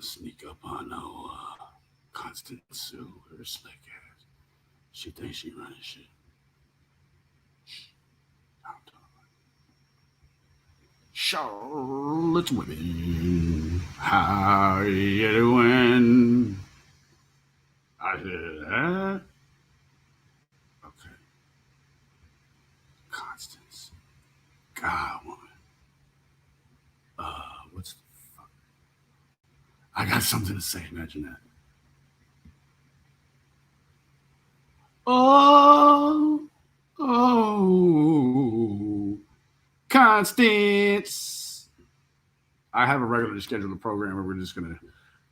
sneak up on no Constant Sue, her slick ass. She thinks she running shit. Charlotte's women, how you doing? I said, huh? Okay. Constance. God, woman. What's the fuck? I got something to say. Imagine that. Oh, oh, Constance. I have a regularly scheduled program where we're just gonna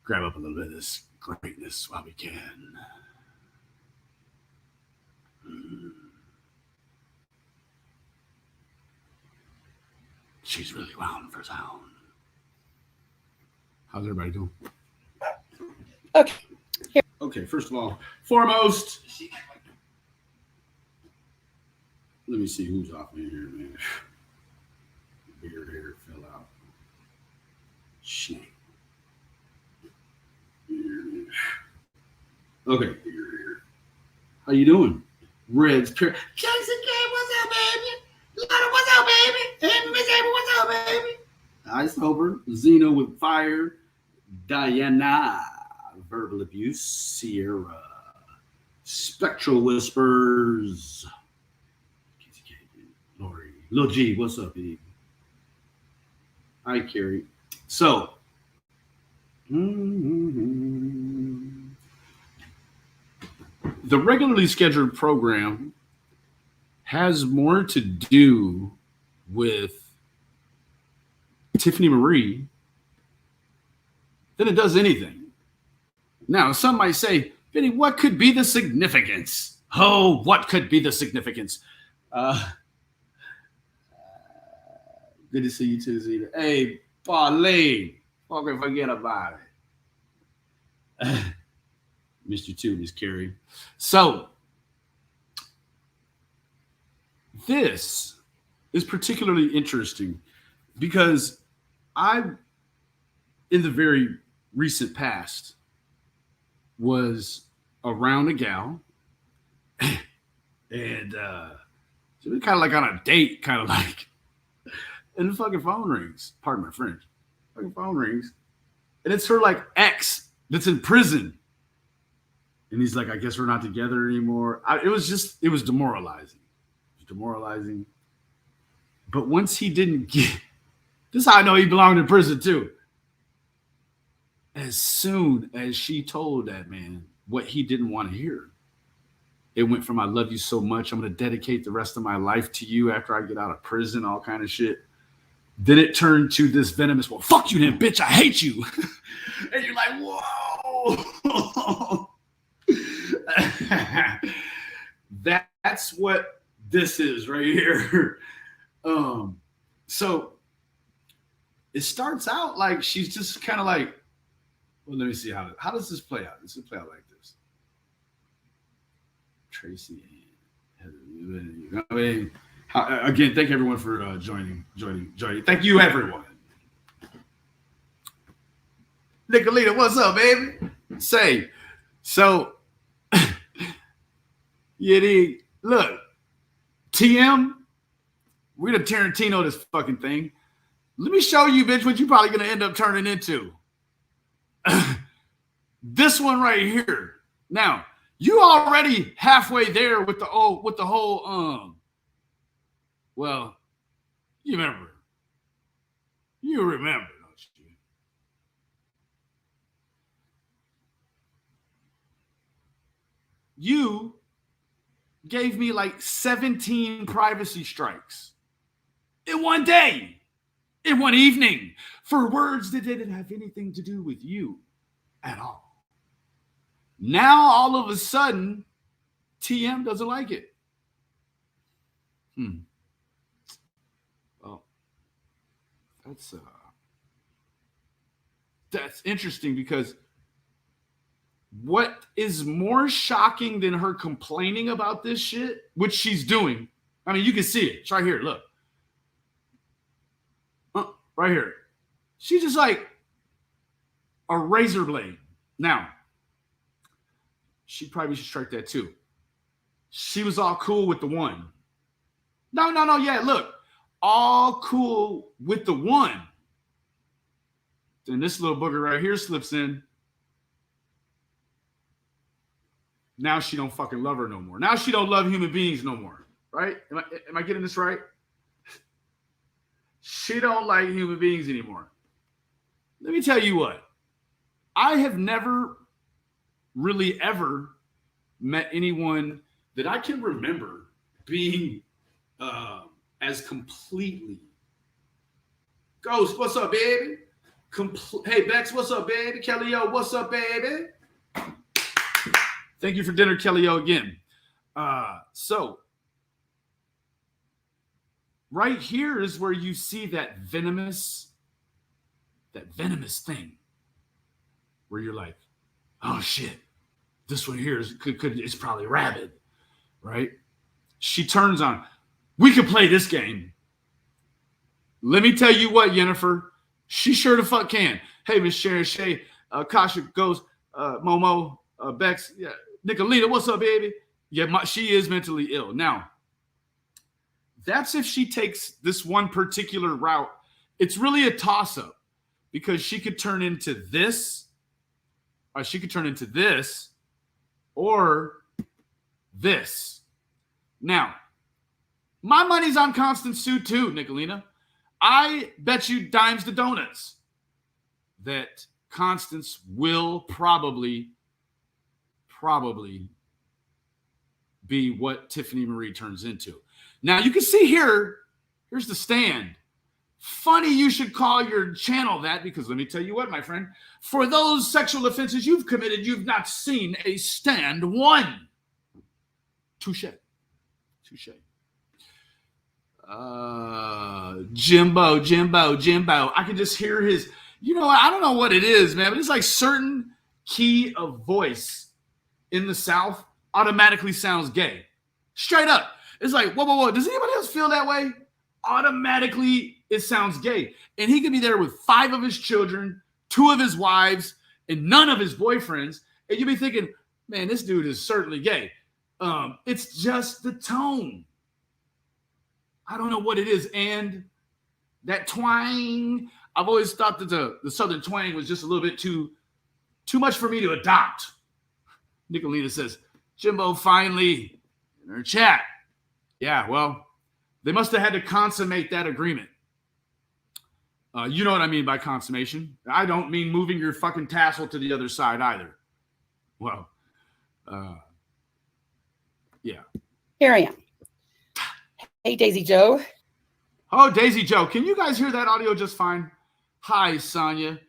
grab up a little bit of this greatness while we can. She's really wound for sound. How's everybody doing? Okay. Okay, first of all, foremost, let me see who's off in here, man. Beard hair fell out. Shit. Okay, beard hair. How you doing? Red's Jason K, what's up, baby? Lana, what's up, baby? Hey, Miss Amy, what's up, baby? Ice Sober, Zeno with Fire, Diana, Verbal Abuse, Sierra, Spectral Whispers, Lori, Lil G, what's up, baby? Hi, Carrie. So, the regularly scheduled program has more to do with Tiffany Marie than it does anything. Now, some might say, Vinny, what could be the significance? Oh, what could be the significance? Good to see you too, Zeta. Hey, Pauline, fucking forget about it. Missed you too, Miss Carrie. So, this is particularly interesting because I, in the very recent past, was around a gal, and so we kind of like on a date, kind of like, and the fucking phone rings. Pardon my French. Fucking phone rings, and it's her like ex that's in prison, and he's like, "I guess we're not together anymore." It was demoralizing. It was demoralizing. But once he didn't get, this is how I know he belonged in prison too. As soon as she told that man what he didn't want to hear, it went from "I love you so much, I'm going to dedicate the rest of my life to you after I get out of prison," all kind of shit. Then it turned to this venomous, "Well, fuck you then, bitch, I hate you." And you're like, whoa. That's what this is right here. So it starts out like she's just kind of like, well, let me see how does this play out? This will play out like this. Tracy, I mean, again, thank everyone for joining. Thank you, everyone. Nicolita, what's up, baby? Say, so, look, TM, we're the Tarantino this fucking thing. Let me show you, bitch, what you're probably going to end up turning into. This one right here. Now, you already halfway there with the whole, well, you remember, don't you? You gave me like 17 privacy strikes in one day, in one evening, for words that didn't have anything to do with you at all. Now, all of a sudden, TM doesn't like it. Well, that's interesting because what is more shocking than her complaining about this shit, which she's doing? I mean, you can see it. It's right here. Look. Right here. She's just like, a razor blade. Now, she probably should strike that too. She was all cool with the one. No. Yeah, look, all cool with the one. Then this little booger right here slips in. Now she don't fucking love her no more. Now she don't love human beings no more. Right? Am I getting this right? She don't like human beings anymore. Let me tell you what. I have never really ever met anyone that I can remember being as completely Ghost, what's up, baby? Hey, Bex, what's up, baby? Kelly O, what's up, baby? Thank you for dinner, Kelly O, again. So, right here is where you see that venomous thing where you're like, oh shit, this one here is probably rabid, right? She turns on. We could play this game. Let me tell you what, Jennifer, she sure the fuck can. Hey, Miss Sharon Shay, Kasha goes, Momo, Bex, yeah, Nicolita, what's up, baby? Yeah, she is mentally ill. Now, that's if she takes this one particular route. It's really a toss-up because she could turn into this, or she could turn into this, or this. Now, my money's on Constant Sue too, Nicolina. I bet you dimes to donuts that Constance will probably be what Tiffany Marie turns into. Now, you can see here's the stand. Funny you should call your channel that, because let me tell you what, my friend, for those sexual offenses you've committed, you've not seen a stand one. Touche. Jimbo. I can just hear his, I don't know what it is, man, but it's like certain key of voice in the South automatically sounds gay. Straight up. It's like, whoa. Does anybody else feel that way? Automatically, it sounds gay. And he could be there with 5 of his children, 2 of his wives, and none of his boyfriends. And you'd be thinking, man, this dude is certainly gay. It's just the tone. I don't know what it is. And that twang, I've always thought that the Southern twang was just a little bit too much for me to adopt. Nicolina says, Jimbo finally in her chat. Yeah, well, they must have had to consummate that agreement. You know what I mean by consummation. I don't mean moving your fucking tassel to the other side either. Well, yeah. Here I am. Hey, Daisy Joe. Oh, Daisy Joe. Can you guys hear that audio just fine? Hi, Sonia.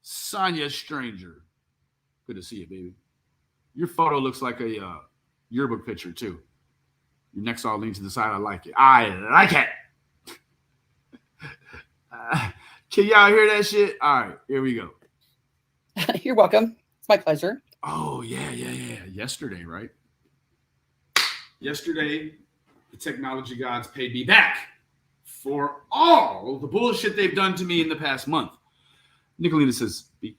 Sonia Stranger. Good to see you, baby. Your photo looks like a yearbook picture, too. Your neck's all leaned to the side. I like it. I like it. Can y'all hear that shit? All right, here we go. You're welcome. It's my pleasure. Oh, yeah. Yesterday, right? Yesterday, the technology gods paid me back for all the bullshit they've done to me in the past month. Nicolina says, BK,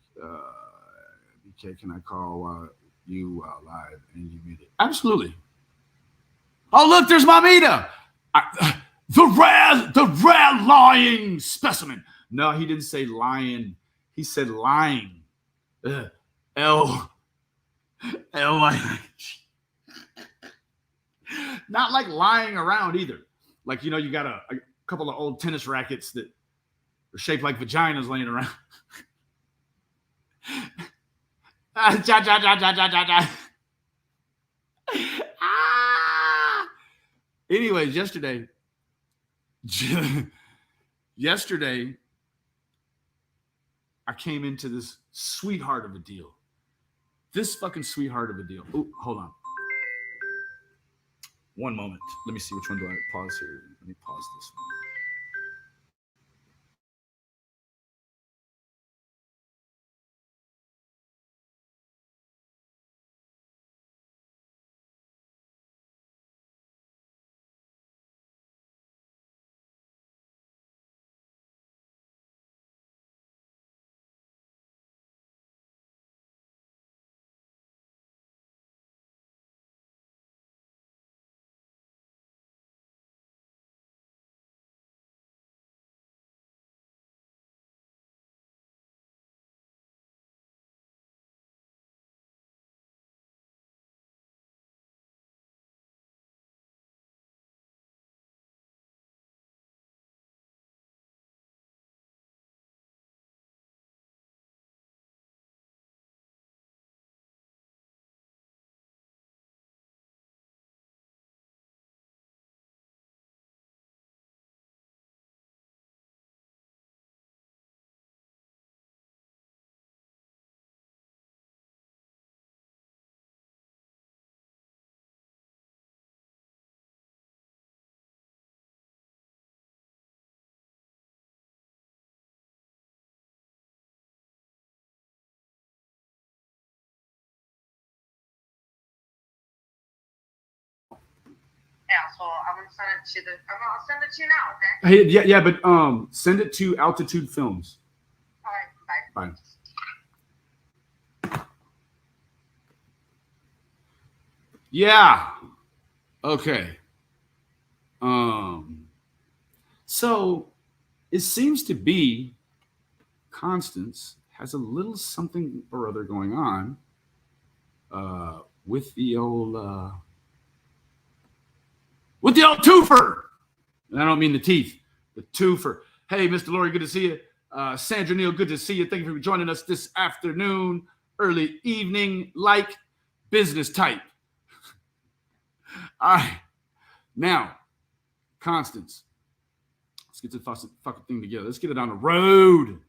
can I call you live and you mute it? Absolutely. Oh, look, there's Mamita. The rare lying specimen. No, he didn't say lion. He said lying. L-I-N-G. Not like lying around either. Like, you got a couple of old tennis rackets that are shaped like vaginas laying around. Anyways, yesterday, I came into this sweetheart of a deal. This fucking sweetheart of a deal. Oh, hold on. One moment. Let me see, which one do I pause here? Let me pause this one. asshole. I'm gonna send it to the. I'll send it to you now. Okay. Hey, yeah, but send it to Altitude Films. All right. Bye. Bye. Yeah. Okay. So it seems to be Constance has a little something or other going on with the old twofer. And I don't mean the teeth, the twofer. Hey, Mr. Laurie, good to see you. Sandra Neal, good to see you. Thank you for joining us this afternoon, early evening, like business type. All right. Now, Constance, let's get this fucking thing together. Let's get it on the road.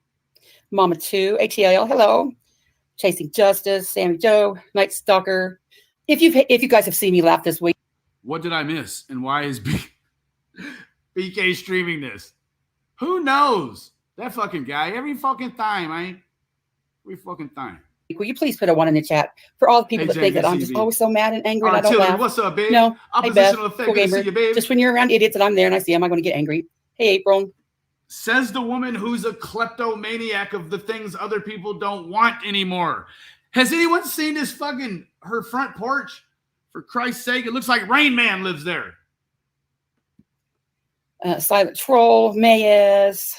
Mama 2, ATL, hello. Chasing Justice, Sammy Joe, Night Stalker. If you guys have seen me laugh this week. What did I miss? And why is BK streaming this? Who knows? That fucking guy. Every fucking time, man. Every fucking time. Will you please put a 1 in the chat for all the people that think that I'm just always so mad and angry and I don't laugh? What's up, babe? No, hey Beth, Oppositional effect. Cool Good to gamer. see you, babe. Just when you're around idiots and I'm there and I see them, I'm going to get angry. Hey April. Says the woman who's a kleptomaniac of the things other people don't want anymore. Has anyone seen this fucking her front porch? For Christ's sake, it looks like Rain Man lives there. Silent Troll, Mayes,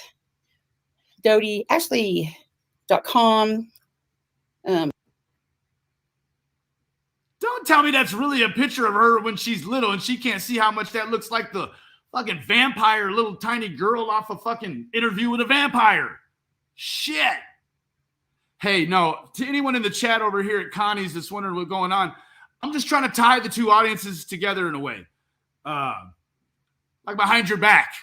Dodie, Ashley.com. Don't tell me that's really a picture of her when she's little and she can't see how much that looks like the fucking vampire little tiny girl off a fucking Interview with a Vampire. Shit. Hey, no, to anyone in the chat over here at Connie's that's wondering what's going on, I'm just trying to tie the two audiences together in a way. Like behind your back.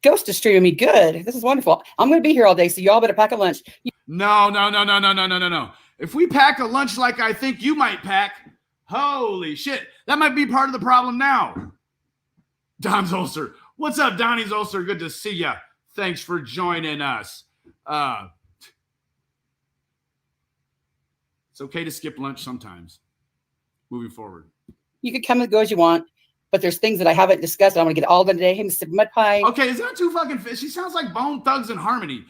Ghost is streaming me good. This is wonderful. I'm going to be here all day, so y'all better pack a lunch. No. If we pack a lunch like I think you might pack, holy shit, that might be part of the problem now. Don's Ulcer. What's up, Donnie's Ulcer? Good to see ya. Thanks for joining us. It's okay to skip lunch sometimes. Moving forward. You can come and go as you want, but there's things that I haven't discussed. I'm going to get all done today. Hey, Mr. Mud Pie. Okay, is that too fucking fit? She sounds like Bone Thugs and Harmony.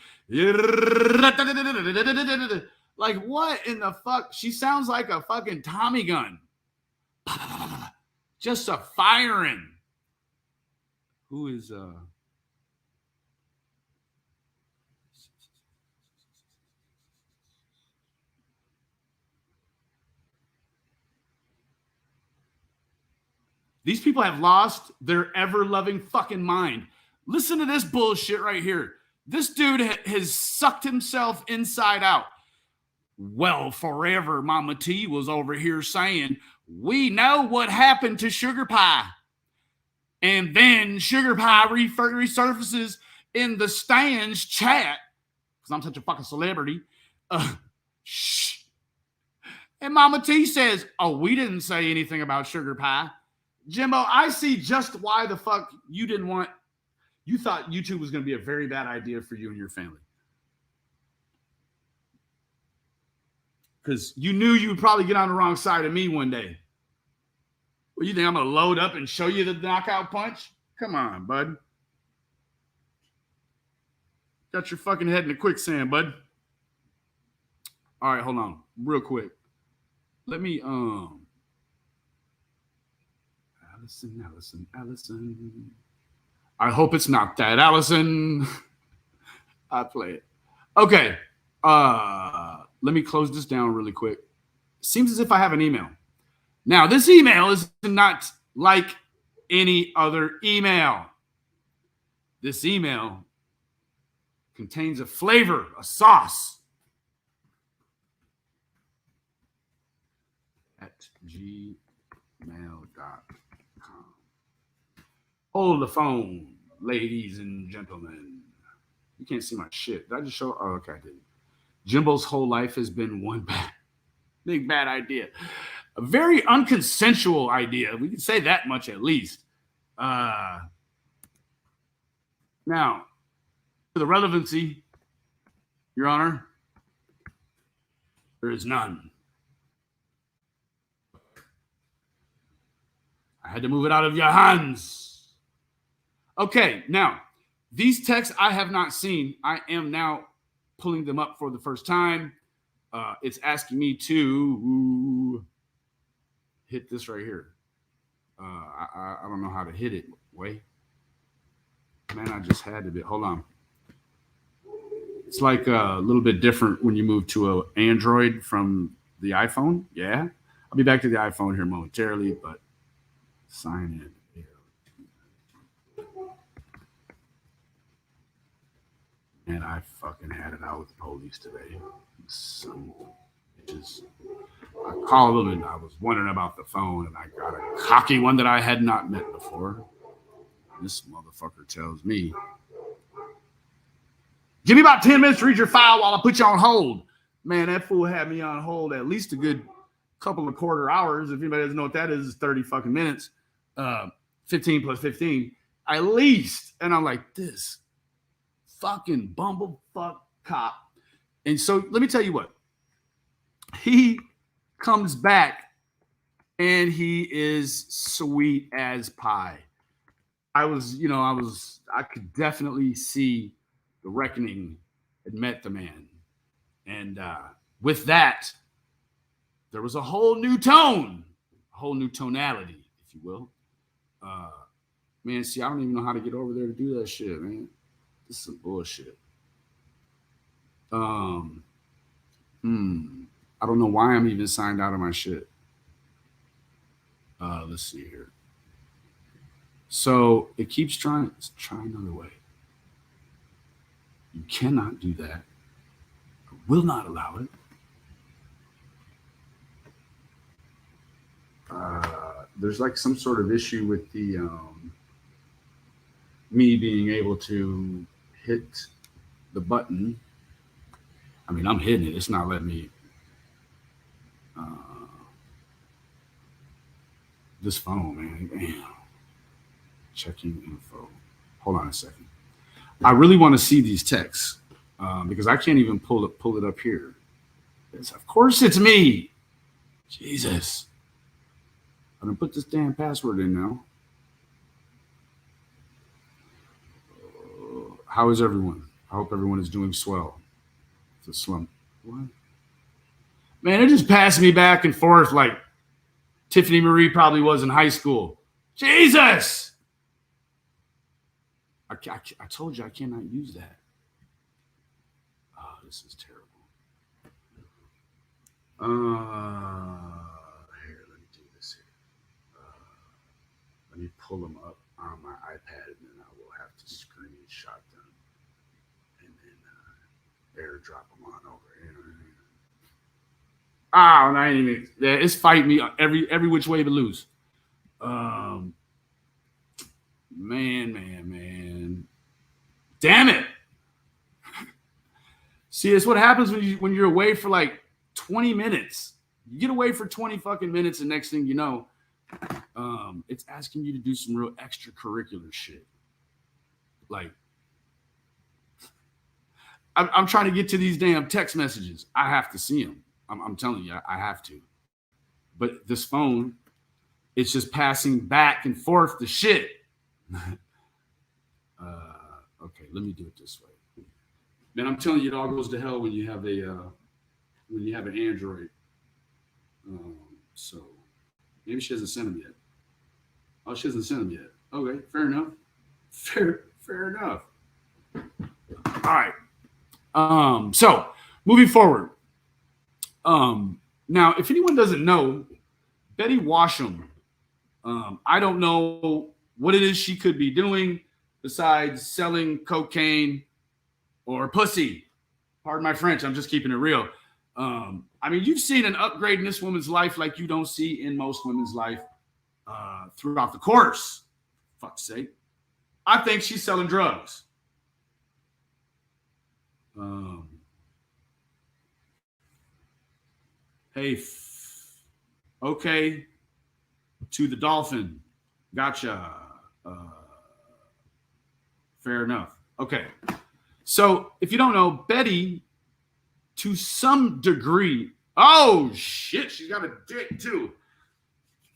Like, what in the fuck? She sounds like a fucking Tommy gun. Just a firing. Who is These people have lost their ever-loving fucking mind. Listen to this bullshit right here. This dude has sucked himself inside out. Well, forever, Mama T was over here saying, we know what happened to Sugar Pie. And then Sugar Pie resurfaces in the stands chat, because I'm such a fucking celebrity. Shh. And Mama T says, oh, we didn't say anything about Sugar Pie. Jimbo, I see just why the fuck you thought YouTube was going to be a very bad idea for you and your family. Because you knew you would probably get on the wrong side of me one day. Well, you think I'm going to load up and show you the knockout punch? Come on, bud. Got your fucking head in the quicksand, bud. All right, hold on. Real quick. Let me, Allison. I hope it's not that, Allison. I play it. Okay. Let me close this down really quick. Seems as if I have an email. Now, this email is not like any other email. This email contains a flavor, a sauce. At gmail.com. Hold the phone, ladies and gentlemen. You can't see my shit. Did I just show? Oh, okay, I didn't. Jimbo's whole life has been one big bad idea. A very unconsensual idea. We can say that much at least. Now, for the relevancy, Your Honor, there is none. I had to move it out of your hands. Okay, now, these texts I have not seen. I am now pulling them up for the first time. It's asking me to hit this right here. I don't know how to hit it. Wait. Man, I just had to be. Hold on. It's like a little bit different when you move to an Android from the iPhone. Yeah. I'll be back to the iPhone here momentarily, but sign in. Man, I fucking had it out with the police today. Some bitches. I called them and I was wondering about the phone, and I got a cocky one that I had not met before. This motherfucker tells me, give me about 10 minutes to read your file while I put you on hold. Man, that fool had me on hold at least a good couple of quarter hours. If anybody doesn't know what that is, it's 30 fucking minutes. 15 plus 15. At least. And I'm like, this fucking bumblefuck cop. And so let me tell you what. He comes back and he is sweet as pie. I could definitely see the reckoning had met the man. And with that, there was a whole new tone, a whole new tonality, if you will. Man, see, I don't even know how to get over there to do that shit, man. This is some bullshit. I don't know why I'm even signed out of my shit. Let's see here. So it keeps trying. Let's try another way. You cannot do that. I will not allow it. There's like some sort of issue with the me being able to hit the button. I mean, I'm hitting it. It's not letting me. This phone, man. Damn. Checking info. Hold on a second. I really want to see these texts because I can't even pull it up here. Of course it's me. Jesus. I'm gonna put this damn password in now. How is everyone? I hope everyone is doing swell. It's a slump. What? Man, it just passed me back and forth like Tiffany Marie probably was in high school. Jesus! I told you I cannot use that. Oh, this is terrible. Here, let me do this here. Let me pull them up on my iPad, and then I will have to screenshot them and then airdrop them on over here. Oh, and I ain't even. Yeah, it's fighting me every which way to lose. Man. Damn it. See, it's what happens when you're away for like 20 minutes. You get away for 20 fucking minutes, and next thing you know, it's asking you to do some real extracurricular shit. Like, I'm trying to get to these damn text messages. I have to see them. I'm telling you, I have to. But this phone, it's just passing back and forth the shit. Okay, let me do it this way. Man, I'm telling you, it all goes to hell when you have an Android. So maybe she hasn't sent them yet. Oh, she hasn't sent them yet. Okay, fair enough. Fair enough. All right. So moving forward. Now, if anyone doesn't know, Betty Washam, I don't know what it is she could be doing besides selling cocaine or pussy. Pardon my French, I'm just keeping it real. I mean, you've seen an upgrade in this woman's life like you don't see in most women's life throughout the course. Fuck's sake. I think she's selling drugs. Hey, okay, to the dolphin. Gotcha. Fair enough. Okay. So if you don't know, Betty, to some degree, oh shit, she's got a dick too.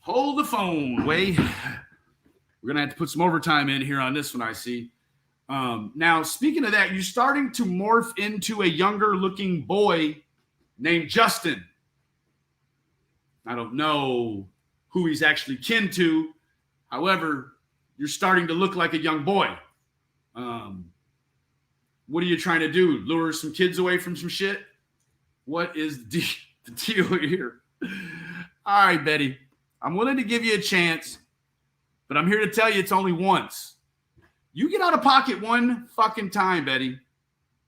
Hold the phone, Way. We're going to have to put some overtime in here on this one, I see. Now, speaking of that, you're starting to morph into a younger-looking boy named Justin. I don't know who he's actually kin to. However, you're starting to look like a young boy. What are you trying to do? Lure some kids away from some shit? What is the deal here? All right, Betty. I'm willing to give you a chance, but I'm here to tell you it's only once. You get out of pocket one fucking time, Betty,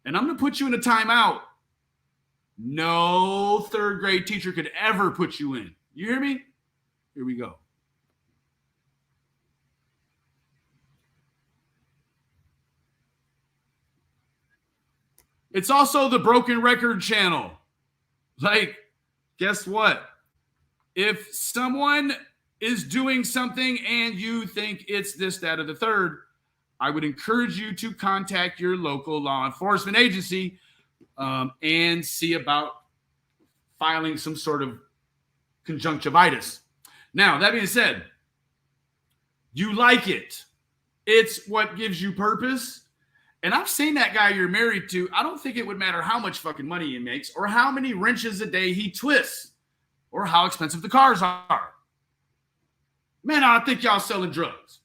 and I'm going to put you in a timeout. No third grade teacher could ever put you in. You hear me? Here we go. It's also the Broken Record channel. Like, guess what? If someone is doing something and you think it's this, that, or the third, I would encourage you to contact your local law enforcement agency and see about filing some sort of conjunctivitis. Now, that being said, you like it. It's what gives you purpose. And I've seen that guy you're married to. I don't think it would matter how much fucking money he makes or how many wrenches a day he twists or how expensive the cars are. Man, I think y'all selling drugs.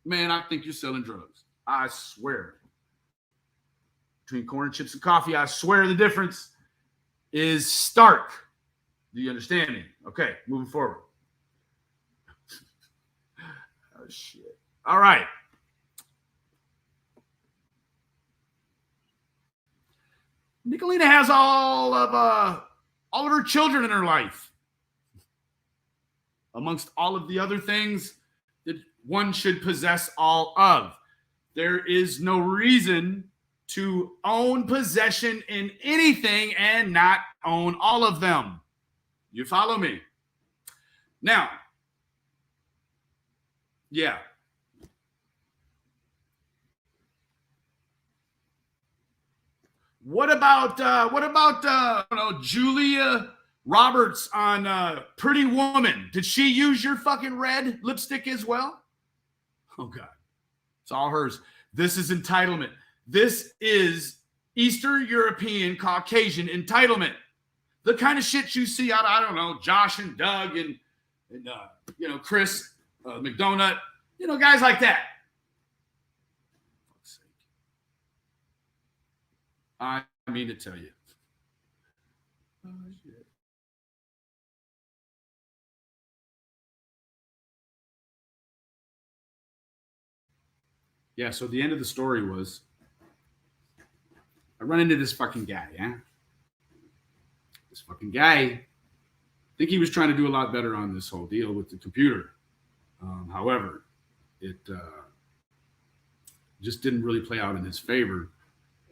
Man, I think you're selling drugs. I swear. Between corn and chips and coffee, I swear the difference is stark. Do you understand me? Okay, moving forward. Oh, shit. All right. Nicolina has all of her children in her life. Amongst all of the other things that one should possess all of. There is no reason to own possession in anything and not own all of them. You follow me? Now, yeah. What about Julia Roberts on Pretty Woman? Did she use your fucking red lipstick as well? Oh, God. It's all hers. This is entitlement. This is Eastern European Caucasian entitlement. The kind of shit you see out of, I don't know, Josh and Doug and Chris McDonald, guys like that. I mean to tell you. Oh, shit. Yeah, so the end of the story was I run into this fucking guy, yeah? This fucking guy, I think he was trying to do a lot better on this whole deal with the computer. However, it just didn't really play out in his favor.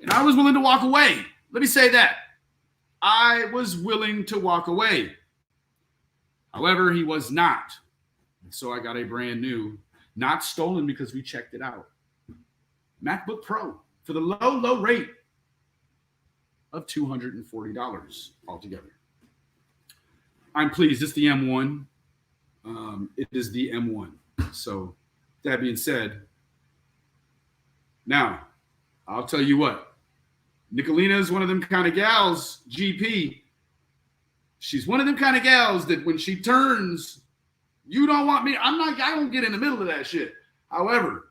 And I was willing to walk away. Let me say that. I was willing to walk away. However, he was not. And so I got a brand new, not stolen because we checked it out, MacBook Pro for the low rate of $240 altogether. I'm pleased. It's the M1. It is the M1. So that being said, now I'll tell you what. Nicolina is one of them kind of gals, GP. She's one of them kind of gals that when she turns, you don't want me. I don't get in the middle of that shit. However,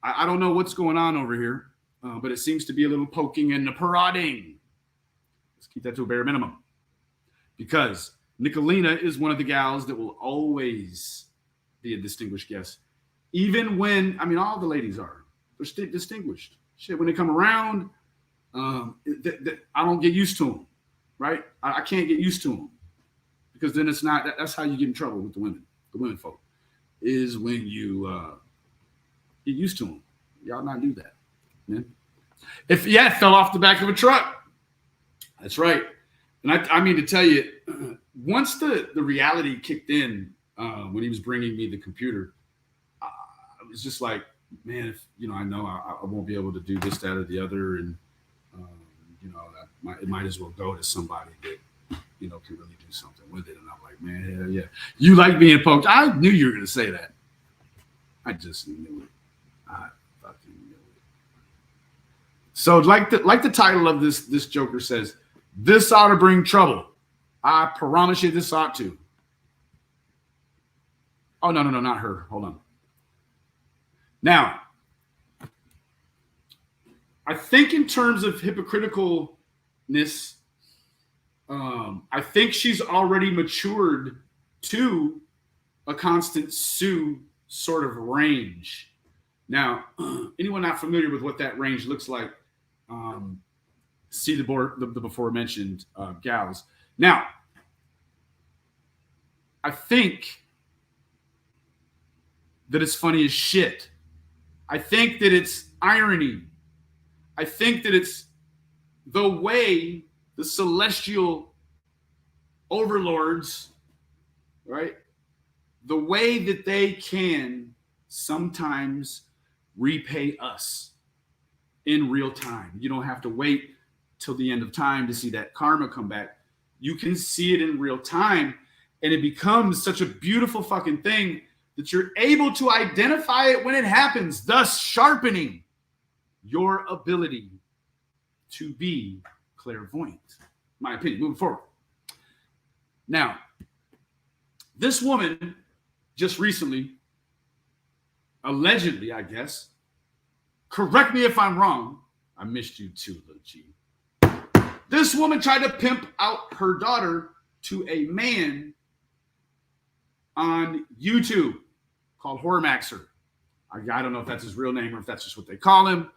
I don't know what's going on over here, but it seems to be a little poking and prodding. Let's keep that to a bare minimum. Because Nicolina is one of the gals that will always be a distinguished guest. Even when, all the ladies are. They're distinguished. Shit, when they come around, I don't get used to them, right? I can't get used to them because then it's not. That's how you get in trouble with the women folk, is when you get used to them. Y'all not do that, man. It fell off the back of a truck. That's right. And I mean to tell you, once the reality kicked in when he was bringing me the computer, I was just like, man, if I know I won't be able to do this, that, or the other, and it might as well go to somebody that can really do something with it. And I'm like, man, hell yeah. You like being poked. I knew you were going to say that. I just knew it. I fucking knew it. So like the title of this Joker says, this ought to bring trouble. I promise you this ought to. Oh, no, not her. Hold on. Now, I think in terms of hypocriticalness, I think she's already matured to a Constant Sue sort of range. Now, anyone not familiar with what that range looks like, see the before mentioned gals. Now, I think that it's funny as shit. I think that it's irony. I think that it's the way the celestial overlords, right? The way that they can sometimes repay us in real time. You don't have to wait till the end of time to see that karma come back. You can see it in real time, and it becomes such a beautiful fucking thing that you're able to identify it when it happens, thus sharpening your ability to be clairvoyant. My opinion, moving forward. Now, this woman just recently, allegedly, I guess, correct me if I'm wrong. I missed you too, little G. This woman tried to pimp out her daughter to a man on YouTube called Hormaxer. I don't know if that's his real name or if that's just what they call him.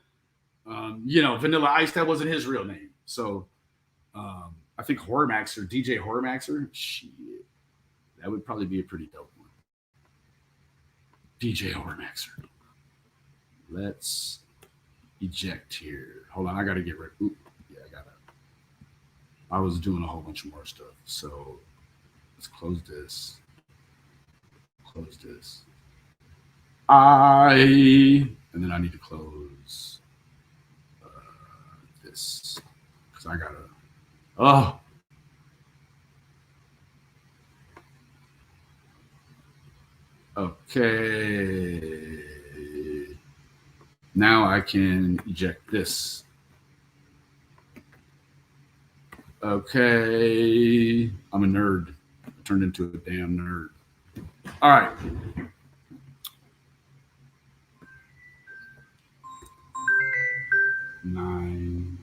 Vanilla Ice, that wasn't his real name. So I think Hormaxer, DJ Hormaxer, shit, that would probably be a pretty dope one. DJ Hormaxer. Let's eject here. Hold on, I got to get rid. Oop, yeah, I was doing a whole bunch more stuff. So let's close this. Close this. And then I need to close this because I gotta. Oh. Okay. Now I can eject this. Okay. I'm a nerd. I turned into a damn nerd. All right. Nine.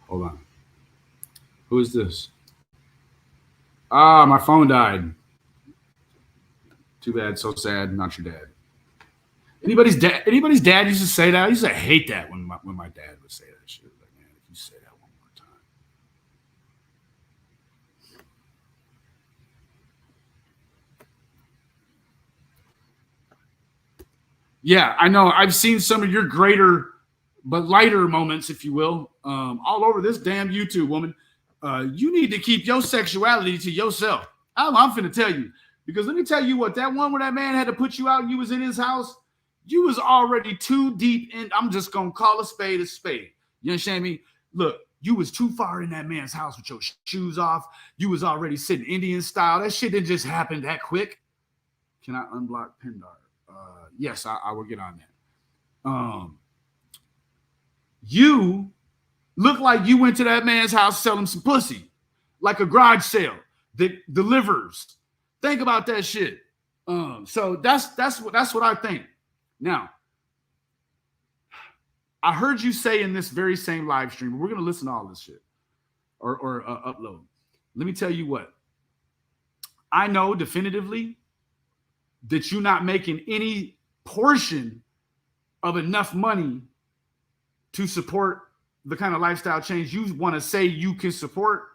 Hold on. Who is this? My phone died. Too bad. So sad. Not your dad. Anybody's dad used to say that. I used to hate that when my dad would say that shit. Like, man, if you say that one more time. Yeah, I know. I've seen some of your greater but lighter moments, if you will, all over this damn YouTube, woman. You need to keep your sexuality to yourself. I'm finna tell you. Because let me tell you what, that one where that man had to put you out and you was in his house, you was already too deep in. I'm just going to call a spade a spade. You understand me? Look, you was too far in that man's house with your shoes off. You was already sitting Indian style. That shit didn't just happen that quick. Can I unblock Pindar? Yes, I will get on that. You look like you went to that man's house to sell him some pussy, like a garage sale that delivers. Think about that shit. So that's what I think. Now, I heard you say in this very same live stream, we're gonna listen to all this shit or upload. Let me tell you what. I know definitively that you're not making any portion of enough money to support the kind of lifestyle change you want to say you can support.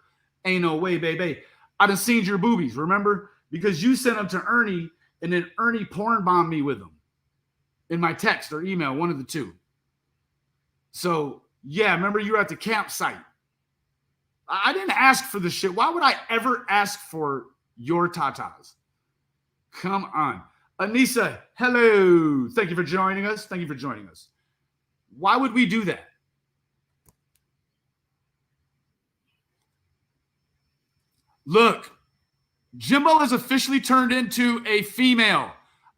Ain't no way, baby. I done seen your boobies, remember? Because you sent them to Ernie, and then Ernie porn bombed me with them in my text or email, one of the two. So, yeah, remember you were at the campsite. I didn't ask for this shit. Why would I ever ask for your tatas? Come on. Anissa, hello. Thank you for joining us. Thank you for joining us. Why would we do that? Look, Jimbo has officially turned into a female.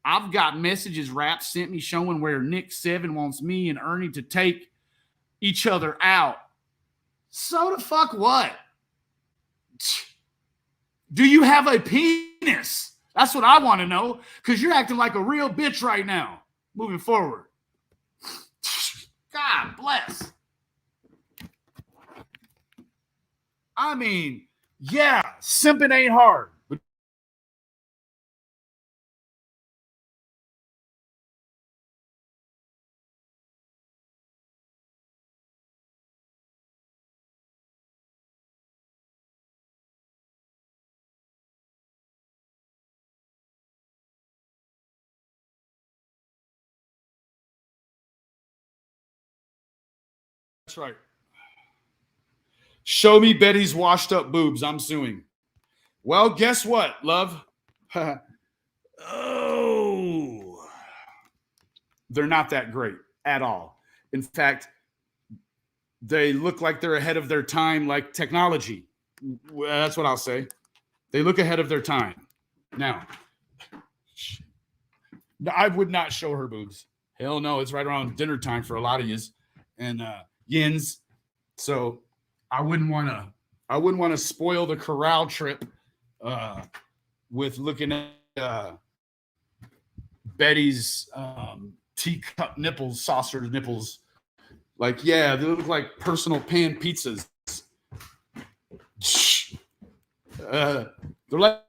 I've got messages Rap sent me showing where Nick 7 wants me and Ernie to take each other out. So the fuck what? Do you have a penis? That's what I want to know, because you're acting like a real bitch right now, moving forward. God bless. I mean, yeah, simping ain't hard. But that's right. Show me Betty's washed up boobs. I'm suing. Well, guess what, love? Oh, they're not that great at all. In fact, they look like they're ahead of their time, like technology. That's what I'll say. They look ahead of their time. Now, I would not show her boobs. Hell no, it's right around dinner time for a lot of yous and yins. So I wouldn't want to spoil the corral trip with looking at Betty's teacup nipples, saucer nipples. Like, yeah, they look like personal pan pizzas. They're like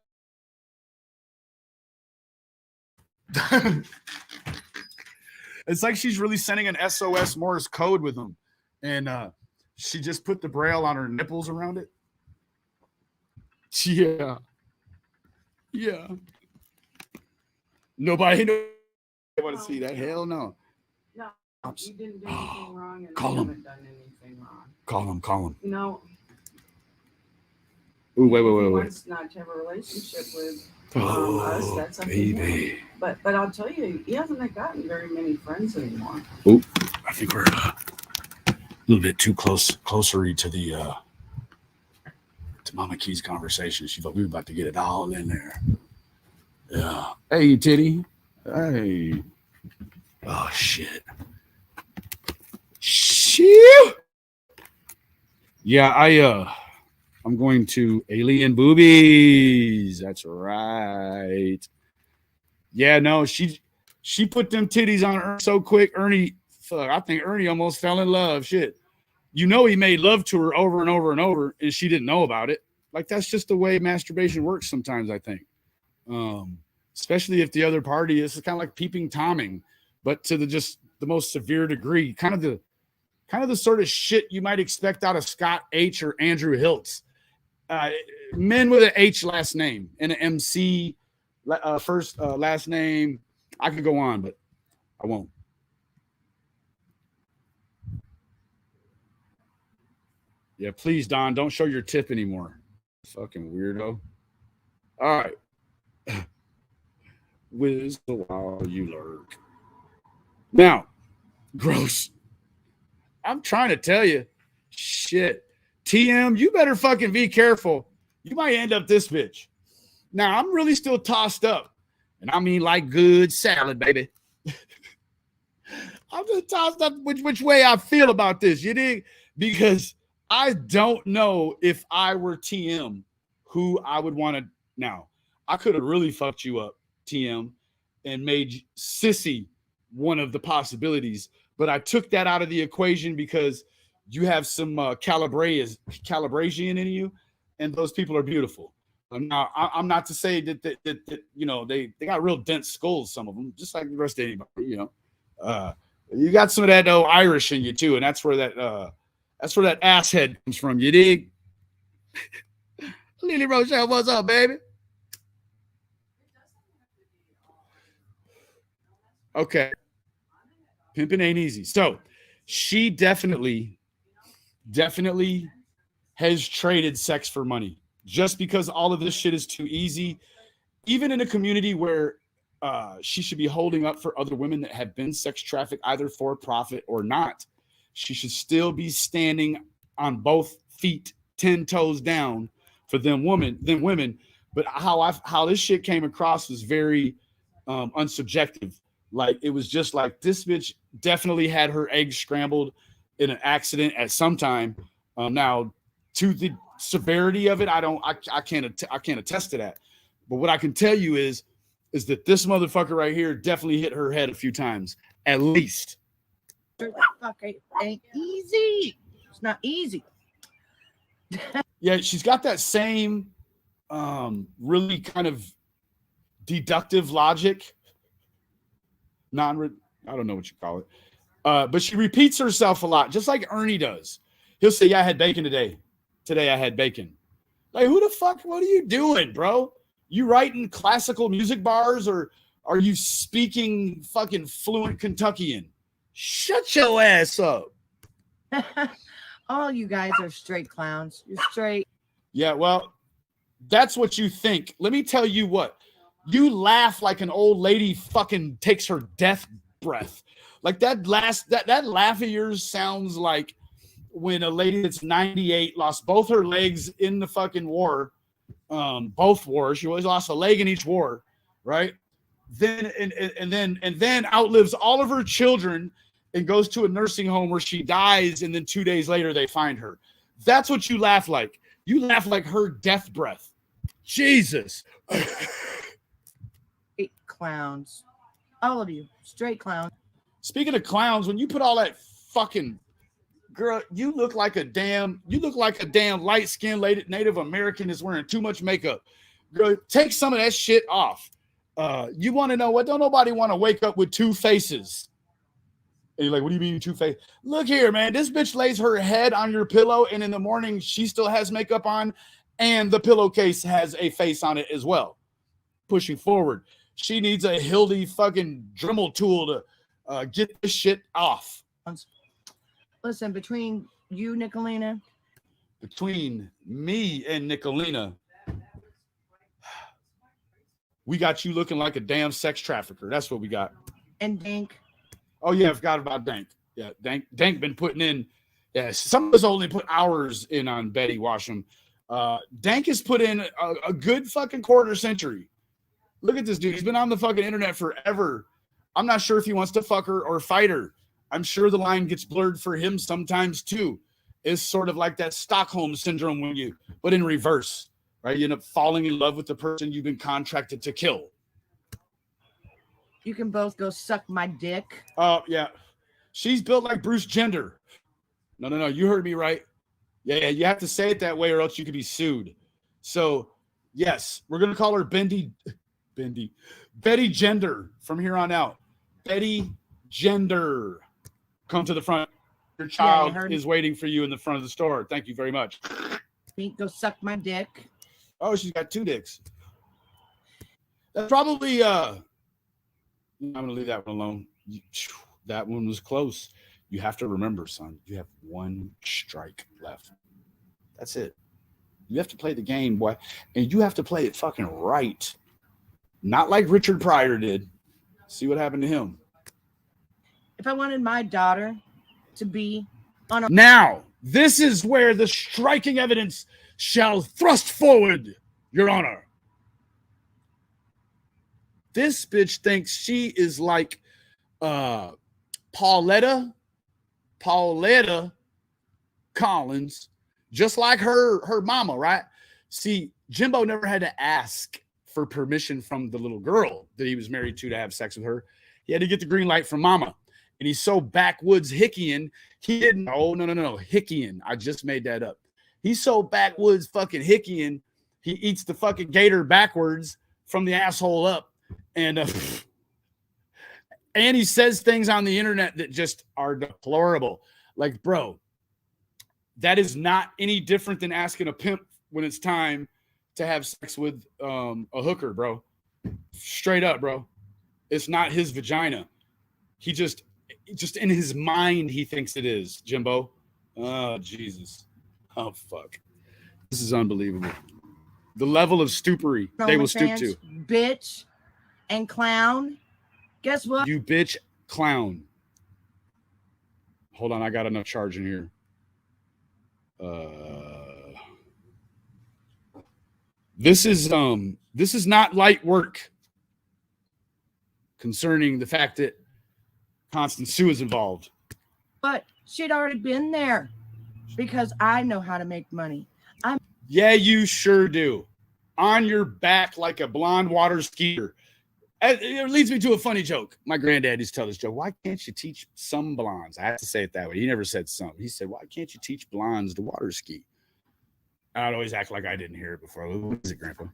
it's like she's really sending an SOS Morse code with them, and she just put the braille on her nipples around it. Yeah. Nobody want to see that. Hell no. No, you didn't do anything wrong, and Call I him. haven't done anything wrong. Call him. No. Ooh, If he wait. wants not to have a relationship with us, that's up to baby. him. But I'll tell you, he hasn't gotten very many friends anymore. Oh, I think we're a little bit too closer to the to Mama Key's conversation. She thought we were about to get it all in there. Yeah. Hey, titty. Hey. Oh shit. Shit. Yeah, I'm going to Alien Boobies. That's right. Yeah, no, she put them titties on her so quick. Ernie, fuck, I think Ernie almost fell in love. Shit. You know, he made love to her over and over and over, and she didn't know about it. Like, that's just the way masturbation works sometimes, I think. Especially if the other party is kind of like peeping Tomming, but to the most severe degree, kind of the sort of shit you might expect out of Scott H or Andrew Hiltz. Men with an H last name and an MC first last name. I could go on, but I won't. Yeah, please, Don, don't show your tip anymore. Fucking weirdo. All right. Whistle while you lurk. Now, gross. I'm trying to tell you. Shit. TM, you better fucking be careful. You might end up this bitch. Now, I'm really still tossed up. And I mean like good salad, baby. I'm just tossed up which way I feel about this. You dig? Because I don't know if I were TM who I would want to. Now, I could have really fucked you up, TM, and made Sissy one of the possibilities. But I took that out of the equation because you have some calibration in you, and those people are beautiful. Now, I'm not to say that you know, they got real dense skulls, some of them, just like the rest of anybody, you know. You got some of that Irish in you too, and that's where that ass head comes from. You dig? Lily Rochelle, what's up, baby? Okay. Pimping ain't easy. So she definitely has traded sex for money just because all of this shit is too easy. Even in a community where she should be holding up for other women that have been sex trafficked, either for profit or not, she should still be standing on both feet, 10 toes down, for them women. But how this shit came across was very unsubjective. Like it was just like this bitch definitely had her eggs scrambled in an accident at some time. Now to the severity of it, I can't attest to that. But what I can tell you is that this motherfucker right here definitely hit her head a few times, at least. Fuck, it ain't easy. It's not easy. Yeah, she's got that same really kind of deductive logic. I don't know what you call it. But she repeats herself a lot, just like Ernie does. He'll say, yeah, I had bacon today. Today I had bacon. Like, who the fuck? What are you doing, bro? You writing classical music bars, or are you speaking fucking fluent Kentuckian? Shut your ass up. All you guys are straight clowns. You're straight. Yeah, well, that's what you think. Let me tell you what. You laugh like an old lady fucking takes her death breath. Like that laugh of yours sounds like when a lady that's 98 lost both her legs in the fucking war. Both wars. She always lost a leg in each war, right? Then and then outlives all of her children and goes to a nursing home where she dies, and then 2 days later they find her. That's what you laugh like. You laugh like her death breath. Jesus. Clowns. All of you. Straight clowns. Speaking of clowns, when you put all that fucking girl, you look like a damn light-skinned Native American is wearing too much makeup. Girl, take some of that shit off. You want to know what? Don't nobody want to wake up with two faces. And you're like, what do you mean two faces? Look here, man. This bitch lays her head on your pillow, and in the morning she still has makeup on, and the pillowcase has a face on it as well. Pushing forward. She needs a Hildy fucking Dremel tool to get this shit off. Listen, between you, Nicolina. Between me and Nicolina, we got you looking like a damn sex trafficker. That's what we got. And Dank. Oh, yeah, I forgot about Dank. Yeah, Dank been putting in. Yeah, some of us only put hours in on Betty Washam. Dank has put in a good fucking quarter century. Look at this dude. He's been on the fucking internet forever. I'm not sure if he wants to fuck her or fight her. I'm sure the line gets blurred for him sometimes too. It's sort of like that Stockholm syndrome but in reverse, right? You end up falling in love with the person you've been contracted to kill. You can both go suck my dick. Oh, yeah. She's built like Bruce Jenner. No. You heard me right. Yeah. You have to say it that way or else you could be sued. So, yes, we're going to call her Betty Gender from here on out. Betty Gender. Come to the front. Your child is waiting for you in the front of the store. Thank you very much. Go suck my dick. Oh, she's got two dicks. That's probably I'm gonna leave that one alone. That one was close. You have to remember, son, you have one strike left. That's it. You have to play the game, boy, and you have to play it fucking right. Not like Richard Pryor did. See what happened to him. If I wanted my daughter to be on a... Now, this is where the striking evidence shall thrust forward, Your Honor. This bitch thinks she is like Pauletta Collins, just like her mama, right? See, Jimbo never had to ask for permission from the little girl that he was married to have sex with her. He had to get the green light from mama. And he's so backwoods Hickeyan, he didn't. Oh, no. Hickeyan. I just made that up. He's so backwoods fucking Hickeyan, he eats the fucking gator backwards from the asshole up. And he says things on the internet that just are deplorable. Like, bro, that is not any different than asking a pimp when it's time to have sex with a hooker, bro. Straight up, bro. It's not his vagina. He just in his mind, he thinks it is, Jimbo. Oh, Jesus. Oh, fuck. This is unbelievable. The level of stupery they will stoop to. Bitch and clown. Guess what? You bitch clown. Hold on, I got enough charge in here. This is not light work concerning the fact that Constance Sue is involved. But she'd already been there because I know how to make money. Yeah, you sure do. On your back like a blonde water skier. It leads me to a funny joke. My granddad used to tell this joke. Why can't you teach some blondes? I have to say it that way. He never said some. He said, why can't you teach blondes to water ski? And I'd always act like I didn't hear it before. What is it, Grandpa?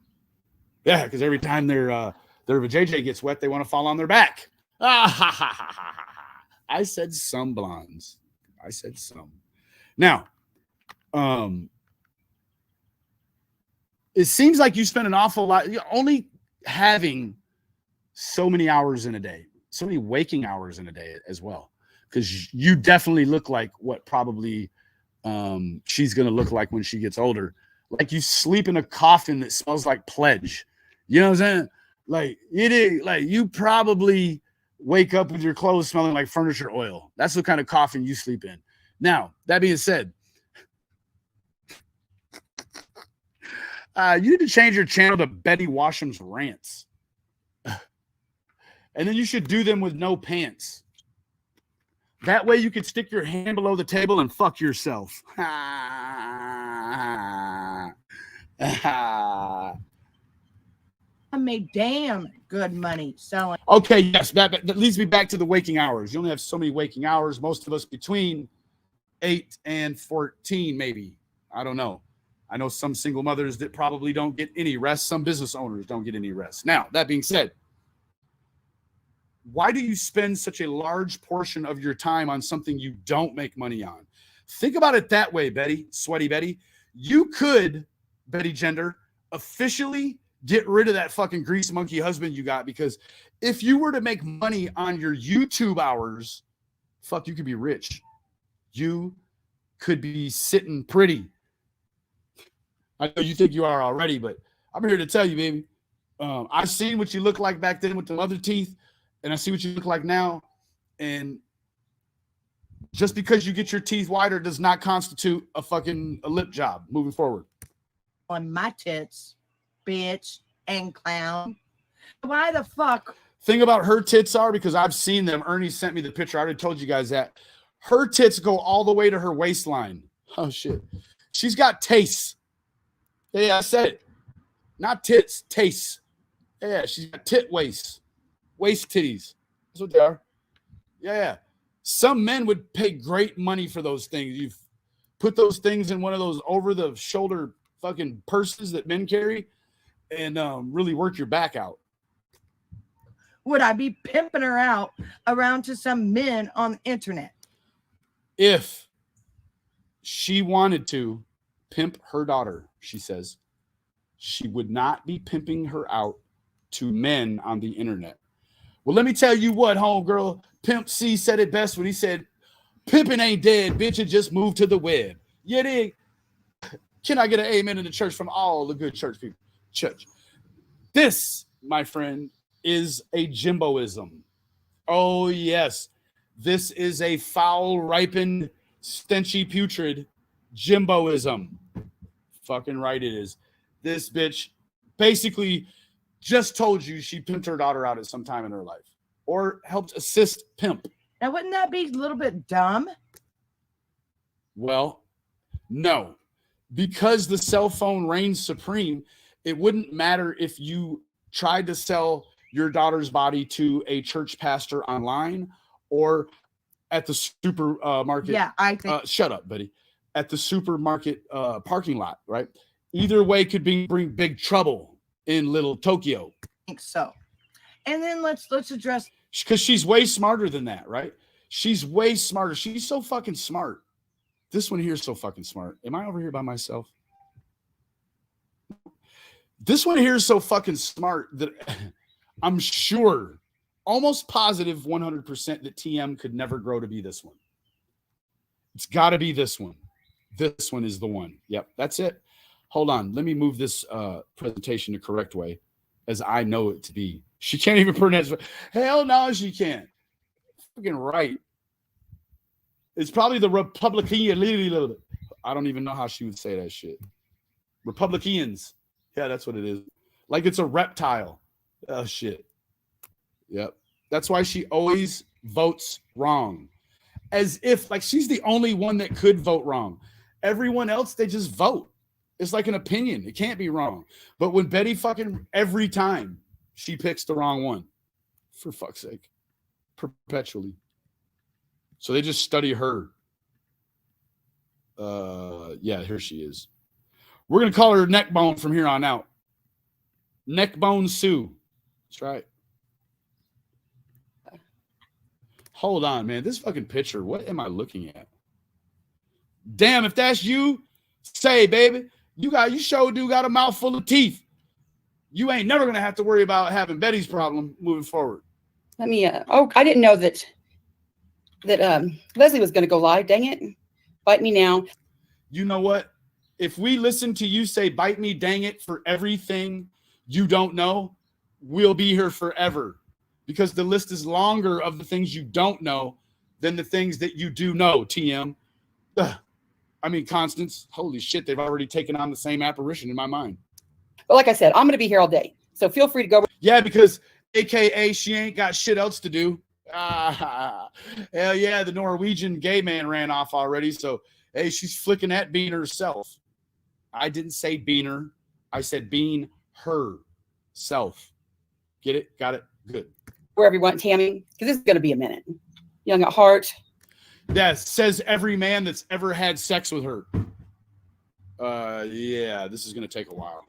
Yeah, because every time their JJ gets wet, they want to fall on their back. I said some blondes. I said some. Now, it seems like you spend an awful lot, only having so many hours in a day, so many waking hours in a day as well, because you definitely look like what probably she's going to look like when she gets older. Like you sleep in a coffin that smells like pledge. You know what I'm saying? Like it is like you probably wake up with your clothes smelling like furniture oil. That's the kind of coffin you sleep in. Now, that being said, you need to change your channel to Betty Washam's rants. And then you should do them with no pants. That way you can stick your hand below the table and fuck yourself. I made damn good money selling. Okay, yes, that leads me back to the waking hours. You only have so many waking hours. Most of us between 8 and 14, maybe. I don't know. I know some single mothers that probably don't get any rest. Some business owners don't get any rest. Now, that being said, why do you spend such a large portion of your time on something you don't make money on? Think about it that way, Betty, Sweaty Betty. You could, Betty Gender, officially get rid of that fucking grease monkey husband you got, because if you were to make money on your YouTube hours, fuck, you could be rich. You could be sitting pretty. I know you think you are already, but I'm here to tell you, baby. I've seen what you look like back then with the other teeth, and I see what you look like now. And just because you get your teeth whiter does not constitute a lip job moving forward. On my tits, bitch and clown. Why the fuck? Thing about her tits are, because I've seen them. Ernie sent me the picture. I already told you guys that. Her tits go all the way to her waistline. Oh, shit. She's got tastes. Yeah, I said it. Not tits, tastes. Yeah, she's got tit waist. Waist titties. That's what they are. Yeah. Some men would pay great money for those things. You put those things in one of those over-the-shoulder fucking purses that men carry and really work your back out. Would I be pimping her out around to some men on the internet? If she wanted to pimp her daughter, she says, she would not be pimping her out to men on the internet. Well, let me tell you what, homegirl. Pimp C said it best when he said, pimping ain't dead, bitch. It just moved to the web. You dig? Can I get an amen in the church from all the good church people? Church. This, my friend, is a Jimboism. Oh, yes. This is a foul, ripened, stenchy, putrid Jimboism. Fucking right it is. This bitch basically just told you she pimped her daughter out at some time in her life or helped assist pimp. Now, wouldn't that be a little bit dumb? Well, no. Because the cell phone reigns supreme, it wouldn't matter if you tried to sell your daughter's body to a church pastor online or at the supermarket. Yeah, I think. Shut up, buddy. At the supermarket parking lot, right? Either way could bring big trouble in little Tokyo. I think so. And then let's address, because she's way smarter than that, right? She's way smarter. She's so fucking smart. This one here is so fucking smart. Am I over here by myself? This one here is so fucking smart that I'm sure, almost positive 100% that TM could never grow to be this one. It's got to be this one. This one is the one. Yep, that's it. Hold on. Let me move this presentation the correct way as I know it to be. She can't even pronounce it. Hell no, she can't. Fucking right. It's probably the Republican. I don't even know how she would say that shit. Republicans. Yeah, that's what it is. Like it's a reptile. Oh, shit. Yep. That's why she always votes wrong. As if, like, she's the only one that could vote wrong. Everyone else, they just vote. It's like an opinion. It can't be wrong. But when Betty fucking, every time, she picks the wrong one. For fuck's sake. Perpetually. So they just study her. Yeah, here she is. We're going to call her Neckbone from here on out. Neckbone Sue. That's right. Hold on, man. This fucking picture, what am I looking at? Damn, if that's you, say, baby, you sure do got a mouthful of teeth. You ain't never gonna have to worry about having Betty's problem moving forward. Let me I didn't know that Leslie was gonna go live. Dang it. Bite me now. You know what? If we listen to you say bite me, dang it, for everything you don't know, we'll be here forever. Because the list is longer of the things you don't know than the things that you do know, TM. Ugh. I mean, Constance, holy shit, they've already taken on the same apparition in my mind. But like I said, I'm going to be here all day. So feel free to go. Yeah, because AKA she ain't got shit else to do. Hell yeah, the Norwegian gay man ran off already. So, hey, she's flicking that bean herself. I didn't say beaner. I said bean herself. Get it? Got it? Good. Wherever you want, Tammy, because this is going to be a minute. Young at heart. That says every man that's ever had sex with her. Yeah, this is going to take a while.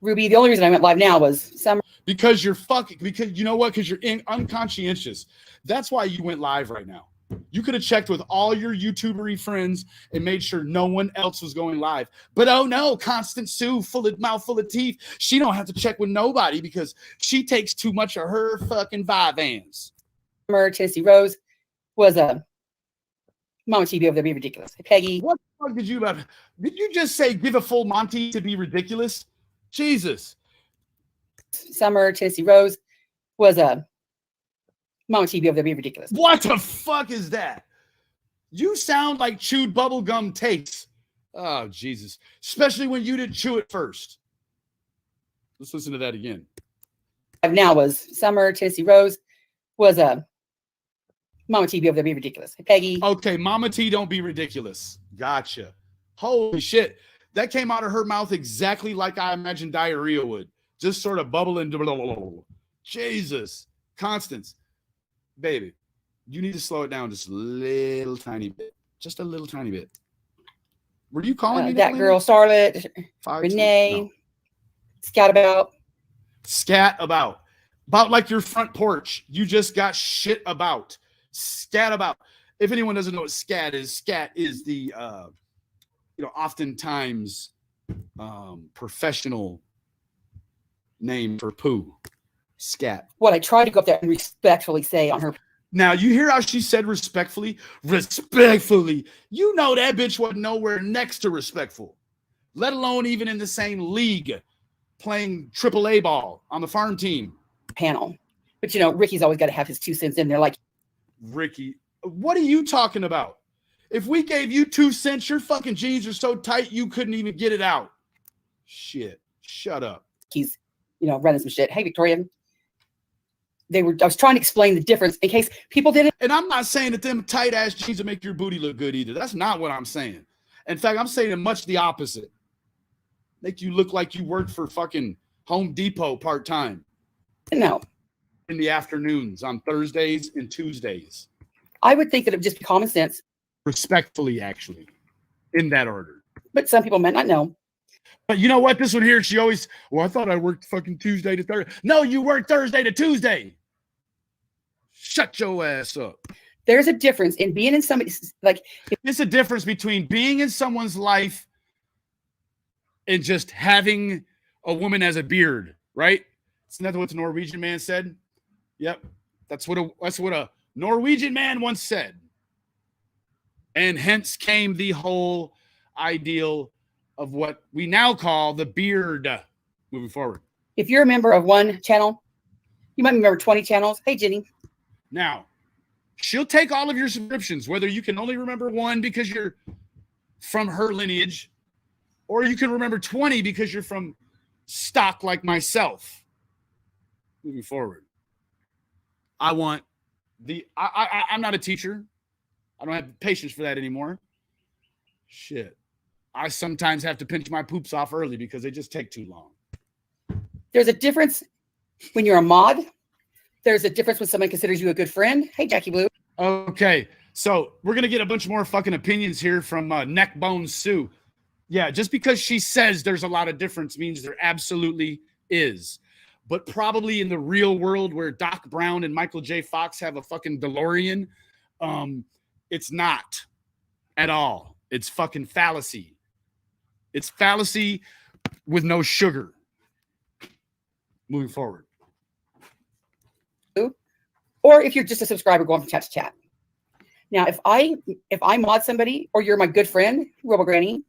Ruby, the only reason I went live now was summer. Because you're fucking, because you know what? Because you're unconscientious. That's why you went live right now. You could have checked with all your YouTubery friends and made sure no one else was going live. But oh no, Constance Sue, mouthful of teeth. She don't have to check with nobody because she takes too much of her fucking Vyvanse. Tennessee Rose was a Mama T be over there, be ridiculous. Peggy. What the fuck did you about? Did you just say give a full Monty to be ridiculous? Jesus. Summer Tennessee Rose was a Mama T be over there, be ridiculous. What the fuck is that? You sound like chewed bubblegum takes. Oh, Jesus. Especially when you didn't chew it first. Let's listen to that again. Now was Summer Tennessee Rose was a Mama T be over there, be ridiculous. Peggy. Okay, Mama T don't be ridiculous. Gotcha. Holy shit. That came out of her mouth exactly like I imagined diarrhea would. Just sort of bubbling. Jesus. Constance. Baby, you need to slow it down just a little tiny bit. Just a little tiny bit. Were you calling me that girl, Charlotte, Renee, no. Scat about. Scat about. About like your front porch. You just got shit about. Scat about. If anyone doesn't know what scat is the, oftentimes professional name for poo. Scat. What I tried to go up there and respectfully say on her. Now, you hear how she said respectfully? Respectfully. You know that bitch wasn't nowhere next to respectful, let alone even in the same league playing AAA ball on the farm team. Panel. But, Ricky's always got to have his 2 cents in there. Like, Ricky, what are you talking about? If we gave you 2 cents, your fucking jeans are so tight you couldn't even get it out. Shit. Shut up. He's, running some shit. Hey, Victoria. I was trying to explain the difference in case people didn't. And I'm not saying that them tight ass jeans will make your booty look good either. That's not what I'm saying. In fact, I'm saying much the opposite. Make you look like you worked for fucking Home Depot part-time. No. In the afternoons on Thursdays and Tuesdays. I would think that it would just be common sense. Respectfully, actually. In that order. But some people might not know. But you know what? This one here, she always, I thought I worked fucking Tuesday to Thursday. No, you work Thursday to Tuesday. Shut your ass up. There's a difference in being in somebody's, There's a difference between being in someone's life and just having a woman as a beard, right? Isn't that what the Norwegian man said? Yep. That's what a Norwegian man once said. And hence came the whole ideal of what we now call the beard moving forward. If you're a member of one channel, you might be a member of 20 channels. Hey, Jenny. Now, she'll take all of your subscriptions, whether you can only remember one because you're from her lineage, or you can remember 20 because you're from stock like myself moving forward. I'm not a teacher. I don't have patience for that anymore. Shit. I sometimes have to pinch my poops off early because they just take too long. There's a difference when you're a mod. There's a difference when someone considers you a good friend. Hey, Jackie Blue. Okay, so we're going to get a bunch more fucking opinions here from Neckbone Sue. Yeah, just because she says there's a lot of difference means there absolutely is. But probably in the real world where Doc Brown and Michael J. Fox have a fucking DeLorean, it's not at all. It's fucking fallacy. It's fallacy with no sugar. Moving forward. Or if you're just a subscriber going from chat to chat. Now, if I mod somebody or you're my good friend, Robo Granny,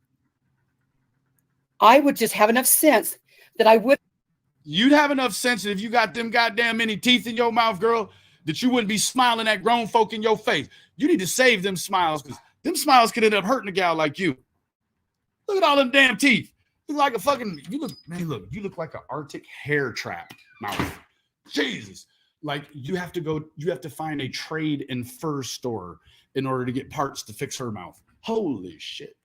I would just have enough sense that I would. You'd have enough sense that if you got them goddamn many teeth in your mouth, girl, that you wouldn't be smiling at grown folk in your face. You need to save them smiles because them smiles could end up hurting a gal like you. Look at all them damn teeth. You look like a fucking, you look like an Arctic hair trap mouth. Jesus. Like you have to find a trade and fur store in order to get parts to fix her mouth. Holy shit.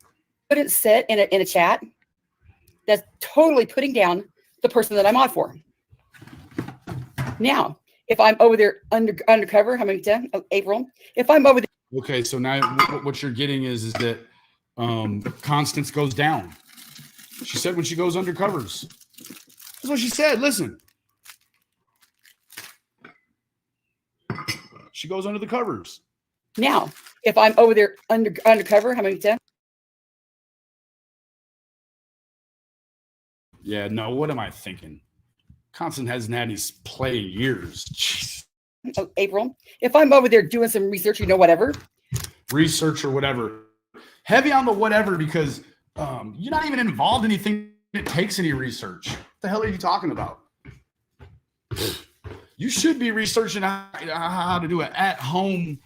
Wouldn't sit in a chat that's totally putting down the person that I'm on for. Now, if I'm over there undercover, how many times? April. If I'm over there. Okay, so now what you're getting is that Constance goes down. She said when she goes undercovers. That's what she said. Listen. She goes under the covers. Now, if I'm over there undercover, how many times? Yeah, no, what am I thinking? Constance hasn't had any play in years. Jeez. April. If I'm over there doing some research, whatever. Research or whatever. Heavy on the whatever because you're not even involved in anything that takes any research. What the hell are you talking about? You should be researching how to do an at-home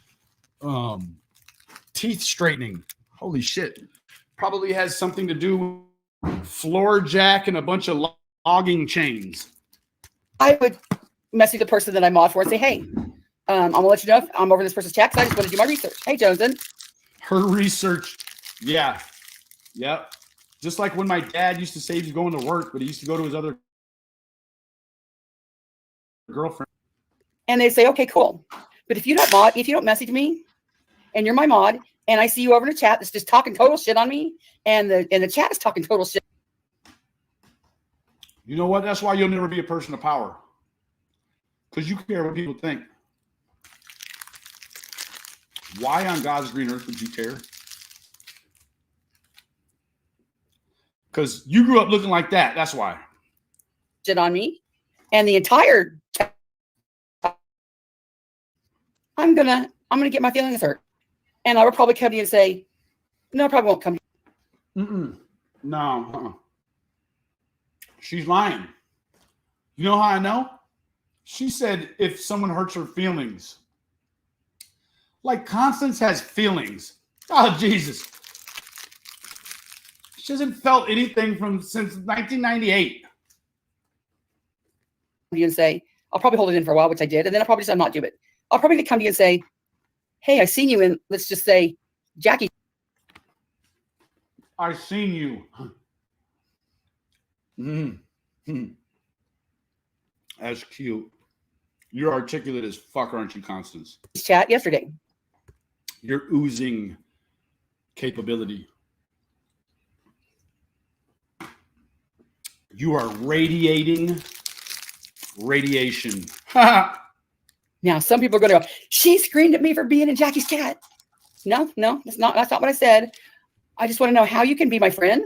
teeth straightening. Holy shit. Probably has something to do with floor jack and a bunch of logging chains. I would message the person that I'm on for and say, hey, I'm going to let you know if I'm over this person's chat because I just want to do my research. Hey, Joneson. Her research. Yeah. Yep. Just like when my dad used to say he's going to work, but he used to go to his other girlfriend. And they say, okay, cool. But if you don't message me and you're my mod and I see you over in the chat that's just talking total shit on me and the chat is talking total shit. You know what? That's why you'll never be a person of power. Because you care what people think. Why on God's green earth would you care? Because you grew up looking like that. That's why. Shit on me. And the entire chat, I'm gonna get my feelings hurt. And I will probably come to you and say, no, I probably won't come to you. No. She's lying. You know how I know? She said if someone hurts her feelings. Like Constance has feelings. Oh, Jesus. She hasn't felt anything since 1998. You and say, I'll probably hold it in for a while, which I did. And then I'll probably just not do it. I'll probably come to you and say, hey, I seen you in, let's just say, Jackie. I seen you. That's cute. You're articulate as fuck, aren't you, Constance? Chat yesterday. You're oozing capability. You are radiating radiation. Now, some people are going to go, she screamed at me for being in Jackie's chat. No, that's not what I said. I just want to know how you can be my friend.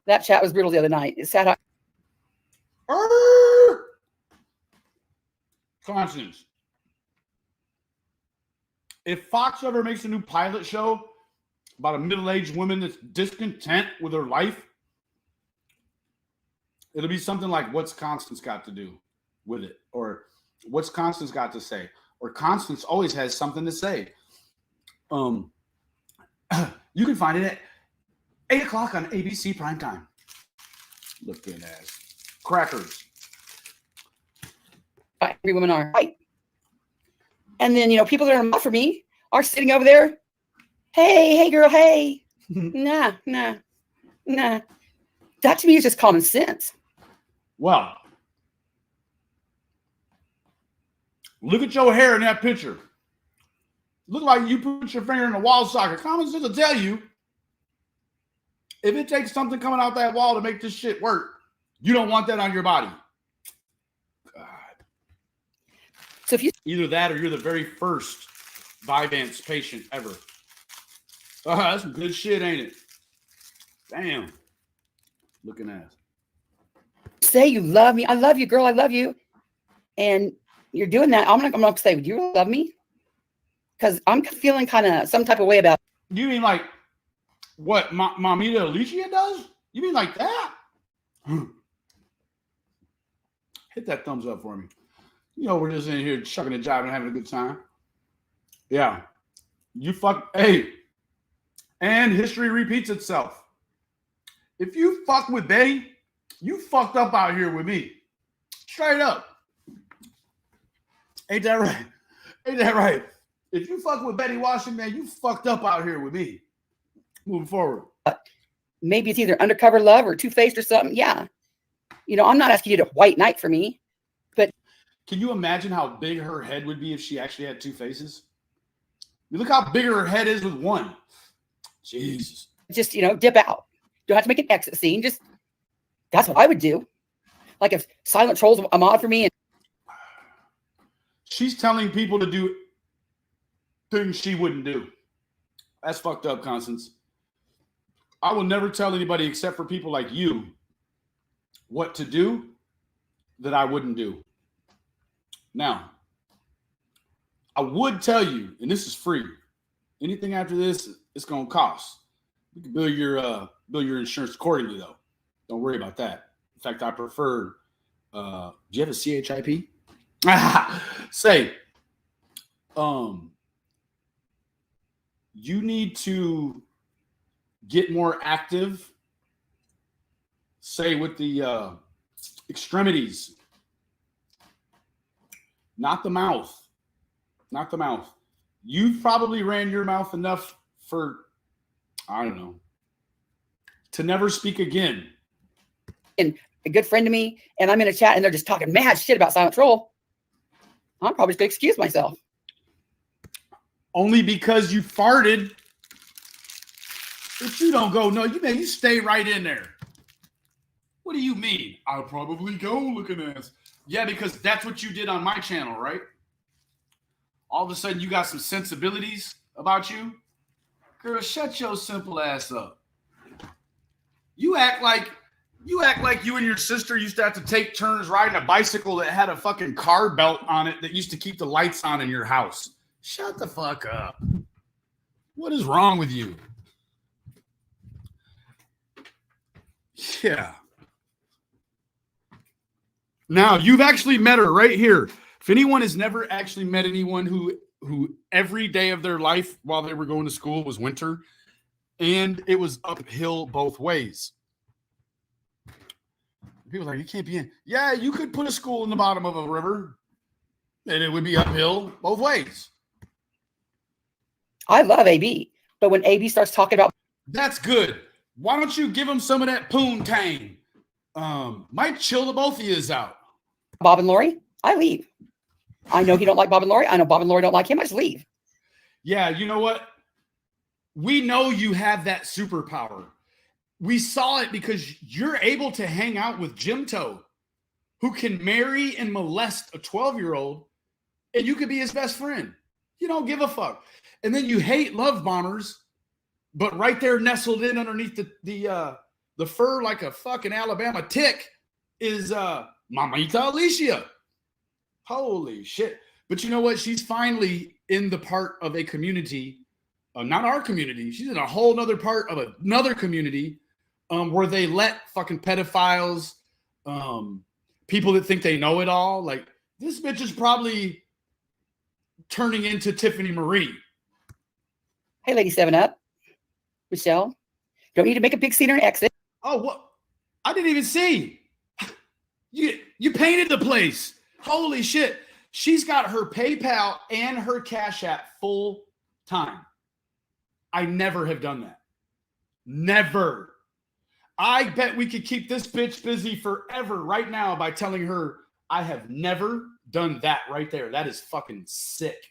That chat was brutal the other night. It's sad. Constance, if Fox ever makes a new pilot show about a middle-aged woman that's discontent with her life, it'll be something like, what's Constance got to do with it? Or what's Constance got to say? Or Constance always has something to say. You can find it at 8 o'clock on ABC Primetime. Look good ass. crackers. Every women are. Right. And then, people that are not for me are sitting over there. Hey, girl, hey. Nah. That to me is just common sense. Well, look at your hair in that picture. Look like you put your finger in the wall socket. Common sense will tell you if it takes something coming out that wall to make this shit work, you don't want that on your body. God. So if you Either that or you're the very first Vyvanse patient ever. That's some good shit, ain't it? Damn. Looking ass. say you love me, I love you, girl, I love you, and you're doing that, I'm gonna say, do you really love me? Because I'm feeling kind of some type of way about. You mean like what Mamita Alicia does? You mean like that? Hit that thumbs up for me. We're just in here chucking a jive and having a good time. Yeah. Hey. And history repeats itself. If you fuck with Betty, you fucked up out here with me. Straight up. Ain't that right? Ain't that right? If you fuck with Betty Washington, man, you fucked up out here with me. Moving forward. Maybe it's either undercover love or two-faced or something. Yeah. I'm not asking you to white knight for me, but. Can you imagine how big her head would be if she actually had two faces? You look how big her head is with one. Jesus. Just, dip out. Don't have to make an exit scene. Just, that's what I would do. Like if Silent Troll's a mod for me. And she's telling people to do things she wouldn't do. That's fucked up, Constance. I will never tell anybody except for people like you what to do that I wouldn't do. Now, I would tell you, and this is free. Anything after this, it's going to cost. You can bill your insurance accordingly, though. Don't worry about that. In fact, I prefer. Do you have a CHIP? Say, you need to get more active. Say with the extremities, not the mouth. Not the mouth. You've probably ran your mouth enough for, I don't know, to never speak again. And a good friend to me, and I'm in a chat, and they're just talking mad shit about Silent Troll. I'm probably just going to excuse myself. Only because you farted. If you don't go, no, you stay right in there. What do you mean? I'll probably go looking ass. Yeah, because that's what you did on my channel, right? All of a sudden, you got some sensibilities about you. Girl, shut your simple ass up. You act like you and your sister used to have to take turns riding a bicycle that had a fucking car belt on it that used to keep the lights on in your house. Shut the fuck up. What is wrong with you? Yeah. Now, you've actually met her right here. If anyone has never actually met anyone who every day of their life while they were going to school was winter and it was uphill both ways. People are like, you can't be in. Yeah, you could put a school in the bottom of a river and it would be uphill both ways. I love AB, but when AB starts talking about. That's good. Why don't you give him some of that poontang? Might chill the both of yous out. Bob and Lori, I leave. I know he don't like Bob and Lori. I know Bob and Lori don't like him. I just leave. Yeah, you know what? We know you have that superpower. We saw it because you're able to hang out with Jim Toe, who can marry and molest a 12-year-old, and you could be his best friend. You don't give a fuck. And then you hate love bombers, but right there nestled in underneath the fur like a fucking Alabama tick is Mamita Alicia. Holy shit. But you know what? She's finally in the part of a community, not our community. She's in a whole nother part of another community where they let fucking pedophiles, people that think they know it all. Like, this bitch is probably turning into Tiffany Marie. Hey, Lady 7-Up. Michelle. Don't need to make a big scene or an exit. Oh, what? I didn't even see. You painted the place. Holy shit. She's got her PayPal and her Cash App full time. I never have done that. Never. I bet we could keep this bitch busy forever right now by telling her I have never done that right there. That is fucking sick.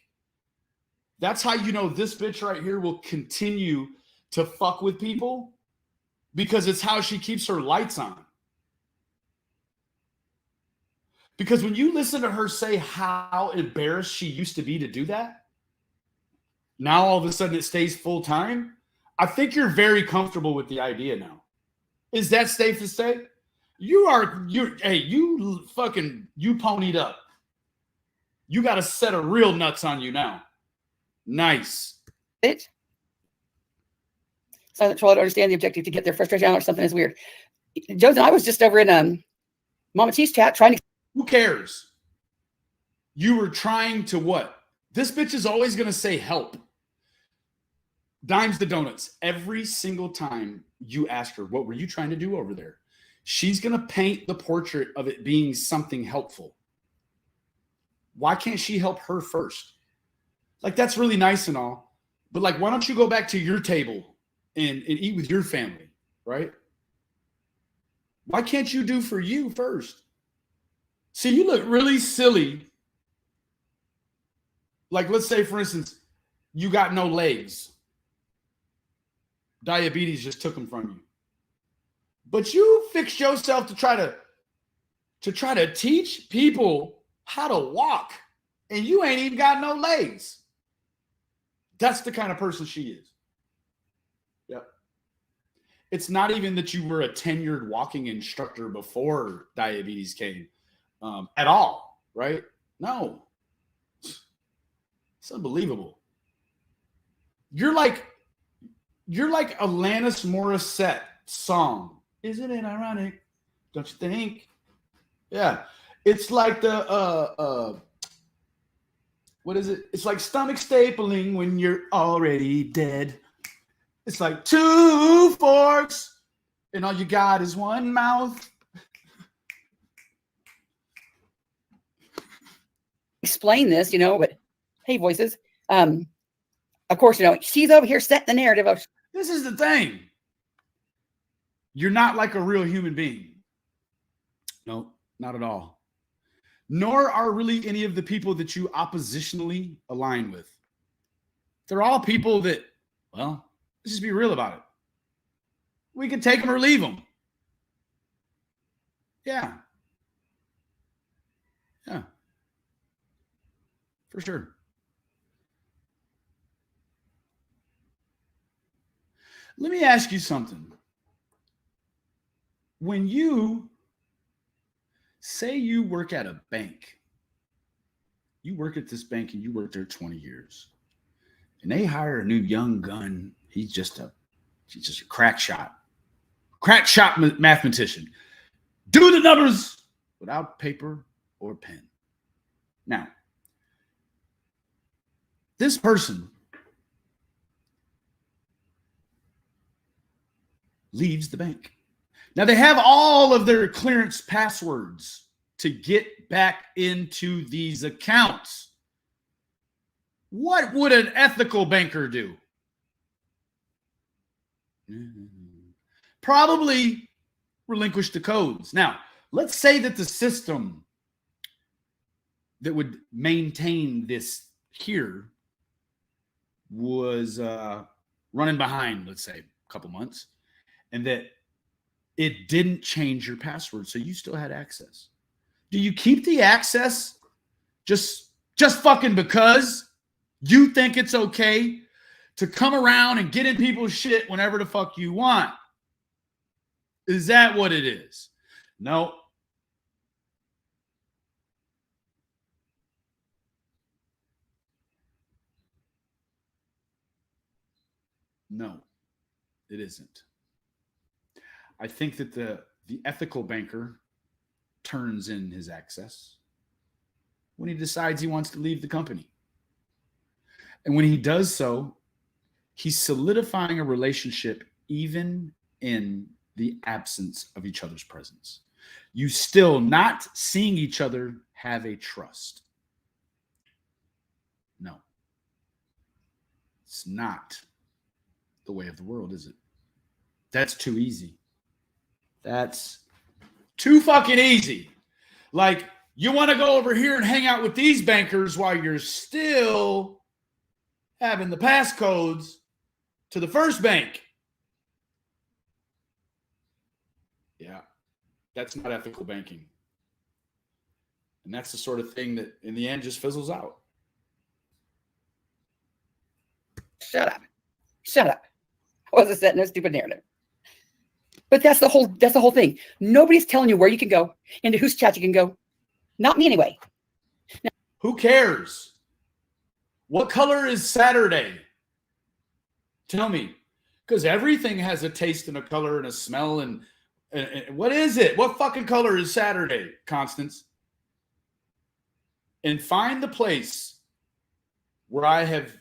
That's how you know this bitch right here will continue to fuck with people, because it's how she keeps her lights on. Because when you listen to her say how embarrassed she used to be to do that, now all of a sudden it stays full time. I think you're very comfortable with the idea now. Is that safe to say? You ponied up. You got a set of real nuts on you now. Nice. It. Silent troll, I don't understand the objective to get their frustration out or something is weird. Jones and I was just over in Mama T's chat trying to. Who cares? You were trying to what? This bitch is always going to say help. Dimes to donuts. Every single time you ask her, what were you trying to do over there? She's going to paint the portrait of it being something helpful. Why can't she help her first? Like, that's really nice and all. But like, why don't you go back to your table and eat with your family, right? Why can't you do for you first? See, you look really silly. Like, let's say, for instance, you got no legs. Diabetes just took them from you. But you fixed yourself to try to teach people how to walk, and you ain't even got no legs. That's the kind of person she is. Yep. It's not even that you were a tenured walking instructor before diabetes came at all, right? No. It's unbelievable. You're like Alanis Morissette song. Isn't it ironic? Don't you think? Yeah. It's like the what is it? It's like stomach stapling when you're already dead. It's like 2 forks and all you got is one mouth. Explain this, but hey, voices. Of course, she's over here setting the narrative of. This is the thing. You're not like a real human being. No, not at all. Nor are really any of the people that you oppositionally align with. They're all people that, well, let's just be real about it. We can take them or leave them. Yeah. Yeah. For sure. Let me ask you something. When you say you work at a bank, you work at this bank and you work there 20 years, and they hire a new young gun. He's just a crack shot mathematician. Do the numbers without paper or pen. Now, this person leaves the bank. Now, they have all of their clearance passwords to get back into these accounts. What would an ethical banker do? Probably relinquish the codes. Now, let's say that the system that would maintain this here was running behind, let's say, a couple months, and that it didn't change your password, so you still had access. Do you keep the access just fucking because you think it's okay to come around and get in people's shit whenever the fuck you want? Is that what it is? No. No, it isn't. I think that the ethical banker turns in his access when he decides he wants to leave the company. And when he does so, he's solidifying a relationship even in the absence of each other's presence. You still not seeing each other have a trust. No. It's not the way of the world, is it? That's too easy. That's too fucking easy. Like, you want to go over here and hang out with these bankers while you're still having the passcodes to the first bank. Yeah, that's not ethical banking. And that's the sort of thing that in the end just fizzles out. Shut up. Shut up. I wasn't setting a stupid narrative. But that's the whole thing. Nobody's telling you where you can go, into whose chat you can go. Not me anyway. Now, who cares? What color is Saturday? Tell me. Because everything has a taste and a color and a smell. And what is it? What fucking color is Saturday, Constance? And find the place where I have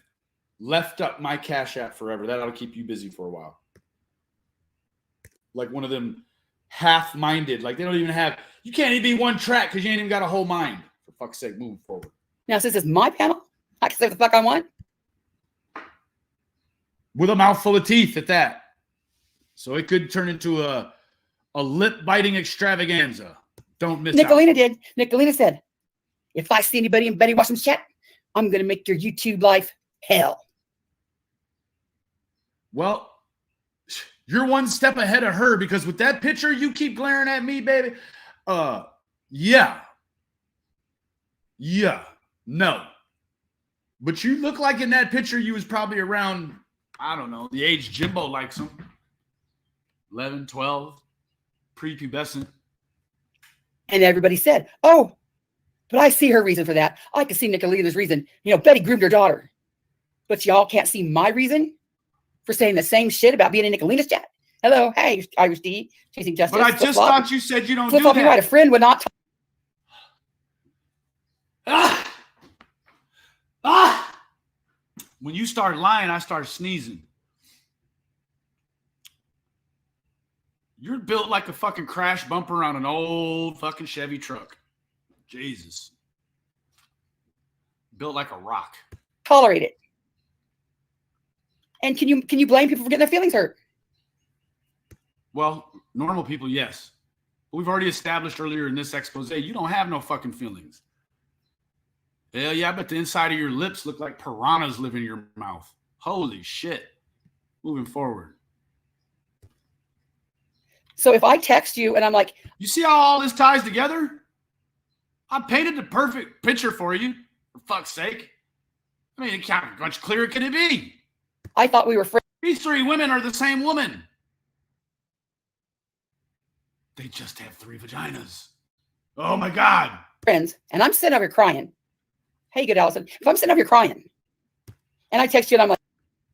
left up my Cash App forever. That ought to keep you busy for a while. Like one of them half-minded. Like they don't even have, you can't even be one track because you ain't even got a whole mind. For fuck's sake, moving forward. Now, since it's my panel, I can say what the fuck I want. With a mouthful of teeth at that. So it could turn into a lip-biting extravaganza. Don't miss Nicolina out. did. Nicolina said, if I see anybody in Betty Washington's chat, I'm going to make your YouTube life hell. Well, you're one step ahead of her because with that picture you keep glaring at me, baby. Yeah. No. But you look like in that picture you was probably around, I don't know, the age Jimbo likes him. 11, 12, prepubescent. And everybody said, oh, but I see her reason for that. I can see Nicolina's reason. You know, Betty groomed her daughter. But y'all can't see my reason for saying the same shit about being in Nicolina's chat. Hello, hey, Irish D, chasing justice. But I just thought you said you don't do that. You're right. A friend would not. When you start lying, I start sneezing. You're built like a fucking crash bumper on an old fucking Chevy truck. Jesus. Built like a rock. Tolerate it. And can you blame people for getting their feelings hurt? Well, normal people, yes. But we've already established earlier in this expose, you don't have no fucking feelings. Hell yeah, but the inside of your lips look like piranhas live in your mouth. Holy shit. Moving forward. So if I text you and I'm like, you see how all this ties together? I painted the perfect picture for you, for fuck's sake. I mean, how much clearer can it be? I thought we were friends. These three women are the same woman. They just have 3 vaginas. Oh my God. Friends. And I'm sitting over here crying. Hey, good Allison. If I'm sitting over here crying and I text you and I'm like,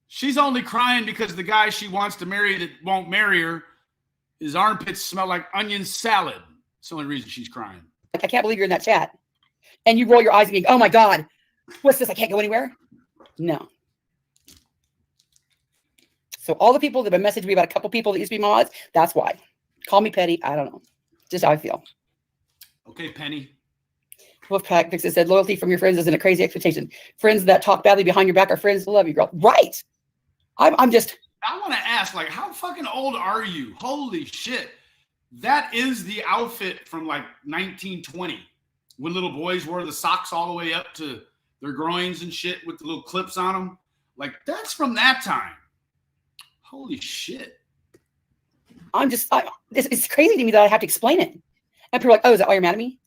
she's only crying because the guy she wants to marry that won't marry her, his armpits smell like onion salad. It's the only reason she's crying. Like, I can't believe you're in that chat. And you roll your eyes and go, oh my God, what's this? I can't go anywhere. No. So all the people that have been messaging me about a couple people that used to be mods, that's why. Call me petty. I don't know. Just how I feel. Okay, Penny. Wolfpack Fixes said, loyalty from your friends isn't a crazy expectation. Friends that talk badly behind your back are friends that love you, girl. Right. I'm just. I want to ask, like, how fucking old are you? Holy shit. That is the outfit from like 1920 when little boys wore the socks all the way up to their groins and shit with the little clips on them. Like, that's from that time. Holy shit. It's crazy to me that I have to explain it. And people are like, oh, is that why you're mad at me?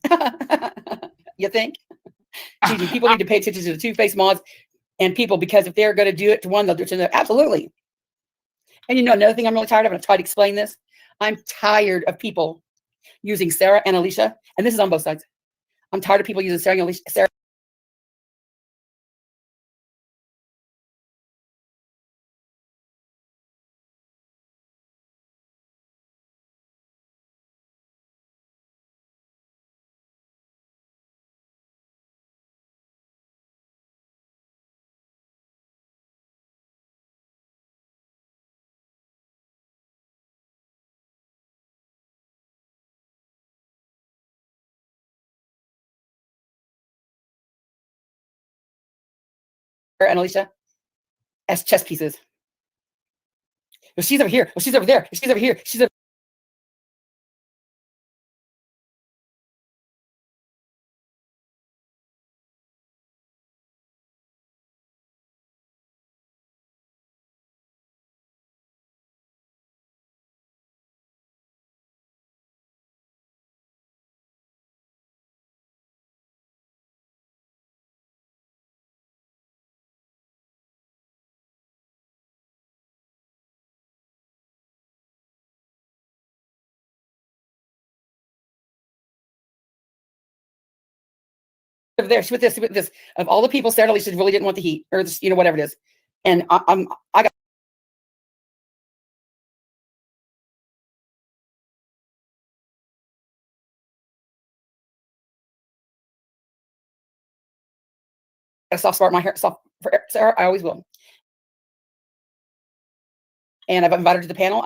You think? Gigi, people need to pay attention to the two-faced mods and people, because if they're going to do it to one, they'll do it to another. Absolutely. And you know, another thing I'm really tired of, and I've tried to explain this. I'm tired of people using Sarah and Alicia, and this is on both sides. I'm tired of people using Sarah and Alicia. and Alicia as chess pieces. Well, she's over here. Well, she's over there. She's over here. She's over. Over there. She's with this. She's with this. Of all the people, Sarah Alicia really didn't want the heat or this, whatever it is. And I got a soft spot in my hair. Soft for Sarah. I always will. And I've invited her to the panel.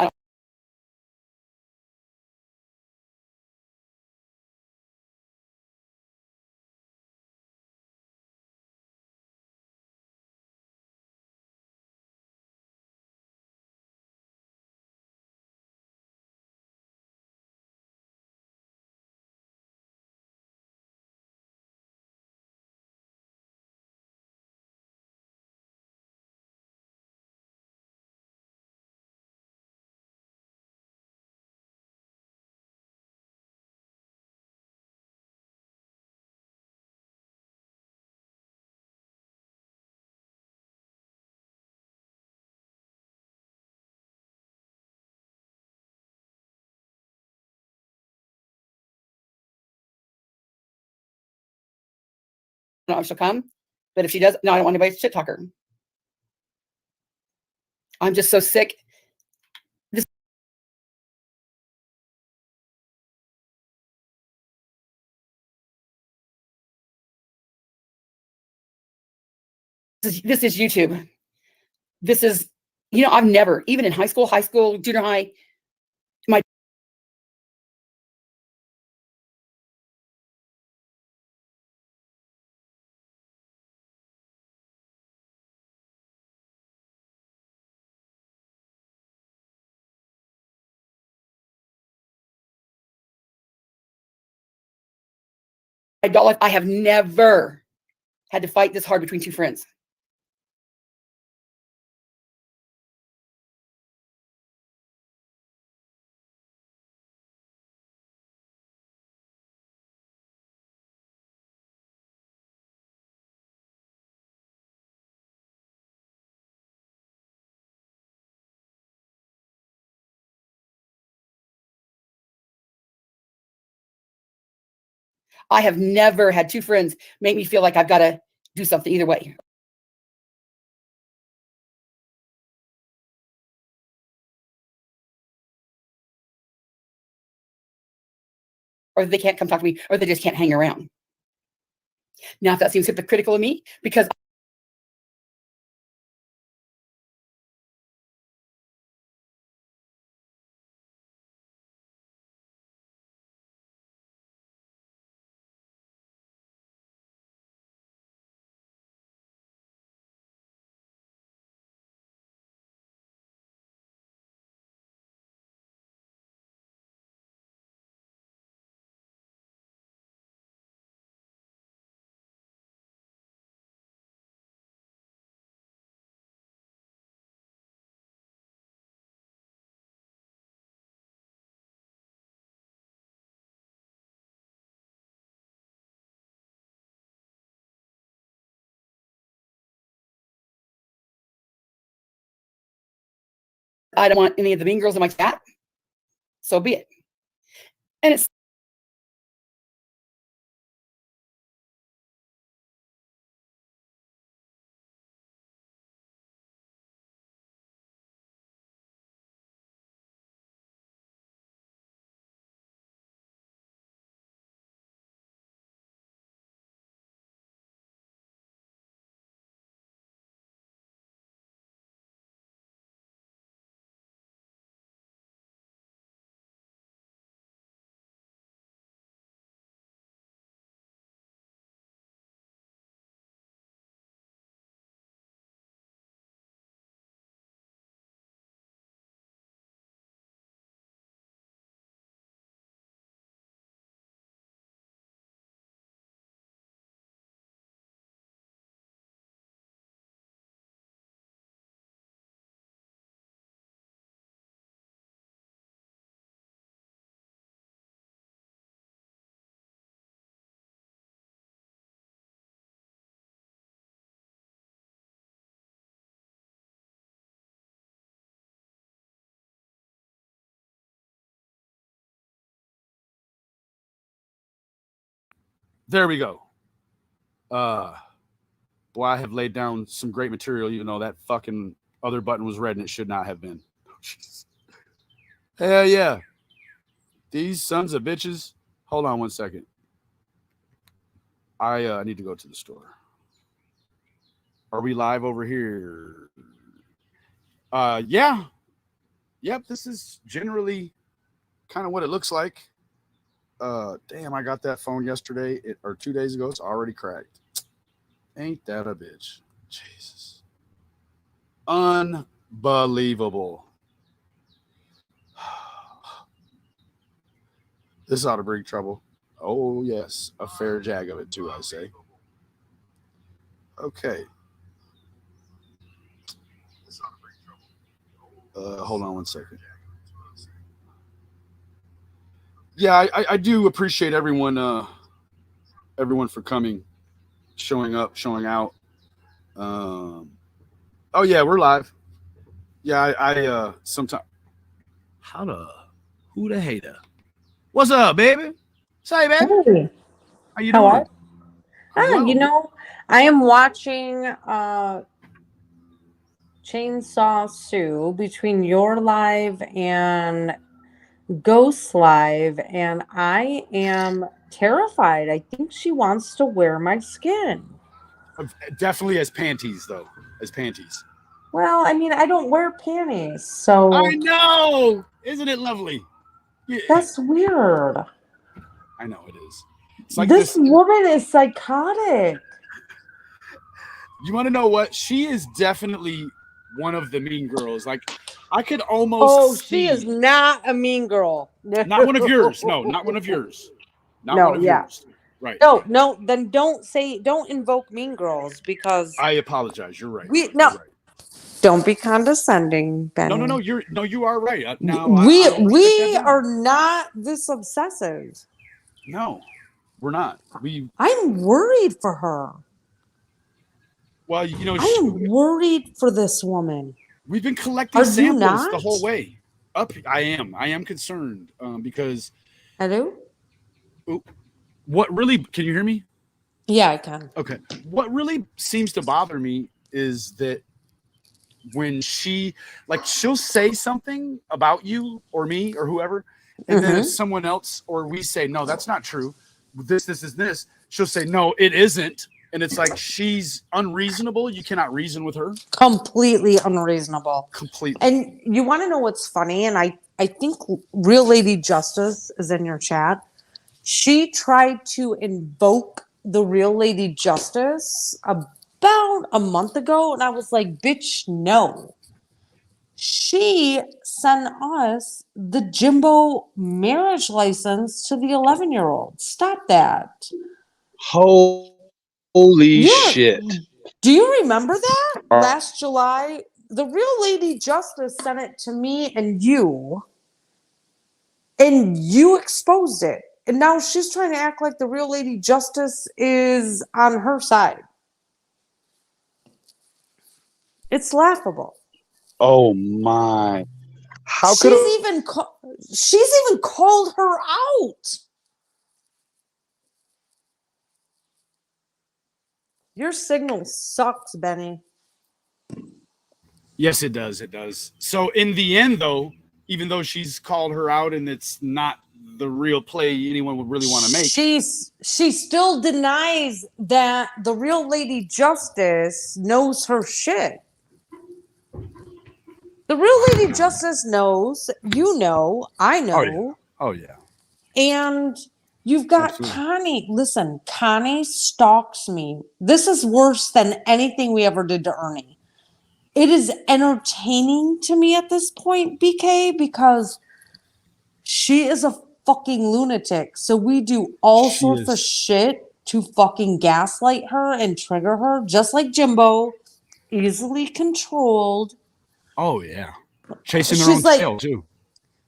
I don't know if she'll come, but if she does, no, I don't want anybody to shit talk her. I'm just so sick. This is YouTube. This is, I've never, even in high school, junior high, adult life, I have never had to fight this hard between two friends. I have never had two friends make me feel like I've got to do something either way. Or they can't come talk to me, or they just can't hang around. Now, if that seems hypocritical of me, because I don't want any of the mean girls in my chat, so be it. And it's There we go. Boy, I have laid down some great material, even though that fucking other button was red and it should not have been. Hell yeah. These sons of bitches. Hold on one second. I need to go to the store. Are we live over here? Yeah. Yep, this is generally kind of what it looks like. Damn, I got that phone yesterday or 2 days ago. It's already cracked. Ain't that a bitch? Jesus. Unbelievable. This ought to bring trouble. Oh, yes. A fair jag of it, too, I say. Okay. Hold on one second. Yeah, I do appreciate everyone for coming, showing up, showing out. Oh yeah, we're live. Yeah, I sometimes. Who the hater? What's up, baby? Say, baby. Hey, How you how doing? are you? I am watching Chainsaw Sue between your live and Ghost Live, and I am terrified. I think she wants to wear my skin. Definitely as panties, though. As panties. Well, I mean, I don't wear panties, so I know. Isn't it lovely? Yeah. that's weird. I know it is. It's like This woman is psychotic. You want to know what? She is definitely one of the mean girls. Like, I could almost. Oh, see, she is not a mean girl. not one of yours. No, not one of yours. Not No, one of yeah. yours. Right. No. Then don't invoke mean girls because I apologize. You're right. You're right. Don't be condescending, Benny. No. You are right. Now we are not this obsessive. No, we're not. I'm worried for her. Well, I am worried for this woman. We've been collecting samples the whole way up. I am concerned because. Hello? What really? Can you hear me? Yeah, I can. Okay. What really seems to bother me is that when she'll say something about you or me or whoever, and then if someone else or we say, no, that's not true. This is this. She'll say, no, it isn't. And it's like she's unreasonable. You cannot reason with her. Completely unreasonable. Completely. And you want to know what's funny? And I think Real Lady Justice is in your chat. She tried to invoke the Real Lady Justice about a month ago. And I was like, bitch, no. She sent us the Jimbo marriage license to the 11-year-old. Stop that. Holy shit. Do you remember that? Last July, the Real Lady Justice sent it to me and you exposed it. And now she's trying to act like the Real Lady Justice is on her side. It's laughable. Oh my. She's even called her out. Your signal sucks, Benny. Yes, it does. It does. So in the end, though, even though she's called her out and it's not the real play anyone would really want to make, she still denies that the Real Lady Justice knows her shit. The Real Lady Justice knows, you know, I know. Oh yeah. And you've got Absolutely. Connie. Listen, Connie stalks me. This is worse than anything we ever did to Ernie. It is entertaining to me at this point, BK, because she is a fucking lunatic. So we do all sorts of shit to fucking gaslight her and trigger her, just like Jimbo, easily controlled. Oh yeah. Chasing their own tail too.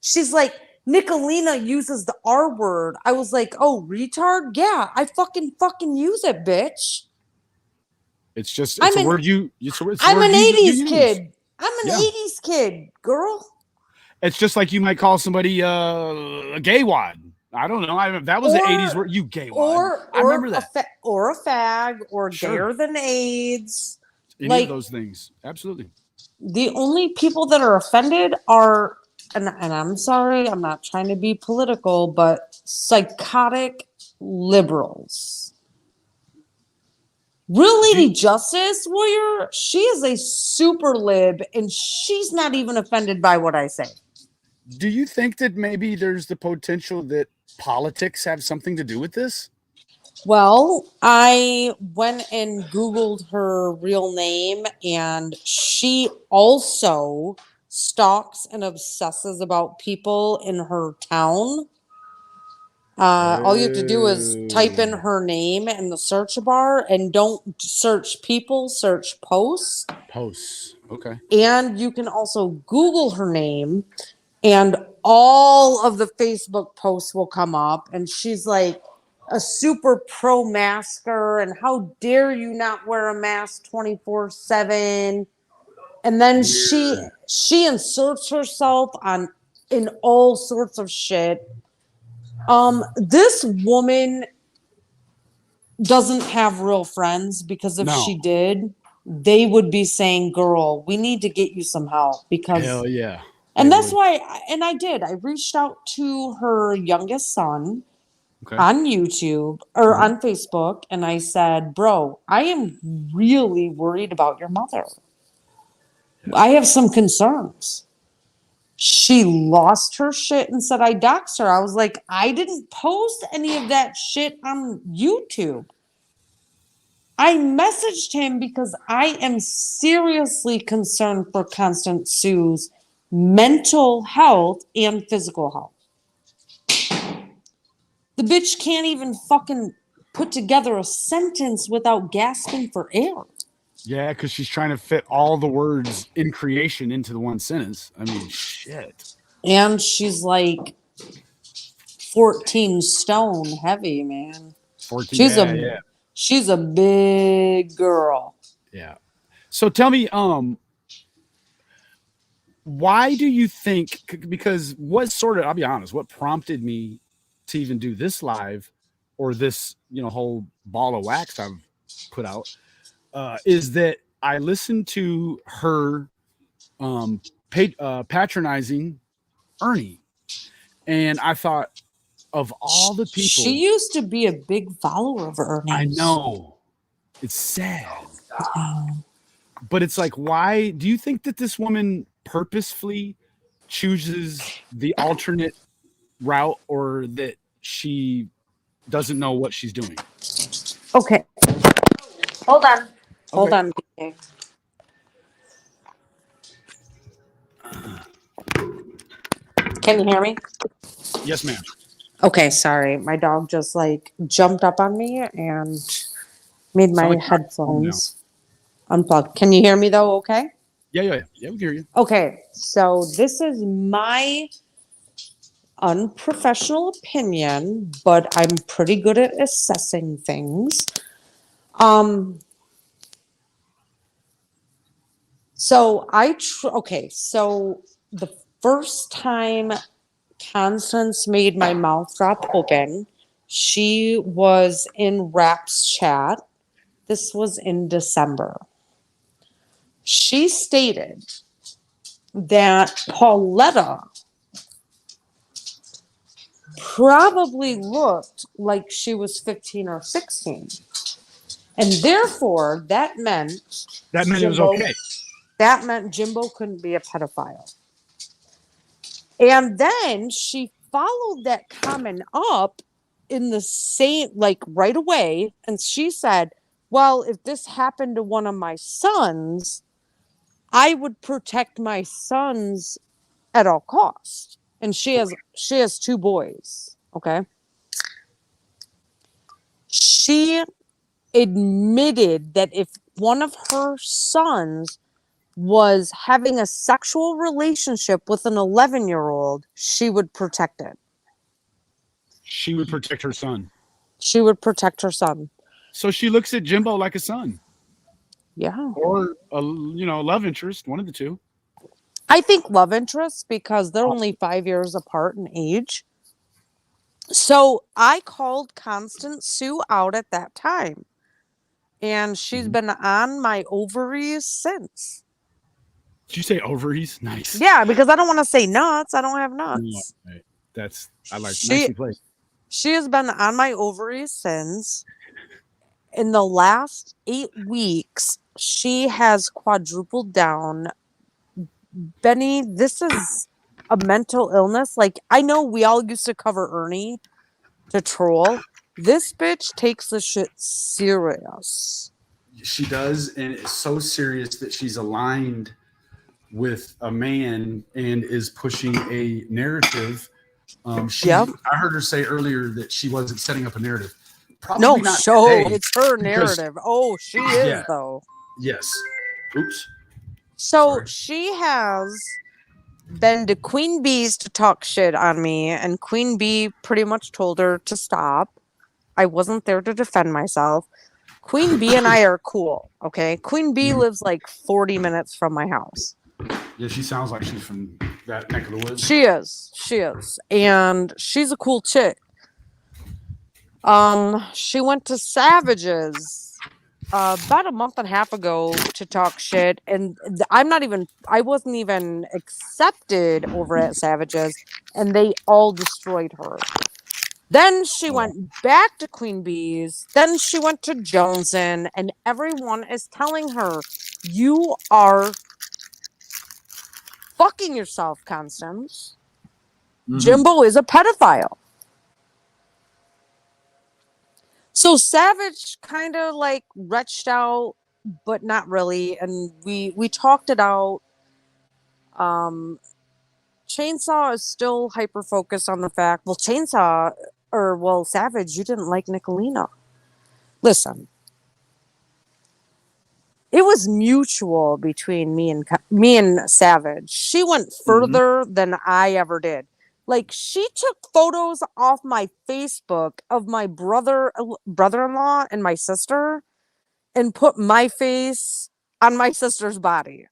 She's like, Nicolina uses the R word. I was like, oh, retard? Yeah, I fucking use it, bitch. It's a word you. I'm an 80s kid. I'm an 80s kid, girl. It's just like you might call somebody a gay wad. I don't know. That was the 80s where you gay one. I remember that. Or a fag, or Sure. gayer than AIDS. Any of those things. Absolutely. The only people that are offended are, and I'm sorry, I'm not trying to be political, but psychotic liberals. Real Lady Justice Warrior, she is a super lib, and she's not even offended by what I say. Do you think that maybe there's the potential that politics have something to do with this? Well, I went and Googled her real name, and she also stalks and obsesses about people in her town. All you have to do is type in her name in the search bar, and don't search people, search posts. Posts. Okay. And you can also Google her name, and all of the Facebook posts will come up, and she's like a super pro masker, and how dare you not wear a mask 24/7. And then she inserts herself in all sorts of shit. This woman doesn't have real friends, because if she did, they would be saying, girl, we need to get you some help, because hell yeah. And that's why, and I reached out to her youngest son on YouTube or on Facebook, and I said, bro, I am really worried about your mother. I have some concerns. She lost her shit and said I doxed her. I was like, I didn't post any of that shit on YouTube. I messaged him because I am seriously concerned for Constance Sue's mental health and physical health. The bitch can't even fucking put together a sentence without gasping for air. Yeah, because she's trying to fit all the words in creation into the one sentence. I mean, shit. And she's like 14 stone heavy, man. 14. She's a big girl. Yeah. So tell me, why do you think, because I'll be honest, what prompted me to even do this live, or this, whole ball of wax I've put out, is that I listened to her patronizing Ernie, and I thought, of all the people, she used to be a big follower of Ernie. I know, it's sad, but it's like, why do you think that this woman purposefully chooses the alternate route, or that she doesn't know what she's doing? Okay. Hold on. Hold Okay. on. Can you hear me? Yes, ma'am. Okay, sorry. My dog just jumped up on me and made my headphones unplug. Can you hear me though? Okay. Yeah, we can hear you. Okay, so this is my unprofessional opinion, but I'm pretty good at assessing things. So so the first time Constance made my mouth drop open, she was in Rap's chat. This was in December. She stated that Pauletta probably looked like she was 15 or 16. And therefore, that meant it was okay. That meant Jimbo couldn't be a pedophile. And then she followed that comment up in the same, right away. And she said, well, if this happened to one of my sons, I would protect my sons at all costs. And she has 2 boys. Okay. She admitted that if one of her sons was having a sexual relationship with an 11-year-old, she would protect it. She would protect her son. She would protect her son. So she looks at Jimbo like a son. Yeah. Or a love interest, one of the two. I think love interest, because they're only 5 years apart in age. So I called Constance Sue out at that time, and she's been on my ovaries since. Did you say ovaries? Nice. Yeah, because I don't want to say nuts. I don't have No, nuts. okay. That's I like She nicely played. she has been on my ovaries since. In the last 8 weeks, she has quadrupled down. Benny, this is a mental illness. Like, I know we all used to cover Ernie to troll. This bitch takes the shit serious. She does, and it's so serious that she's aligned with a man and is pushing a narrative. Yep. I heard her say earlier that she wasn't setting up a narrative. Probably No, not so today, it's her because- narrative. Oh, she is, Yeah. though. Yes. Oops. So Sorry. she has been to Queen Bee's to talk shit on me, and Queen Bee pretty much told her to stop. I wasn't there to defend myself. Queen Bee and I are cool, okay? Queen Bee lives like 40 minutes from my house. Yeah, she sounds like she's from that neck of the woods. She is. And she's a cool chick. She went to Savage's about a month and a half ago to talk shit, and I wasn't even accepted over at Savage's, and they all destroyed her. Then she went back to Queen Bee's. Then she went to Joneson, and everyone is telling her, you are fucking yourself, Constance. Mhm. Jimbo is a pedophile. So Savage kind of like retched out, but not really. And we talked it out. Chainsaw is still hyper focused on the fact, Savage, you didn't like Nicolina. Listen, it was mutual between me and Savage. She went further than I ever did. Like, she took photos off my Facebook of my brother-in-law and my sister and put my face on my sister's body.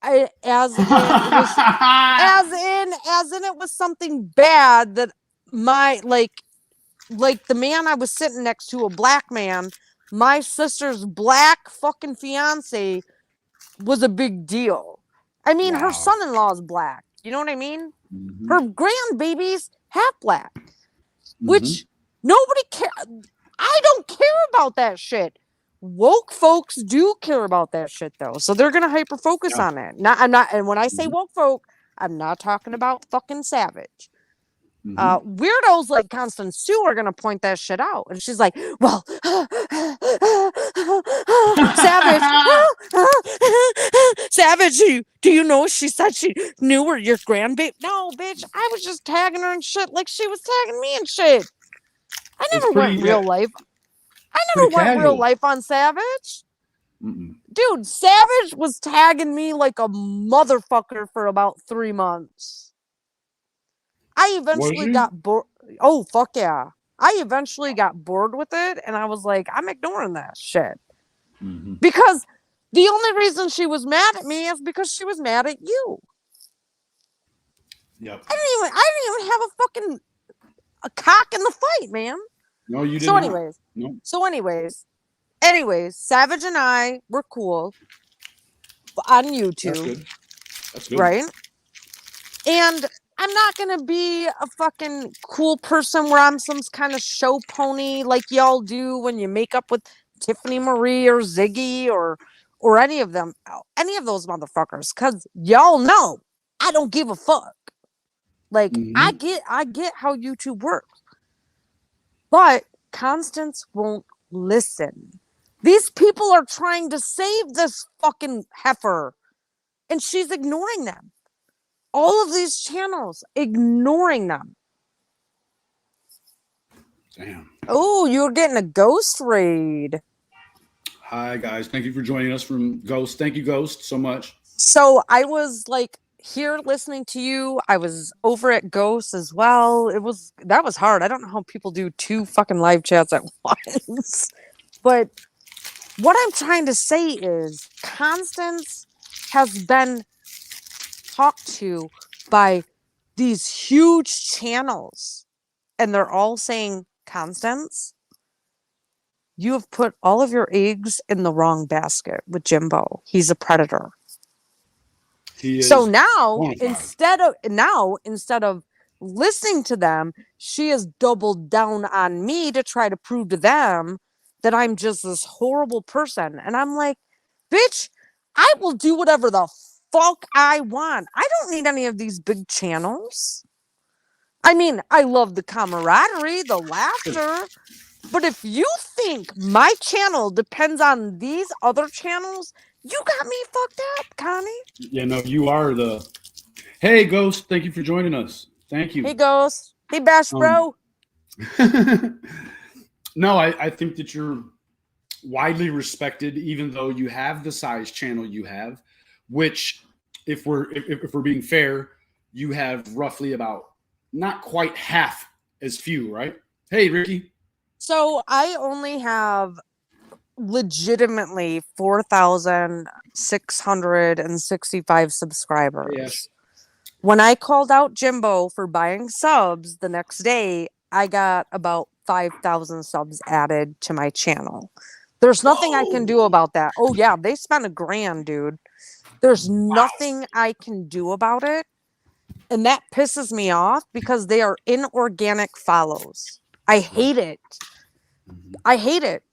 As in it was something bad that my like the man I was sitting next to, a black man, my sister's black fucking fiance, was a big deal. I mean, her son-in-law is black. You know what I mean? Her grandbaby's half black, which nobody care. I don't care about that shit. Woke folks do care about that shit though, so they're gonna hyper focus on it. And when I say woke folk, I'm not talking about fucking Savage. Weirdos like Constance Sue are gonna point that shit out, and she's like, "Well, Savage, do you know she said she knew where your grandbaby?" No, bitch, I was just tagging her and shit like she was tagging me and shit. I never went real life. I never went real life on Savage. Dude, Savage was tagging me like a motherfucker for about 3 months. I eventually got bored. Oh, fuck yeah. I eventually got bored with it, and I was like, I'm ignoring that shit. Because the only reason she was mad at me is because she was mad at you. Yep. I didn't even have a cock in the fight, man. No, you didn't. So anyways, Savage and I were cool on YouTube. That's good. Right? And I'm not gonna be a fucking cool person where I'm some kind of show pony like y'all do when you make up with Tiffany Marie or Ziggy or any of them, any of those motherfuckers, because y'all know I don't give a fuck. Like, I get how YouTube works. But Constance won't listen. These people are trying to save this fucking heifer, and she's ignoring them. All of these channels, ignoring them. Damn. Oh, you're getting a ghost raid. Hi, guys. Thank you for joining us from Ghost. Thank you, Ghost, so much. So I was like here listening to you. I was over at Ghost as well. That was hard. I don't know how people do 2 fucking live chats at once. But what I'm trying to say is Constance has been talked to by these huge channels, and they're all saying, Constance, you have put all of your eggs in the wrong basket with Jimbo. He's a predator. He is So now, bona fide. instead of listening to them, she has doubled down on me to try to prove to them that I'm just this horrible person. And I'm like, bitch, I will do whatever the fuck I want. I don't need any of these big channels. I mean, I love the camaraderie, the laughter. But if you think my channel depends on these other channels, you got me fucked up, Connie. Yeah, no, you are the. Hey, Ghost, thank you for joining us. Thank you. Hey, Ghost. Hey, Bash Bro. No, I think that you're widely respected, even though you have the size channel you have, which, if we're being fair, you have roughly about not quite half as few, right? Hey, Ricky. So I only have legitimately 4,665 subscribers. Yeah. When I called out Jimbo for buying subs the next day, I got about 5,000 subs added to my channel. There's nothing I can do about that. Oh yeah, they spent $1,000, dude. There's nothing I can do about it. And that pisses me off because they are inorganic follows. I hate it. I hate it.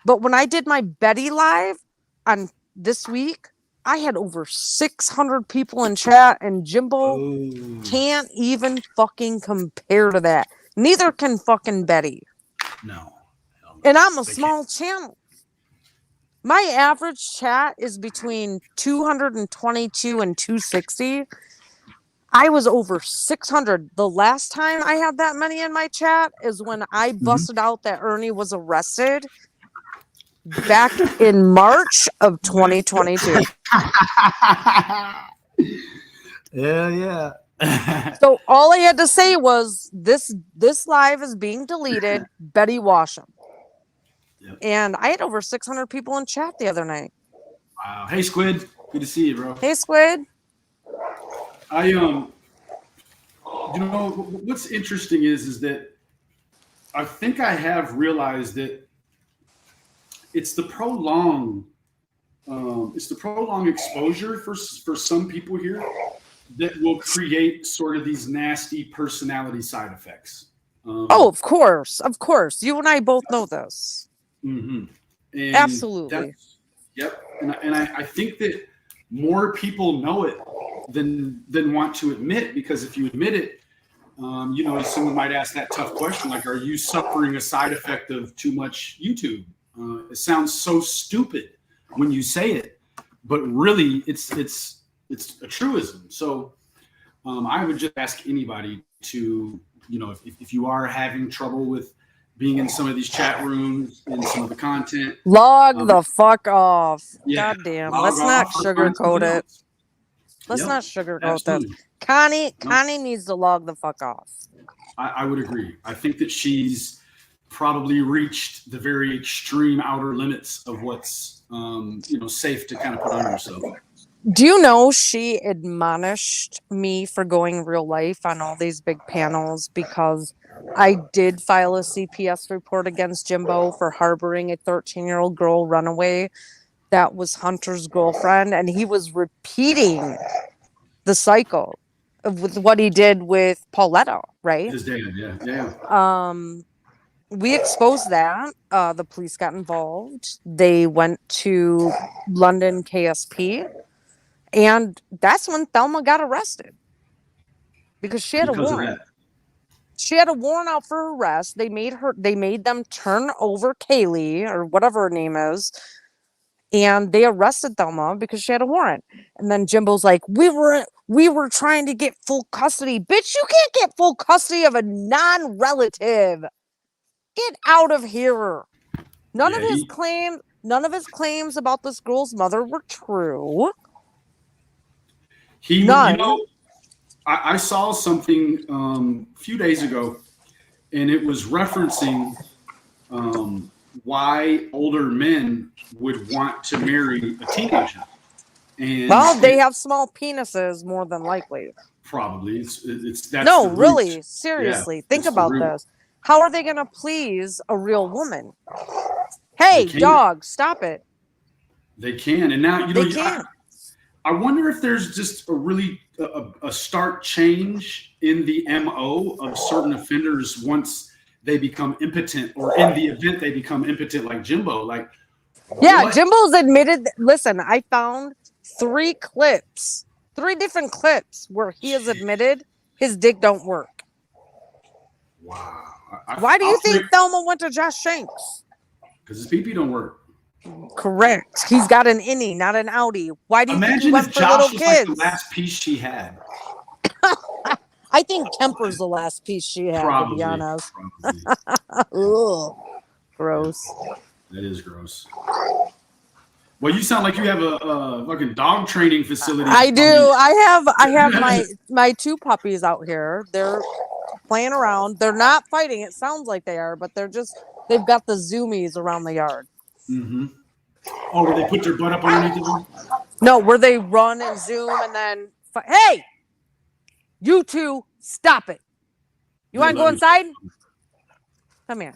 But when I did my Betty live on this week, I had over 600 people in chat, and Jimbo can't even fucking compare to that. Neither can fucking Betty. No. And I'm a small channel. My average chat is between 222 and 260. I was over 600. The last time I had that many in my chat is when I busted out that Ernie was arrested back in March of 2022. Yeah. So all I had to say was this live is being deleted. Betty Washam. Yep. And I had over 600 people in chat the other night. Wow. Hey, Squid. Good to see you, bro. Hey, Squid. You know, what's interesting is that I think I have realized that it's the prolonged exposure for some people here that will create sort of these nasty personality side effects. Of course. You and I both know this. Mm-hmm. Absolutely. Yep. And I think that more people know it than want to admit, because if you admit it, someone might ask that tough question, like, are you suffering a side effect of too much YouTube? It sounds so stupid when you say it, but really it's a truism. So I would just ask anybody to, if you are having trouble with being in some of these chat rooms and some of the content, log the fuck off. Yeah, God damn. Let's not sugarcoat it. Let's not sugarcoat this. Connie needs to log the fuck off. I would agree. I think that she's probably reached the very extreme outer limits of what's safe to kind of put on yourself. Do you know she admonished me for going real life on all these big panels because I did file a CPS report against Jimbo for harboring a 13-year-old girl runaway that was Hunter's girlfriend, and he was repeating the cycle with what he did with Pauletta, right? His dad, yeah. We exposed that. The police got involved. They went to London KSP, and that's when Thelma got arrested because she had a warrant. She had a warrant out for arrest. They made them turn over Kaylee or whatever her name is. And they arrested Thelma because she had a warrant. And then Jimbo's like, we were trying to get full custody. Bitch, you can't get full custody of a non-relative. Get out of here. None of his claims about this girl's mother were true. None. I saw something a few days ago, and it was referencing why older men would want to marry a teenager. And well, they have small penises more than likely. Probably. It's that's No, the root. really, seriously. Think it's the about root. this. How are they going to please a real woman? Hey, can't. dog, stop it. They can, and now They can't. I wonder if there's just a really a stark change in the MO of certain offenders once they become impotent, or in the event they become impotent, like Jimbo. Like, Yeah, what? Jimbo's admitted. Listen, I found 3 different clips where he has admitted his dick don't work. Wow. Why do you think Thelma went to Josh Shanks? Because his pee don't work. Correct. He's got an innie, not an outie. Why do you think he Imagine went if for Josh little was like kids? the last piece she had. I think Kemper's the last piece she had, Probably. to be honest. Probably. Ugh. Gross. That is gross. Well, you sound like you have a fucking dog training facility. I do. I have my 2 puppies out here. They're playing around. They're not fighting. It sounds like they are, but they've got the zoomies around the yard. Mm-hmm. Oh, where they put their butt up underneath them? No, where they run and zoom and then hey, you 2, stop it. You want to go inside? Come here.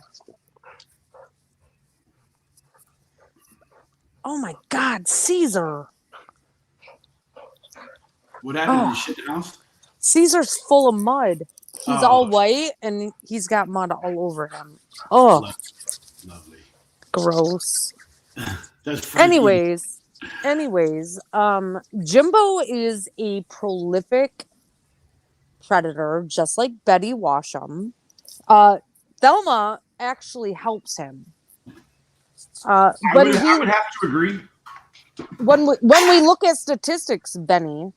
Oh my God, Caesar. What happened? Did you shit the house? Caesar's full of mud. He's all white and he's got mud all over him. Oh, lovely. Gross. That's freaky. Anyways, Jimbo is a prolific predator, just like Betty Washam. Thelma actually helps him. I But would have to agree. When we look at statistics, Benny,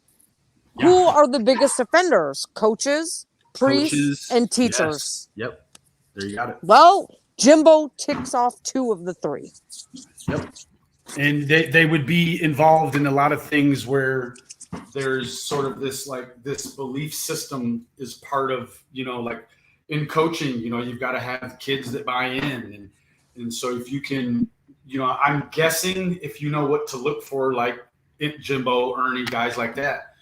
who are the biggest offenders? Coaches, priests, and teachers. Yes. Yep. There you got it. Well, Jimbo ticks off 2 of the 3. Yep. And they would be involved in a lot of things where there's sort of this belief system is part of, like in coaching, you've got to have kids that buy in. And so if you can, I'm guessing if you know what to look for, like Jimbo, Ernie, guys like that,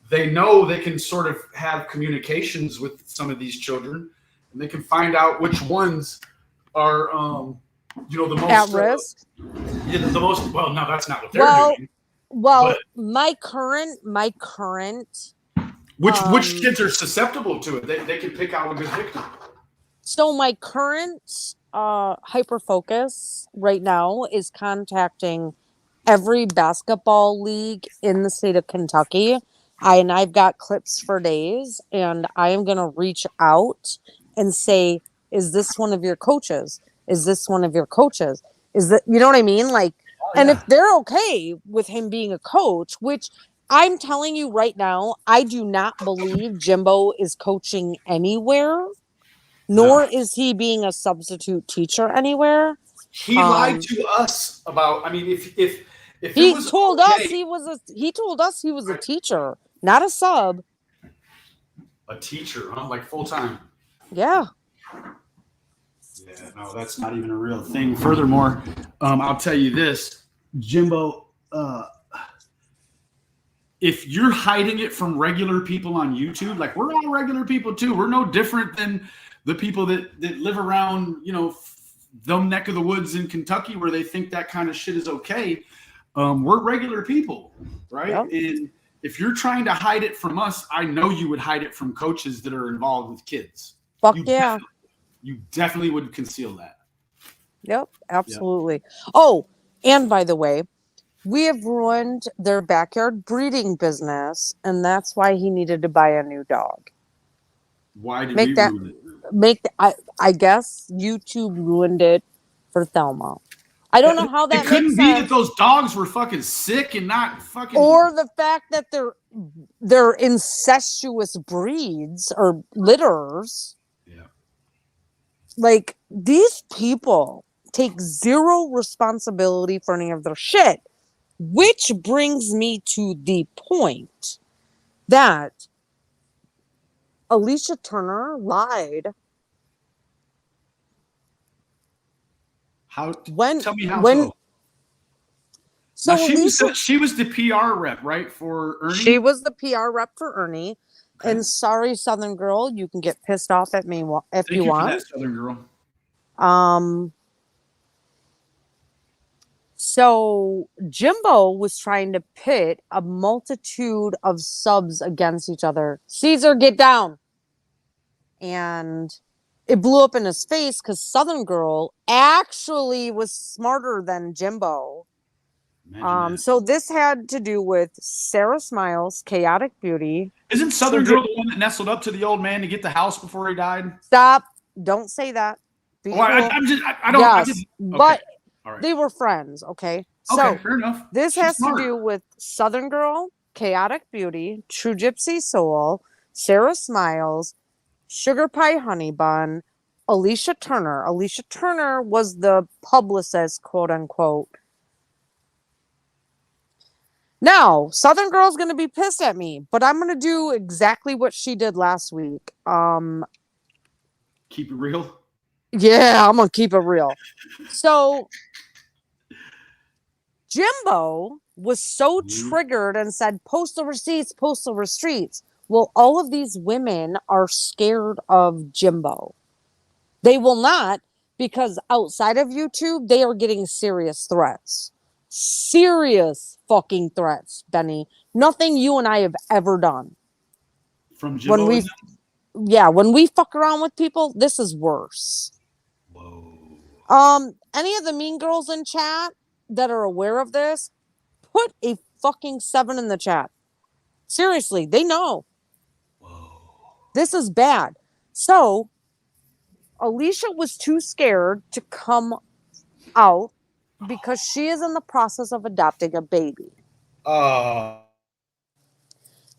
they know they can sort of have communications with some of these children, and they can find out which ones are, the most at risk. The most. Well, no, that's not what they're doing. Well, my current. Which kids are susceptible to it? They can pick out a good victim. So my current hyper focus right now is contacting every basketball league in the state of Kentucky. I've got clips for days, and I am going to reach out and say, is this one of your coaches? Is this one of your coaches? Is that, you know what I mean? Like, and if they're okay with him being a coach, which I'm telling you right now, I do not believe Jimbo is coaching anywhere, nor is he being a substitute teacher anywhere. He lied to us about, if he told us he was a teacher, not a sub. A teacher, huh? Like full time. Yeah. Yeah, no, that's not even a real thing. Furthermore, I'll tell you this, Jimbo, if you're hiding it from regular people on YouTube, like we're all regular people too. We're no different than the people that live around, them neck of the woods in Kentucky where they think that kind of shit is okay. We're regular people, right? Yep. And if you're trying to hide it from us, I know you would hide it from coaches that are involved with kids. Fuck yeah. You definitely would conceal that. Yep, absolutely. Yep. Oh, and by the way, we have ruined their backyard breeding business, and that's why he needed to buy a new dog. Why did we ruin it? I guess YouTube ruined it for Thelma. I don't know how that makes sense. It couldn't be that those dogs were fucking sick and not fucking... Or the fact that they're incestuous breeds or litters. Yeah. Like, these people take zero responsibility for any of their shit. Which brings me to the point that Alicia Turner lied. Tell me how so. Now, she was the PR rep, right, for Ernie? She was the PR rep for Ernie. Okay. And sorry, Southern girl, you can get pissed off at me if Thank you you for want. that, Southern girl. So Jimbo was trying to pit a multitude of subs against each other. Caesar, get down. And it blew up in his face because Southern Girl actually was smarter than Jimbo. Imagine that. So this had to do with Sarah Smiles, Chaotic Beauty. Isn't Southern Girl the one that nestled up to the old man to get the house before he died? Stop. Don't say that. Be Well, cool. I'm just, I don't. Yes, I just, okay. but All right. they were friends, okay? Okay, So fair enough. this She's has smart. to do with Southern Girl, Chaotic Beauty, True Gypsy Soul, Sarah Smiles, Sugar Pie Honey Bun, Alicia Turner. Alicia Turner was the publicist, quote unquote. Now, Southern Girl's going to be pissed at me, but I'm going to do exactly what she did last week. Keep it real. Yeah, I'm going to keep it real. So, Jimbo was so triggered and said, postal receipts, postal receipts. Well, all of these women are scared of Jimbo. They will not, because outside of YouTube, they are getting serious threats. Serious fucking threats, Benny. Nothing you and I have ever done. From Jimbo? When we fuck around with people, this is worse. Whoa. Any of the mean girls in chat that are aware of this, put a fucking 7 in the chat. Seriously, they know. Whoa. This is bad. So, Alicia was too scared to come out because she is in the process of adopting a baby.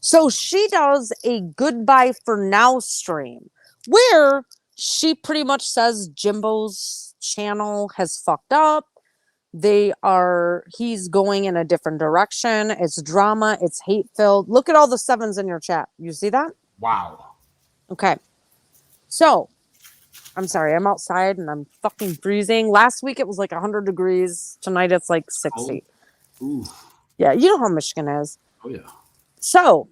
So she does a goodbye for now stream where she pretty much says Jimbo's channel has fucked up. He's going in a different direction. It's drama. It's hate filled. Look at all the 7s in your chat. You see that? Wow. Okay. So, I'm sorry. I'm outside and I'm fucking freezing. Last week it was like 100 degrees. Tonight it's like 60. Ooh. Yeah, you know how Michigan is. Oh, yeah. So,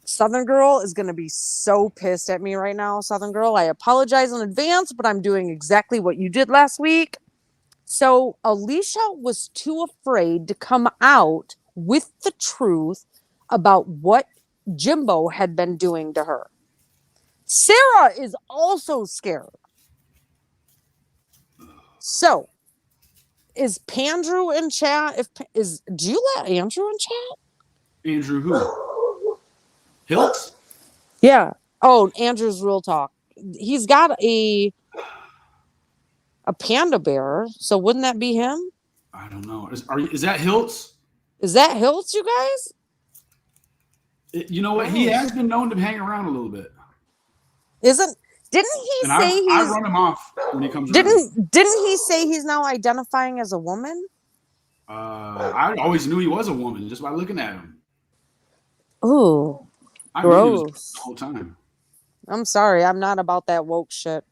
Southern Girl is going to be so pissed at me right now, Southern Girl. I apologize in advance, but I'm doing exactly what you did last week. So, Alicia was too afraid to come out with the truth about what Jimbo had been doing to her. Sarah is also scared. So, is Pandrew in chat? Do you let Andrew in chat? Andrew who? Hiltz? Yeah. Oh, Andrew's Real Talk. He's got a panda bear. So wouldn't that be him? I don't know. Is that Hiltz? Is that Hiltz, you guys? You know what? He has been known to hang around a little bit. Didn't he And say I run him off when he comes around. Didn't he say he's now identifying as a woman? I always knew he was a woman just by looking at him. Ooh, I knew he was gross. the whole time. I'm sorry. I'm not about that woke shit.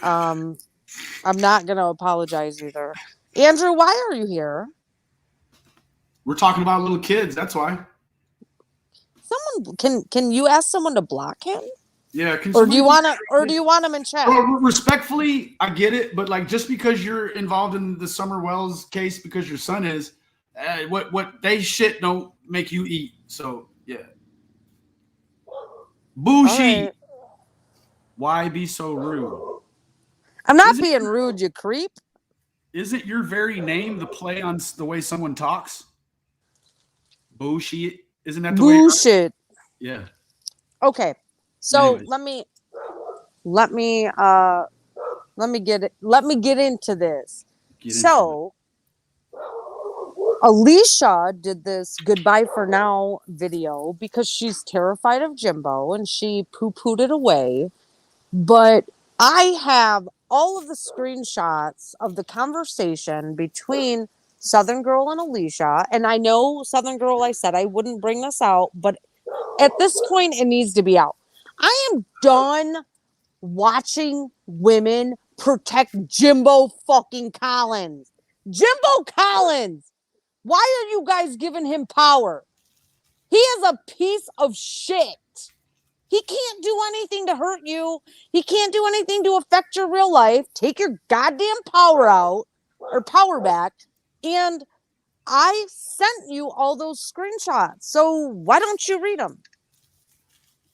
I'm not going to apologize either. Andrew, why are you here? We're talking about little kids. That's why. Can you ask someone to block him? Yeah. Or do you want him in chat? Well, respectfully, I get it, but like just because you're involved in the Summer Wells case because your son is, what they shit don't make you eat. So yeah. Bushi. Right. Why be so rude? I'm not being rude, you creep. Isn't your very name the play on the way someone talks? Bullshit. Isn't that the way? Bullshit. Yeah. Okay. So Anyways. let me get into this. Alicia did this goodbye for now video because she's terrified of Jimbo and she poo-pooed it away. But I have all of the screenshots of the conversation between Southern Girl and Alicia. And I know, Southern Girl, I said I wouldn't bring this out, but at this point, it needs to be out. I am done watching women protect Jimbo fucking Collins. Jimbo Collins! Why are you guys giving him power? He is a piece of shit. He can't do anything to hurt you. He can't do anything to affect your real life. Take your goddamn power back. And I sent you all those screenshots. So why don't you read them?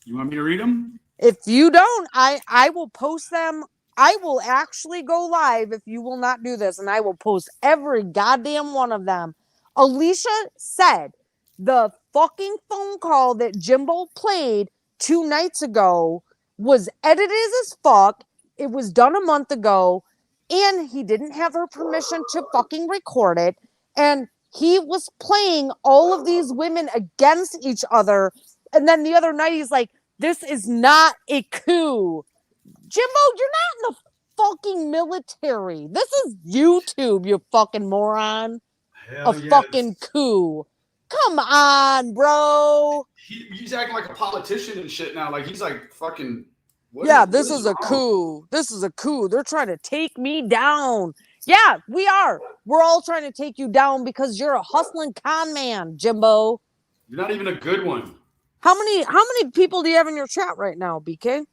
You want me to read them? If you don't, I will post them. I will actually go live if you will not do this, and I will post every goddamn one of them. Alicia said the fucking phone call that Jimbo played 2 nights ago was edited as fuck. It was done a month ago, and he didn't have her permission to fucking record it. And he was playing all of these women against each other. And then the other night, he's like, this is not a coup. Jimbo, you're not in the fucking military. This is YouTube, you fucking moron. Hell a fucking coup. Come on, bro. He's acting like a politician and shit now. Like he's like fucking. This is a coup. This is a coup. They're trying to take me down. Yeah, we are. We're all trying to take you down because you're a hustling con man, Jimbo. You're not even a good one. How many people do you have in your chat right now, BK?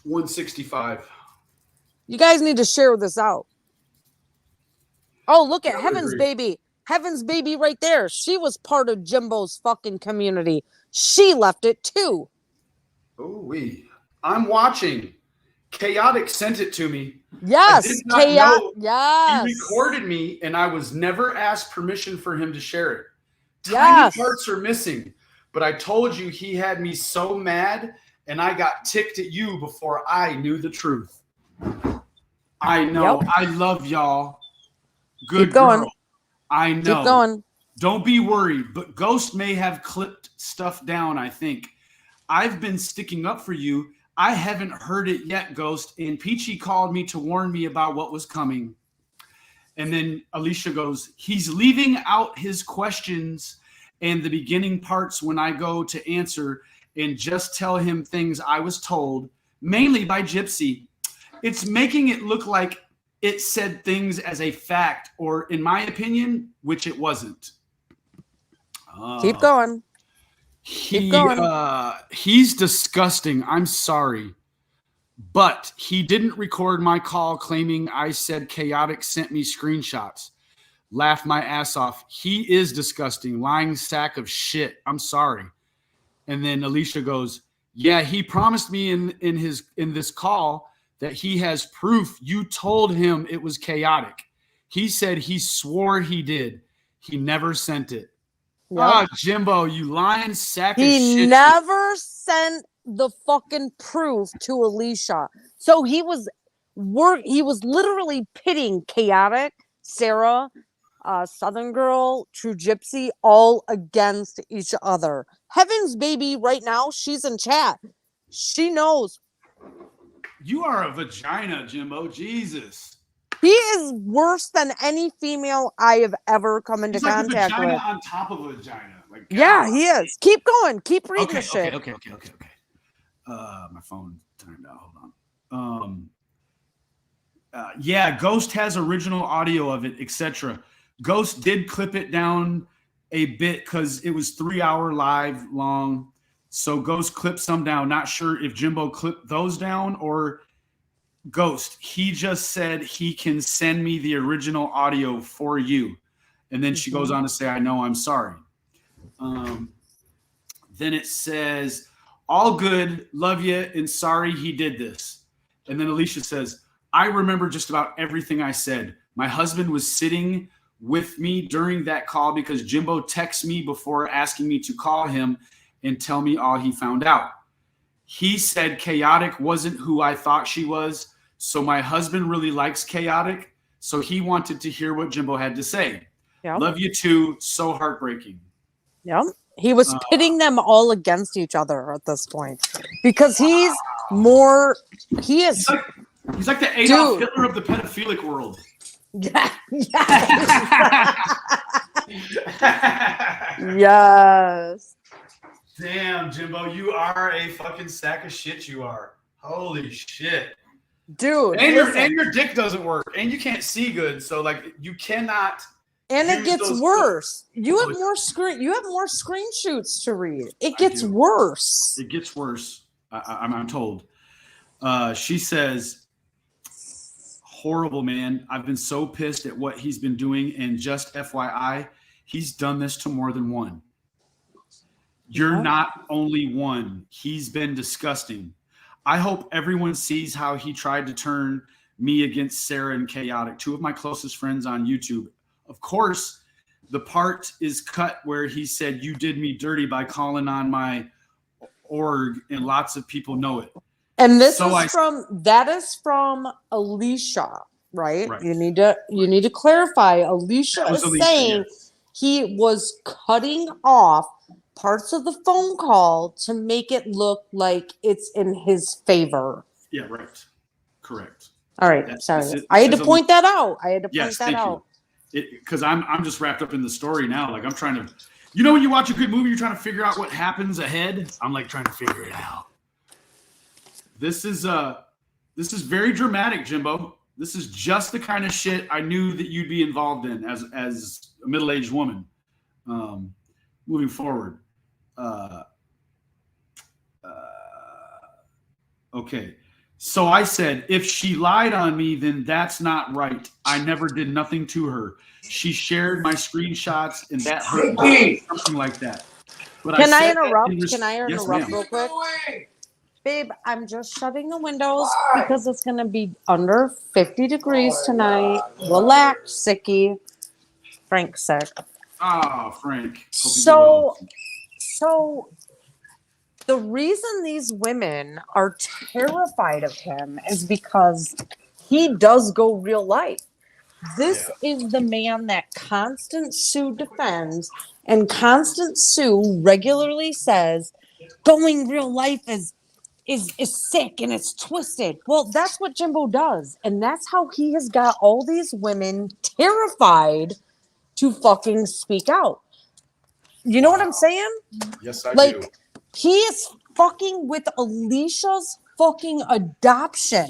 165. You guys need to share this out. Oh, look at Heaven's Baby. Heaven's Baby right there. She was part of Jimbo's fucking community. She left it too. Oh, I'm watching. Chaotic sent it to me. Yes, Chaotic. Yes. He recorded me, and I was never asked permission for him to share it. Yes. Tiny parts are missing, but I told you he had me so mad, and I got ticked at you before I knew the truth. I know. Yep. I love y'all. Good girl. I know. Keep going. Don't be worried, but Ghost may have clipped stuff down, I think. I've been sticking up for you. I haven't heard it yet, Ghost, and Peachy called me to warn me about what was coming. And then Alicia goes, he's leaving out his questions and the beginning parts when I go to answer and just tell him things I was told, mainly by Gypsy. It's making it look like it said things as a fact, or in my opinion, which it wasn't. Keep going. He's disgusting. I'm sorry. But he didn't record my call claiming I said Chaotic sent me screenshots. Laughed my ass off. He is disgusting. Lying sack of shit. I'm sorry. And then Alicia goes, yeah, he promised me in this call that he has proof you told him it was Chaotic. He said he swore he did. He never sent it. Yep. Jimbo, you lying sack of shit. He never sent the fucking proof to Alicia. So he was literally pitting Chaotic, Sarah, Southern Girl, True Gypsy, all against each other. Heaven's Baby right now, she's in chat. She knows. You are a vagina, Jimbo. Jesus. He is worse than any female I have ever come into contact with. On top of a vagina. Like, yeah, he is. Keep going. Keep reading the shit. Okay. My phone timed out. Hold on. Yeah, Ghost has original audio of it, etc. Ghost did clip it down a bit because it was 3-hour live long. So Ghost clipped some down. Not sure if Jimbo clipped those down or Ghost. He just said he can send me the original audio for you. And then she goes on to say, I know, I'm sorry. Then it says, all good, love you, and sorry he did this. And then Alicia says, I remember just about everything I said. My husband was sitting with me during that call because Jimbo texted me before asking me to call him and tell me all he found out. He said Chaotic wasn't who I thought she was, so my husband really likes Chaotic, so he wanted to hear what Jimbo had to say. Yep. Love you too. So heartbreaking. Yep. He was pitting them all against each other at this point because he's more. He is. He's like the Adolf Hitler of the pedophilic world. Yeah. Yes. Damn, Jimbo, you are a fucking sack of shit. You are. Holy shit, dude. And your dick doesn't work, and you can't see good. So like, you cannot And it use gets those worse. You have Oh, more screenshots to read. It I gets do. worse. It gets worse. I'm told. She says, horrible, man. I've been so pissed at what he's been doing. And just FYI, he's done this to more than one. You're Yeah. not only one. He's been disgusting. I hope everyone sees how he tried to turn me against Sarah and Chaotic, two of my closest friends on YouTube. Of course, the part is cut where he said, you did me dirty by calling on my org, and lots of people know it. And this So that is from Alicia, right? Right. You need to clarify. Alicia That was is Alicia, saying yes. he was cutting off parts of the phone call to make it look like it's in his favor. Yeah, right. Correct. All right, That's sorry. it. I had to Says point that out. Yes, thank you. Because I'm just wrapped up in the story now. Like I'm trying to, when you watch a good movie, you're trying to figure out what happens ahead. I'm like trying to figure it out. This is very dramatic, Jimbo. This is just the kind of shit I knew that you'd be involved in as a middle-aged woman. Moving forward. Okay. So I said, if she lied on me, then that's not right. I never did nothing to her. She shared my screenshots, and that hurt me. Something like that. But Can I said that interrupt? in Can I Yes, interrupt ma'am. real quick? Babe, I'm just shutting the windows because it's going to be under 50 degrees tonight. Relax, sickie. Frank's sick. Ah, Frank. Hope you get So well. the reason these women are terrified of him is because he does go real life. This is the man that Constant Sue defends, and Constant Sue regularly says going real life is sick and it's twisted. Well, that's what Jimbo does, and that's how he has got all these women terrified to fucking speak out. You know what I'm saying? Yes, I do. He is fucking with Alicia's fucking adoption.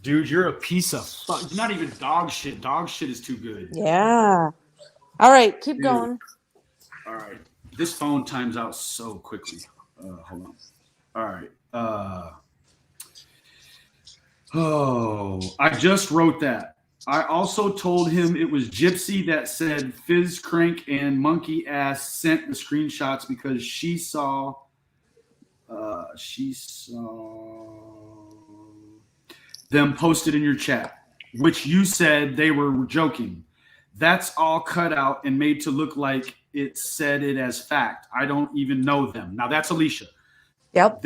Dude, you're a piece of fuck. You're not even dog shit. Dog shit is too good. Yeah. All right, keep going. All right. This phone times out so quickly. Hold on. All right. I just wrote that. I also told him it was Gypsy that said Fizz Crank and Monkey Ass sent the screenshots because she saw them posted in your chat, which you said they were joking. That's all cut out and made to look like it said it as fact. I don't even know them. Now that's Alicia. Yep.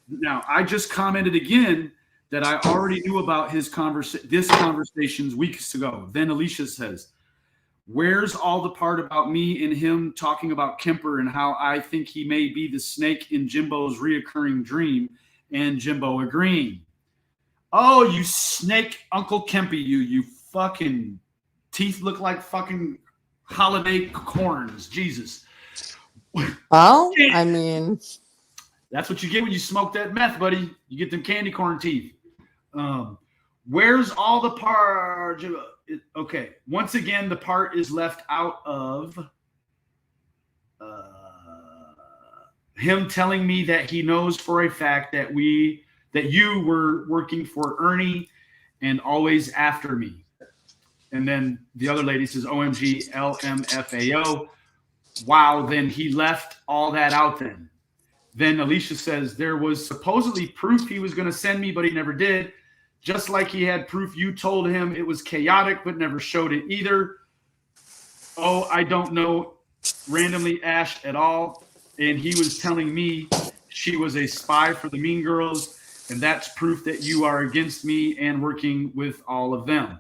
Now I just commented again that I already knew about this conversations weeks ago. Then Alicia says, where's all the part about me and him talking about Kemper and how I think he may be the snake in Jimbo's reoccurring dream, and Jimbo agreeing? Oh, you snake, Uncle Kempy, you fucking teeth look like fucking holiday corns. Jesus. Well, I mean, that's what you get when you smoke that meth, buddy. You get them candy corn teeth. Where's all the part? Okay. Once again, the part is left out of him telling me that he knows for a fact that you were working for Ernie and always after me. And then the other lady says, OMG, LMFAO. Wow, then he left all that out then. Then Alicia says, there was supposedly proof he was going to send me, but he never did. Just like he had proof you told him it was chaotic, but never showed it either. Oh, I don't know randomly Ash at all. And he was telling me she was a spy for the Mean Girls. And that's proof that you are against me and working with all of them.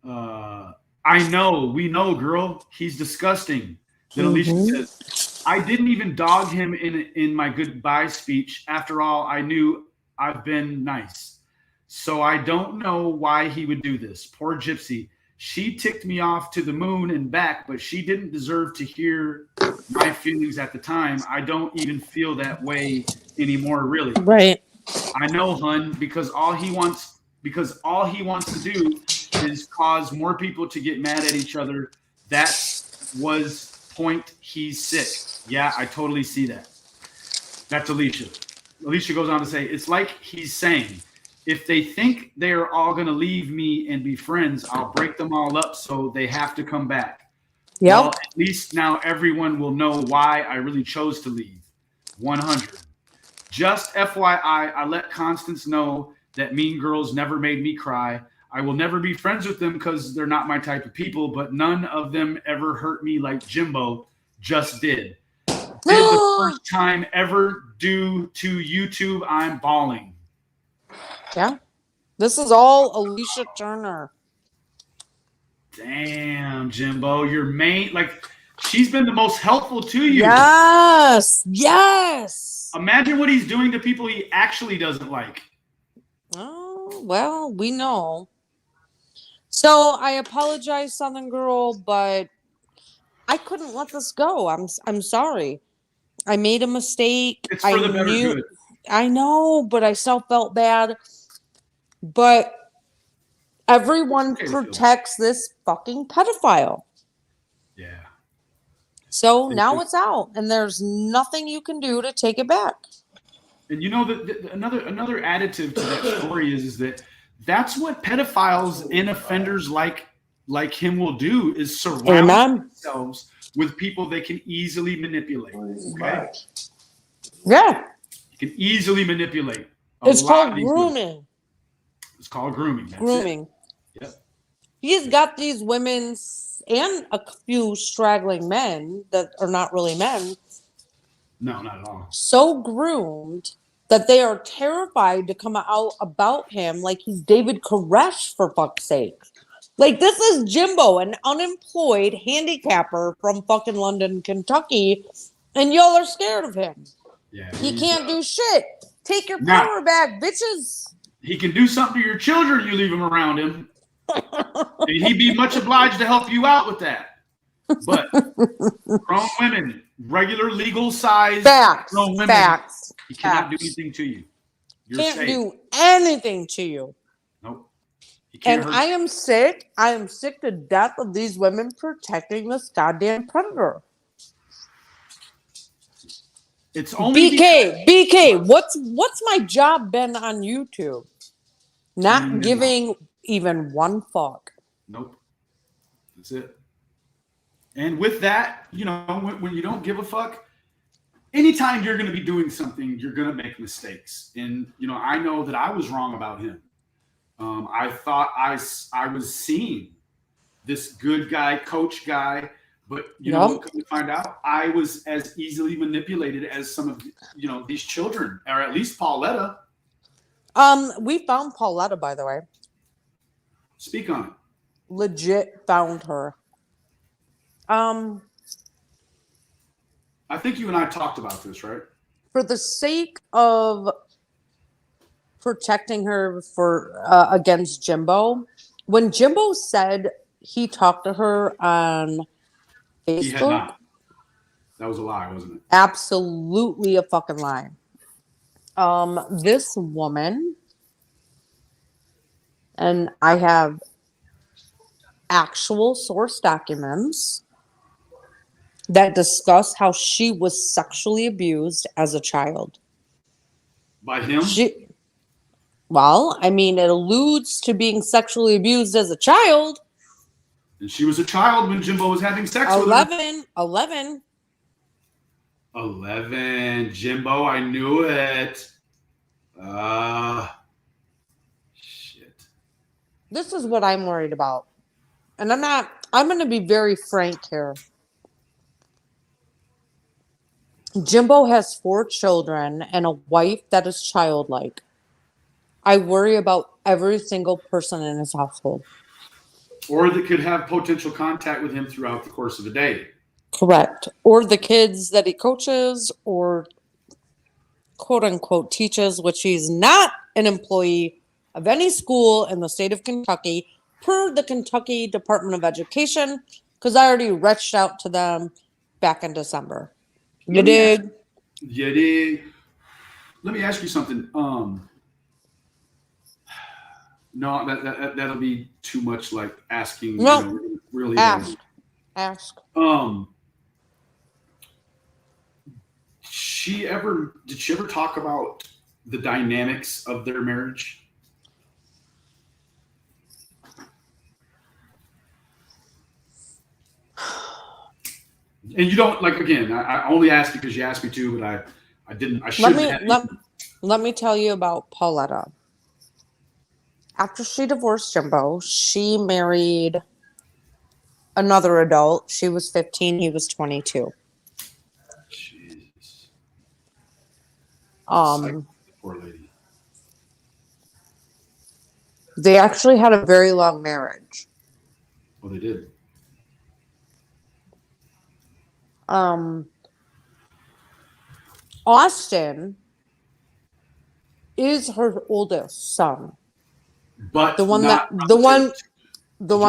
I know, we know, girl. He's disgusting. Then Alicia says, I didn't even dog him in my goodbye speech. After all, I knew I've been nice. So I don't know why he would do this. Poor Gypsy. She ticked me off to the moon and back, but she didn't deserve to hear my feelings at the time. I don't even feel that way anymore, really. Right. I know, hun, because all he wants to do is cause more people to get mad at each other. That was point. He's sick. Yeah, I totally see that. That's Alicia. Alicia goes on to say, it's like he's saying, if they think they're all going to leave me and be friends, I'll break them all up so they have to come back. Yep. Well, at least now everyone will know why I really chose to leave. 100. Just FYI, I let Constance know that Mean Girls never made me cry. I will never be friends with them because they're not my type of people, but none of them ever hurt me like Jimbo just did. Did the first time ever due to YouTube, I'm bawling. Yeah. This is all Alicia Turner. Damn, Jimbo, your main, like, she's been the most helpful to you. Yes. Yes. Imagine what he's doing to people he actually doesn't like. Oh, well, we know. So I apologize, Southern Girl, but I couldn't let this go. I'm sorry. I made a mistake. It's for the better good. I know, but I still felt bad. But everyone protects this fucking pedophile. Yeah. So now it's out, and there's nothing you can do to take it back. And you know that another additive to that story is that that's what pedophiles and offenders like him will do, is surround themselves with people they can easily manipulate. Okay? Yeah. You can easily manipulate. It's called grooming. It's called grooming. That's grooming. It. Yep. He's got these women and a few straggling men that are not really men. No, not at all. So groomed that they are terrified to come out about him like he's David Koresh, for fuck's sake. Like, this is Jimbo, an unemployed handicapper from fucking London, Kentucky, and y'all are scared of him. Yeah, he can't do shit. Take your power back, bitches. He can do something to your children. You leave him around him. He'd be much obliged to help you out with that. But grown women, regular legal size grown women, facts. He cannot do anything to you. You're can't safe. do anything to you. Nope. And I am sick. I am sick to death of these women protecting this goddamn predator. It's only BK. What's my job been on YouTube? Not giving even one fuck. Nope. That's it. And with that, you know, when you don't give a fuck, anytime you're going to be doing something, you're going to make mistakes. And, you know, I know that I was wrong about him. I thought I was seeing this good guy, coach guy, but, you know, what can we find out? I was as easily manipulated as some of, you know, these children, or at least Pauletta. We found Pauletta, by the way. Speak on it. Legit found her. I think you and I talked about this, right? For the sake of protecting her for against Jimbo, when Jimbo said he talked to her on Facebook, he had not. That was a lie, wasn't it? Absolutely a fucking lie. This woman, and I have actual source documents that discuss how she was sexually abused as a child. By him? Well, I mean, it alludes to being sexually abused as a child. And she was a child when Jimbo was having sex with her. 11. Jimbo, I knew it. Shit. This is what I'm worried about. And I'm going to be very frank here. Jimbo has 4 children and a wife that is childlike. I worry about every single person in his household. Or that could have potential contact with him throughout the course of a day. Correct. Or the kids that he coaches or quote unquote teaches, which he's not an employee of any school in the state of Kentucky per the Kentucky Department of Education, because I already reached out to them back in December. You dig? You dig. Let me ask you something. No, that'll be too much like asking. No. You know, really. Ask. Did she ever talk about the dynamics of their marriage? And you don't like again. I only asked because you asked me to, but I didn't. I should. Let me tell you about Pauletta. After she divorced Jimbo, she married another adult. She was 15. He was 22. Jesus. Poor lady. They actually had a very long marriage. Well, they did. Austin is her oldest son. But the one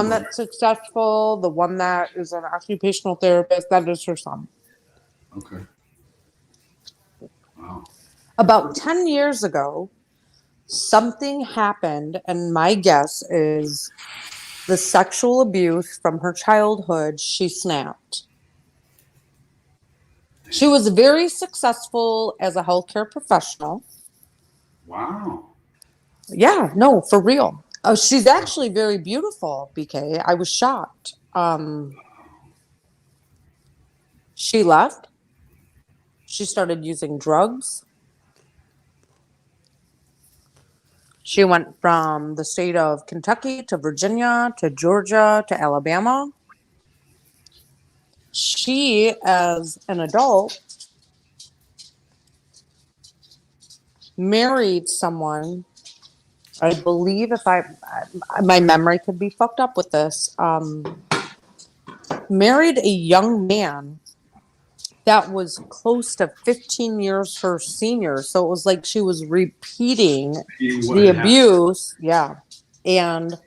that's successful, the one that is an occupational therapist, that is her son. Okay. Wow. About 10 years ago, something happened, and my guess is the sexual abuse from her childhood, she snapped. She was very successful as a healthcare professional. Wow. Yeah, no, for real. Oh, she's actually very beautiful, BK. I was shocked. She left. She started using drugs. She went from the state of Kentucky to Virginia to Georgia to Alabama. She, as an adult, married someone. I believe, if my memory could be fucked up with this, married a young man that was close to 15 years her senior. So it was like she was repeating the abuse. Yeah. And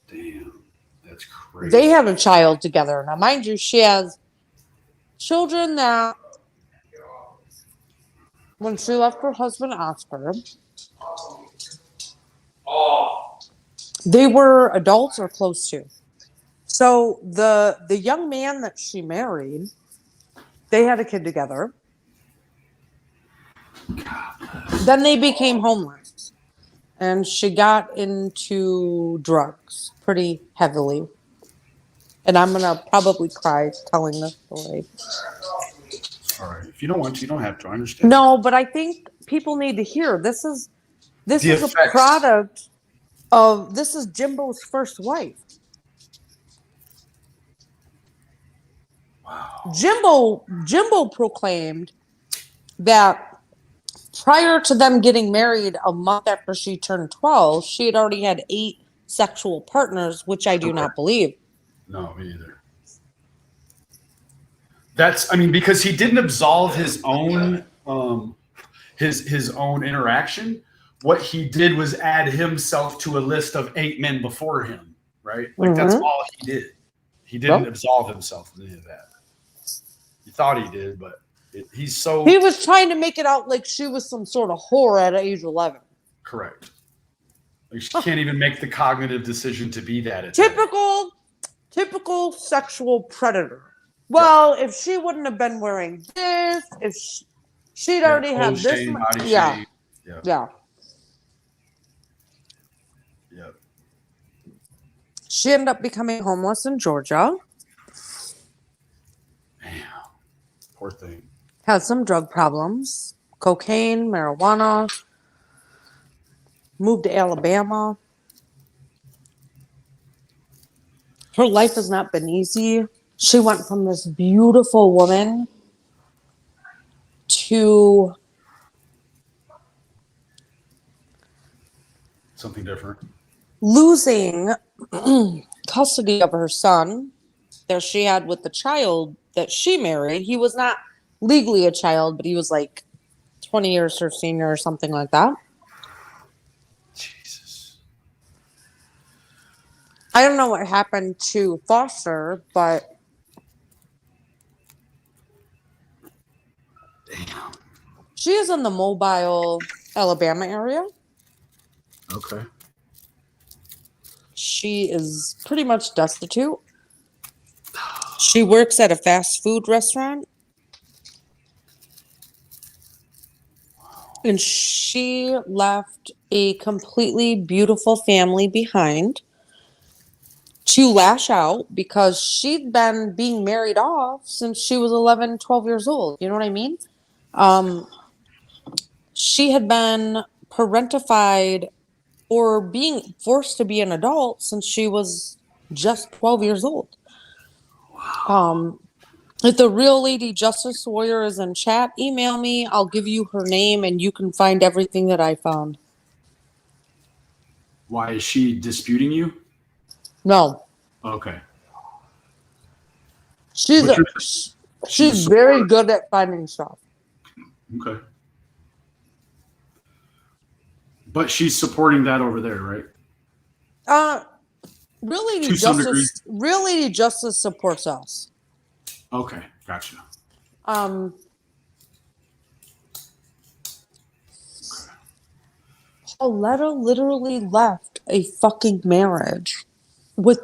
damn, that's crazy. They had a child together. Now, mind you, she has children that when she left her husband Oscar, they were adults or close to. So the young man that she married, they had a kid together. Then they became homeless. And she got into drugs pretty heavily. And I'm going to probably cry telling this story. All right. If you don't want to, you don't have to. I understand. No, but I think people need to hear. This is effects. a product of, this is Jimbo's first wife. Wow. Jimbo proclaimed that prior to them getting married a month after she turned 12, she had already had 8 sexual partners, which I do not believe. No, me either. Because he didn't absolve his own his own interaction. What he did was add himself to a list of 8 men before him, right? Like that's all he did. He didn't absolve himself of any of that. He thought he did, but he was trying to make it out like she was some sort of whore at age 11. Correct. Like she can't even make the cognitive decision to be that. Typical sexual predator. Well, if she wouldn't have been wearing this, if she'd already had this, shame, yeah. She ended up becoming homeless in Georgia. Damn, poor thing. Had some drug problems, cocaine, marijuana. Moved to Alabama. Her life has not been easy. She went from this beautiful woman to something different. Losing custody of her son that she had with the child that she married. He was not legally a child, but he was like 20 years her senior or something like that. Jesus. I don't know what happened to Foster, but damn. She is in the mobile Alabama area. Okay. She is pretty much destitute. She works at a fast food restaurant. And she left a completely beautiful family behind to lash out because she'd been being married off since she was 11, 12 years old. You know what I mean? She had been parentified or being forced to be an adult since she was just 12 years old. If the real lady justice warrior is in chat, email me. I'll give you her name and you can find everything that I found. Why is she disputing you? No. Okay. She's she's very good at finding stuff. Okay. But she's supporting that over there, right? Real Lady To some degree. Justice. Real Lady Justice supports us. Okay, gotcha. Pauletta literally left a fucking marriage with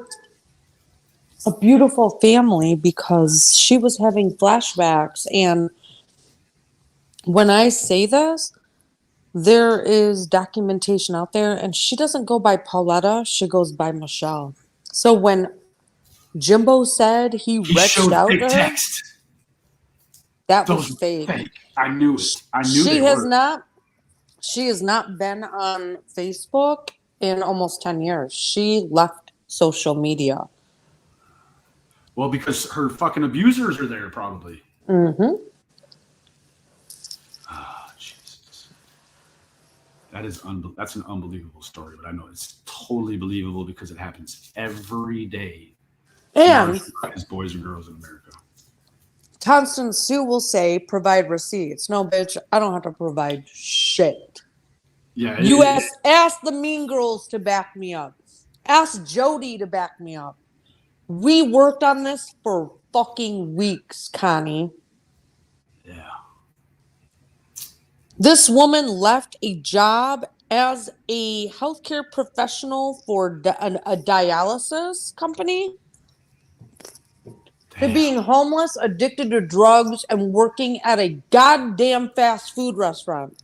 a beautiful family because she was having flashbacks. And when I say this, there is documentation out there, and she doesn't go by Pauletta, she goes by Michelle. So when Jimbo said he reached out to her, text. that Those was fake. I knew it. I knew She they has were. not. She has not been on Facebook in almost 10 years. She left social media. Well, because her fucking abusers are there, probably. Mm-hmm. Oh, Jesus. That's an unbelievable story, but I know it's totally believable because it happens every day. And as boys and girls in America. Constance Sue will say, provide receipts. No, bitch, I don't have to provide shit. Yeah. You ask the mean girls to back me up. Ask Jody to back me up. We worked on this for fucking weeks, Connie. Yeah. This woman left a job as a healthcare professional for a dialysis company to being homeless, addicted to drugs, and working at a goddamn fast food restaurant.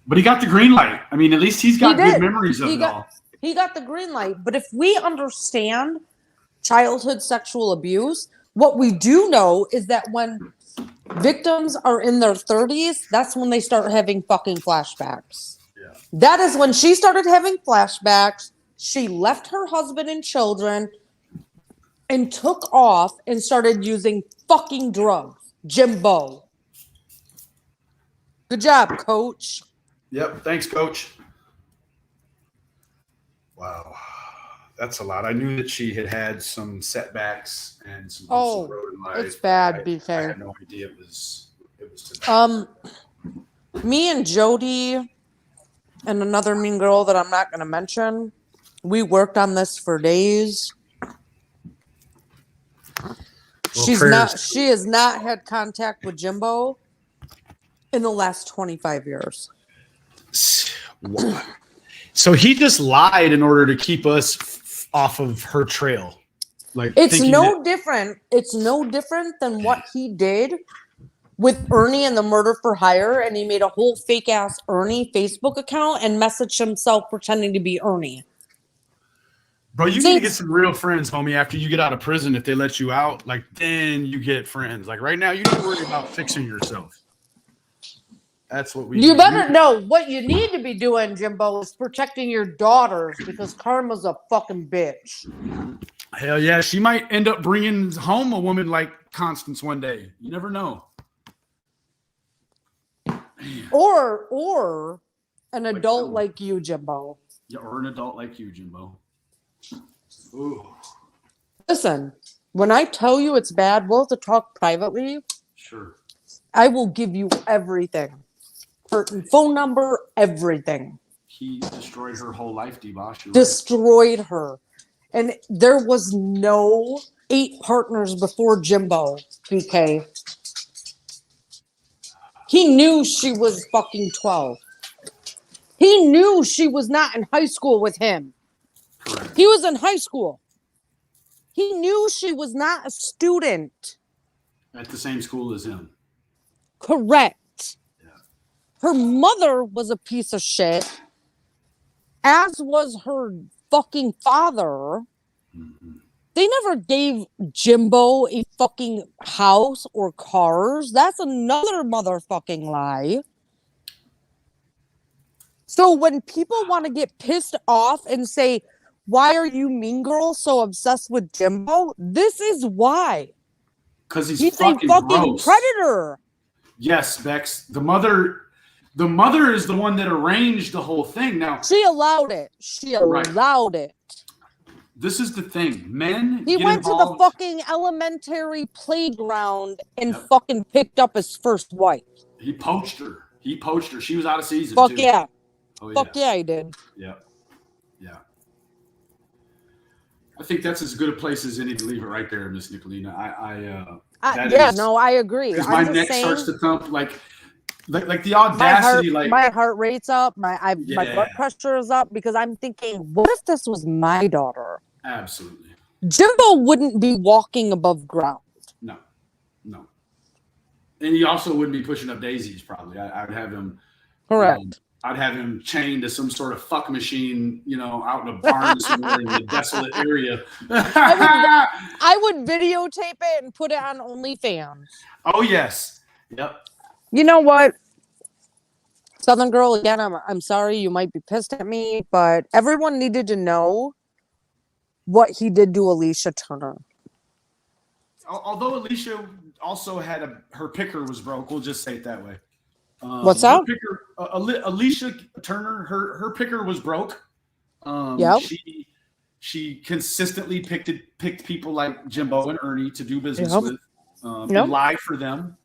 But he got the green light. I mean, at least he's got good memories of it all. He got the green light. But if we understand childhood sexual abuse, what we do know is that when victims are in their 30s, that's when they start having fucking flashbacks. Yeah. That is when she started having flashbacks. She left her husband and children and took off and started using fucking drugs. Jimbo. Good job, coach. Yep. Thanks, coach. Wow. That's a lot. I knew that she had some setbacks and some road in life. It's bad, be fair. I had no idea it was to that. Me and Jody and another mean girl that I'm not going to mention, we worked on this for days. She has not had contact with Jimbo in the last 25 years. So he just lied in order to keep us off of her trail. Like it's no different. It's no different than what he did with Ernie and the Murder for Hire, and he made a whole fake ass Ernie Facebook account and messaged himself pretending to be Ernie. Bro, you need to get some real friends, homie. After you get out of prison, if they let you out, like then you get friends. Like right now, you need to worry about fixing yourself. That's what we. You better know what you need to be doing, Jimbo, is protecting your daughters because Karma's a fucking bitch. Hell yeah, she might end up bringing home a woman like Constance one day. You never know. Or an adult like you, Jimbo. Yeah, or an adult like you, Jimbo. Ooh. Listen, when I tell you it's bad, we'll have to talk privately. Sure. I will give you everything. Her phone number, everything. He destroyed her whole life, D-Bosh. Destroyed her. And there was no 8 partners before Jimbo, BK. He knew she was fucking 12. He knew she was not in high school with him. Correct. He was in high school. He knew she was not a student. At the same school as him. Correct. Yeah. Her mother was a piece of shit, as was her fucking father. Mm-hmm. They never gave Jimbo a fucking house or cars. That's another motherfucking lie. So when people want to get pissed off and say, why are you mean girl so obsessed with Jimbo? This is why. Because he's a fucking gross. predator. Yes, Bex. The mother is the one that arranged the whole thing. Now she allowed it. Allowed it. This is the thing. Men. He went to the fucking elementary playground and fucking picked up his first wife. He poached her. She was out of season. Fuck too. yeah. Oh, Fuck yeah, he did. Yeah. Yeah. I think that's as good a place as any to leave it right there, Miss Nicolina. I agree. As my neck starts to thump, like the audacity, my heart rate's up, my blood pressure is up because I'm thinking, what if this was my daughter? Absolutely. Jimbo wouldn't be walking above ground. No. And he also wouldn't be pushing up daisies, probably. I'd have him. Correct. I'd have him chained to some sort of fuck machine, out in a barn somewhere in the desolate area. I would videotape it and put it on OnlyFans. Oh, yes. Yep. You know what? Southern Girl, again, I'm sorry you might be pissed at me, but everyone needed to know what he did to Alicia Turner. Although Alicia also had her picker was broke, we'll just say it that way. What's that? Alicia Turner, her picker was broke. Yep. She consistently picked people like Jimbo and Ernie to do business with, and lie for them,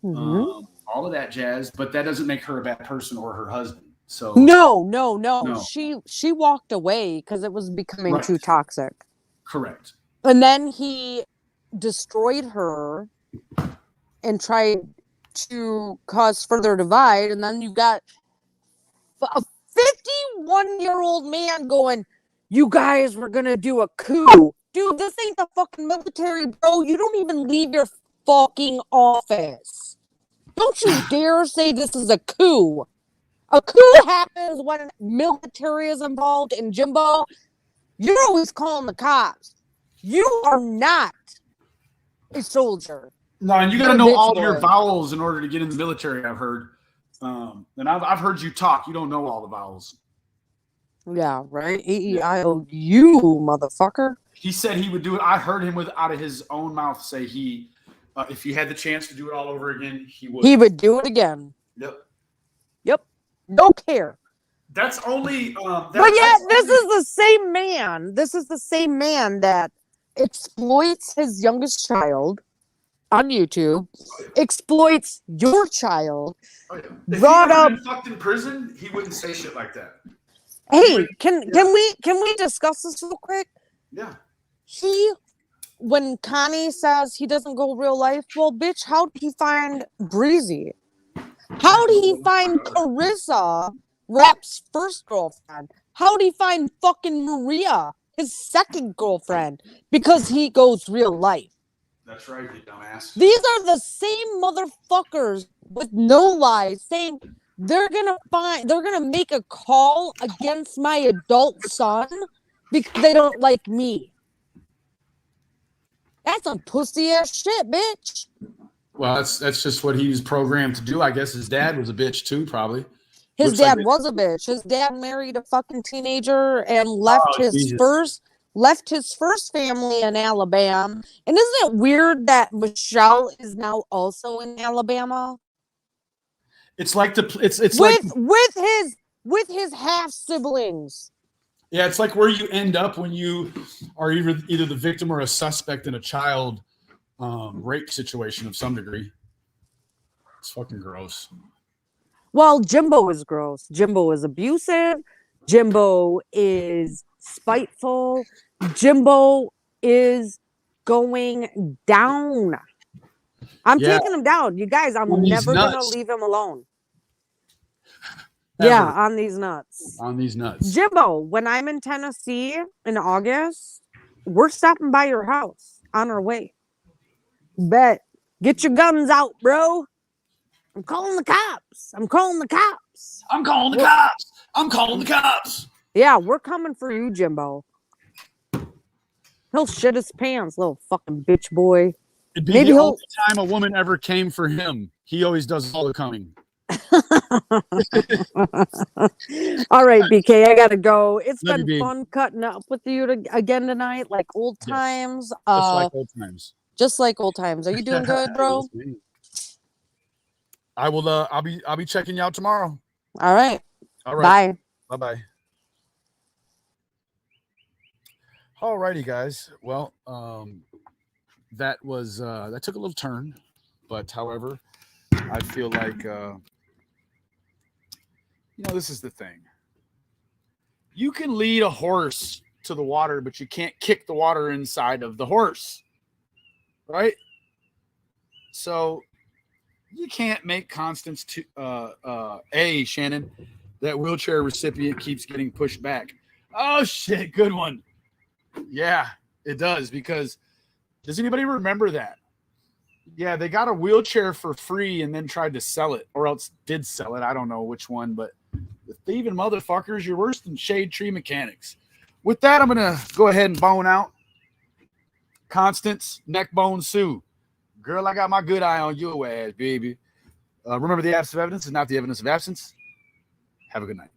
all of that jazz. But that doesn't make her a bad person or her husband. So no. She walked away because it was becoming too toxic. Correct. And then he destroyed her and tried to cause further divide, and then you got a 51-year-old man going, you guys were gonna do a coup. Dude, this ain't the fucking military, bro. You don't even leave your fucking office. Don't you dare say this is a coup. A coup happens when military is involved, and Jimbo, you're always calling the cops. You are not a soldier. No, and you got to know all your vowels in order to get in the military, I've heard. And I've heard you talk. You don't know all the vowels. Yeah, right? E-E-I-O-U, motherfucker. He said he would do it. I heard him out of his own mouth say if he had the chance to do it all over again, he would. He would do it again. Yep. Don't care. That's only... but yet, this is the same man. This is the same man that exploits his youngest child on YouTube, exploits your child, if brought he up... been fucked in prison, he wouldn't say shit like that. Hey, can we discuss this real quick? Yeah. When Connie says he doesn't go real life, well, bitch, how did he find Breezy? How did he find Carissa, Rap's first girlfriend? How did he find fucking Maria, his second girlfriend? Because he goes real life. That's right, you dumbass. These are the same motherfuckers with no lies saying they're gonna make a call against my adult son because they don't like me. That's some pussy ass shit, bitch. Well, that's just what he was programmed to do. I guess his dad was a bitch too, probably. His dad was a bitch. His dad married a fucking teenager and left his first family in Alabama. And isn't it weird that Michelle is now also in Alabama? It's like with his half siblings. Yeah, it's like where you end up when you are either the victim or a suspect in a child rape situation of some degree. It's fucking gross. Well, Jimbo is gross. Jimbo is abusive. Jimbo is spiteful. Jimbo is going down. I'm taking him down. You guys, I'm never going to leave him alone. Yeah, Ever. on these nuts. On these nuts. Jimbo, when I'm in Tennessee in August, we're stopping by your house on our way. Bet. Get your guns out, bro. I'm calling the cops. I'm calling the cops. I'm calling the cops. I'm calling the cops. Yeah, we're coming for you, Jimbo. He'll shit his pants, little fucking bitch boy. It'd be Maybe the he'll. only time a woman ever came for him. He always does all the coming. All right, BK, I gotta go. It's Love you, been B. fun cutting up with you again tonight, like old Yes. times. Just like old times. Just like old times. Are you doing good, bro? Yes, ma'am. I will. I'll be checking you out tomorrow. All right. All right. Bye. Bye. All righty, guys. Well, that was that took a little turn, but however, I feel like this is the thing. You can lead a horse to the water, but you can't kick the water inside of the horse, right? So you can't make Constance to Shannon. That wheelchair recipient keeps getting pushed back. Oh shit, good one. Yeah, it does, because does anybody remember that? Yeah, they got a wheelchair for free and then tried to sell it, or else did sell it. I don't know which one, but the thieving motherfuckers, you're worse than shade tree mechanics. With that, I'm going to go ahead and bone out. Constance, Neckbone Sue. Girl, I got my good eye on your ass, baby. Remember, the absence of evidence is not the evidence of absence. Have a good night.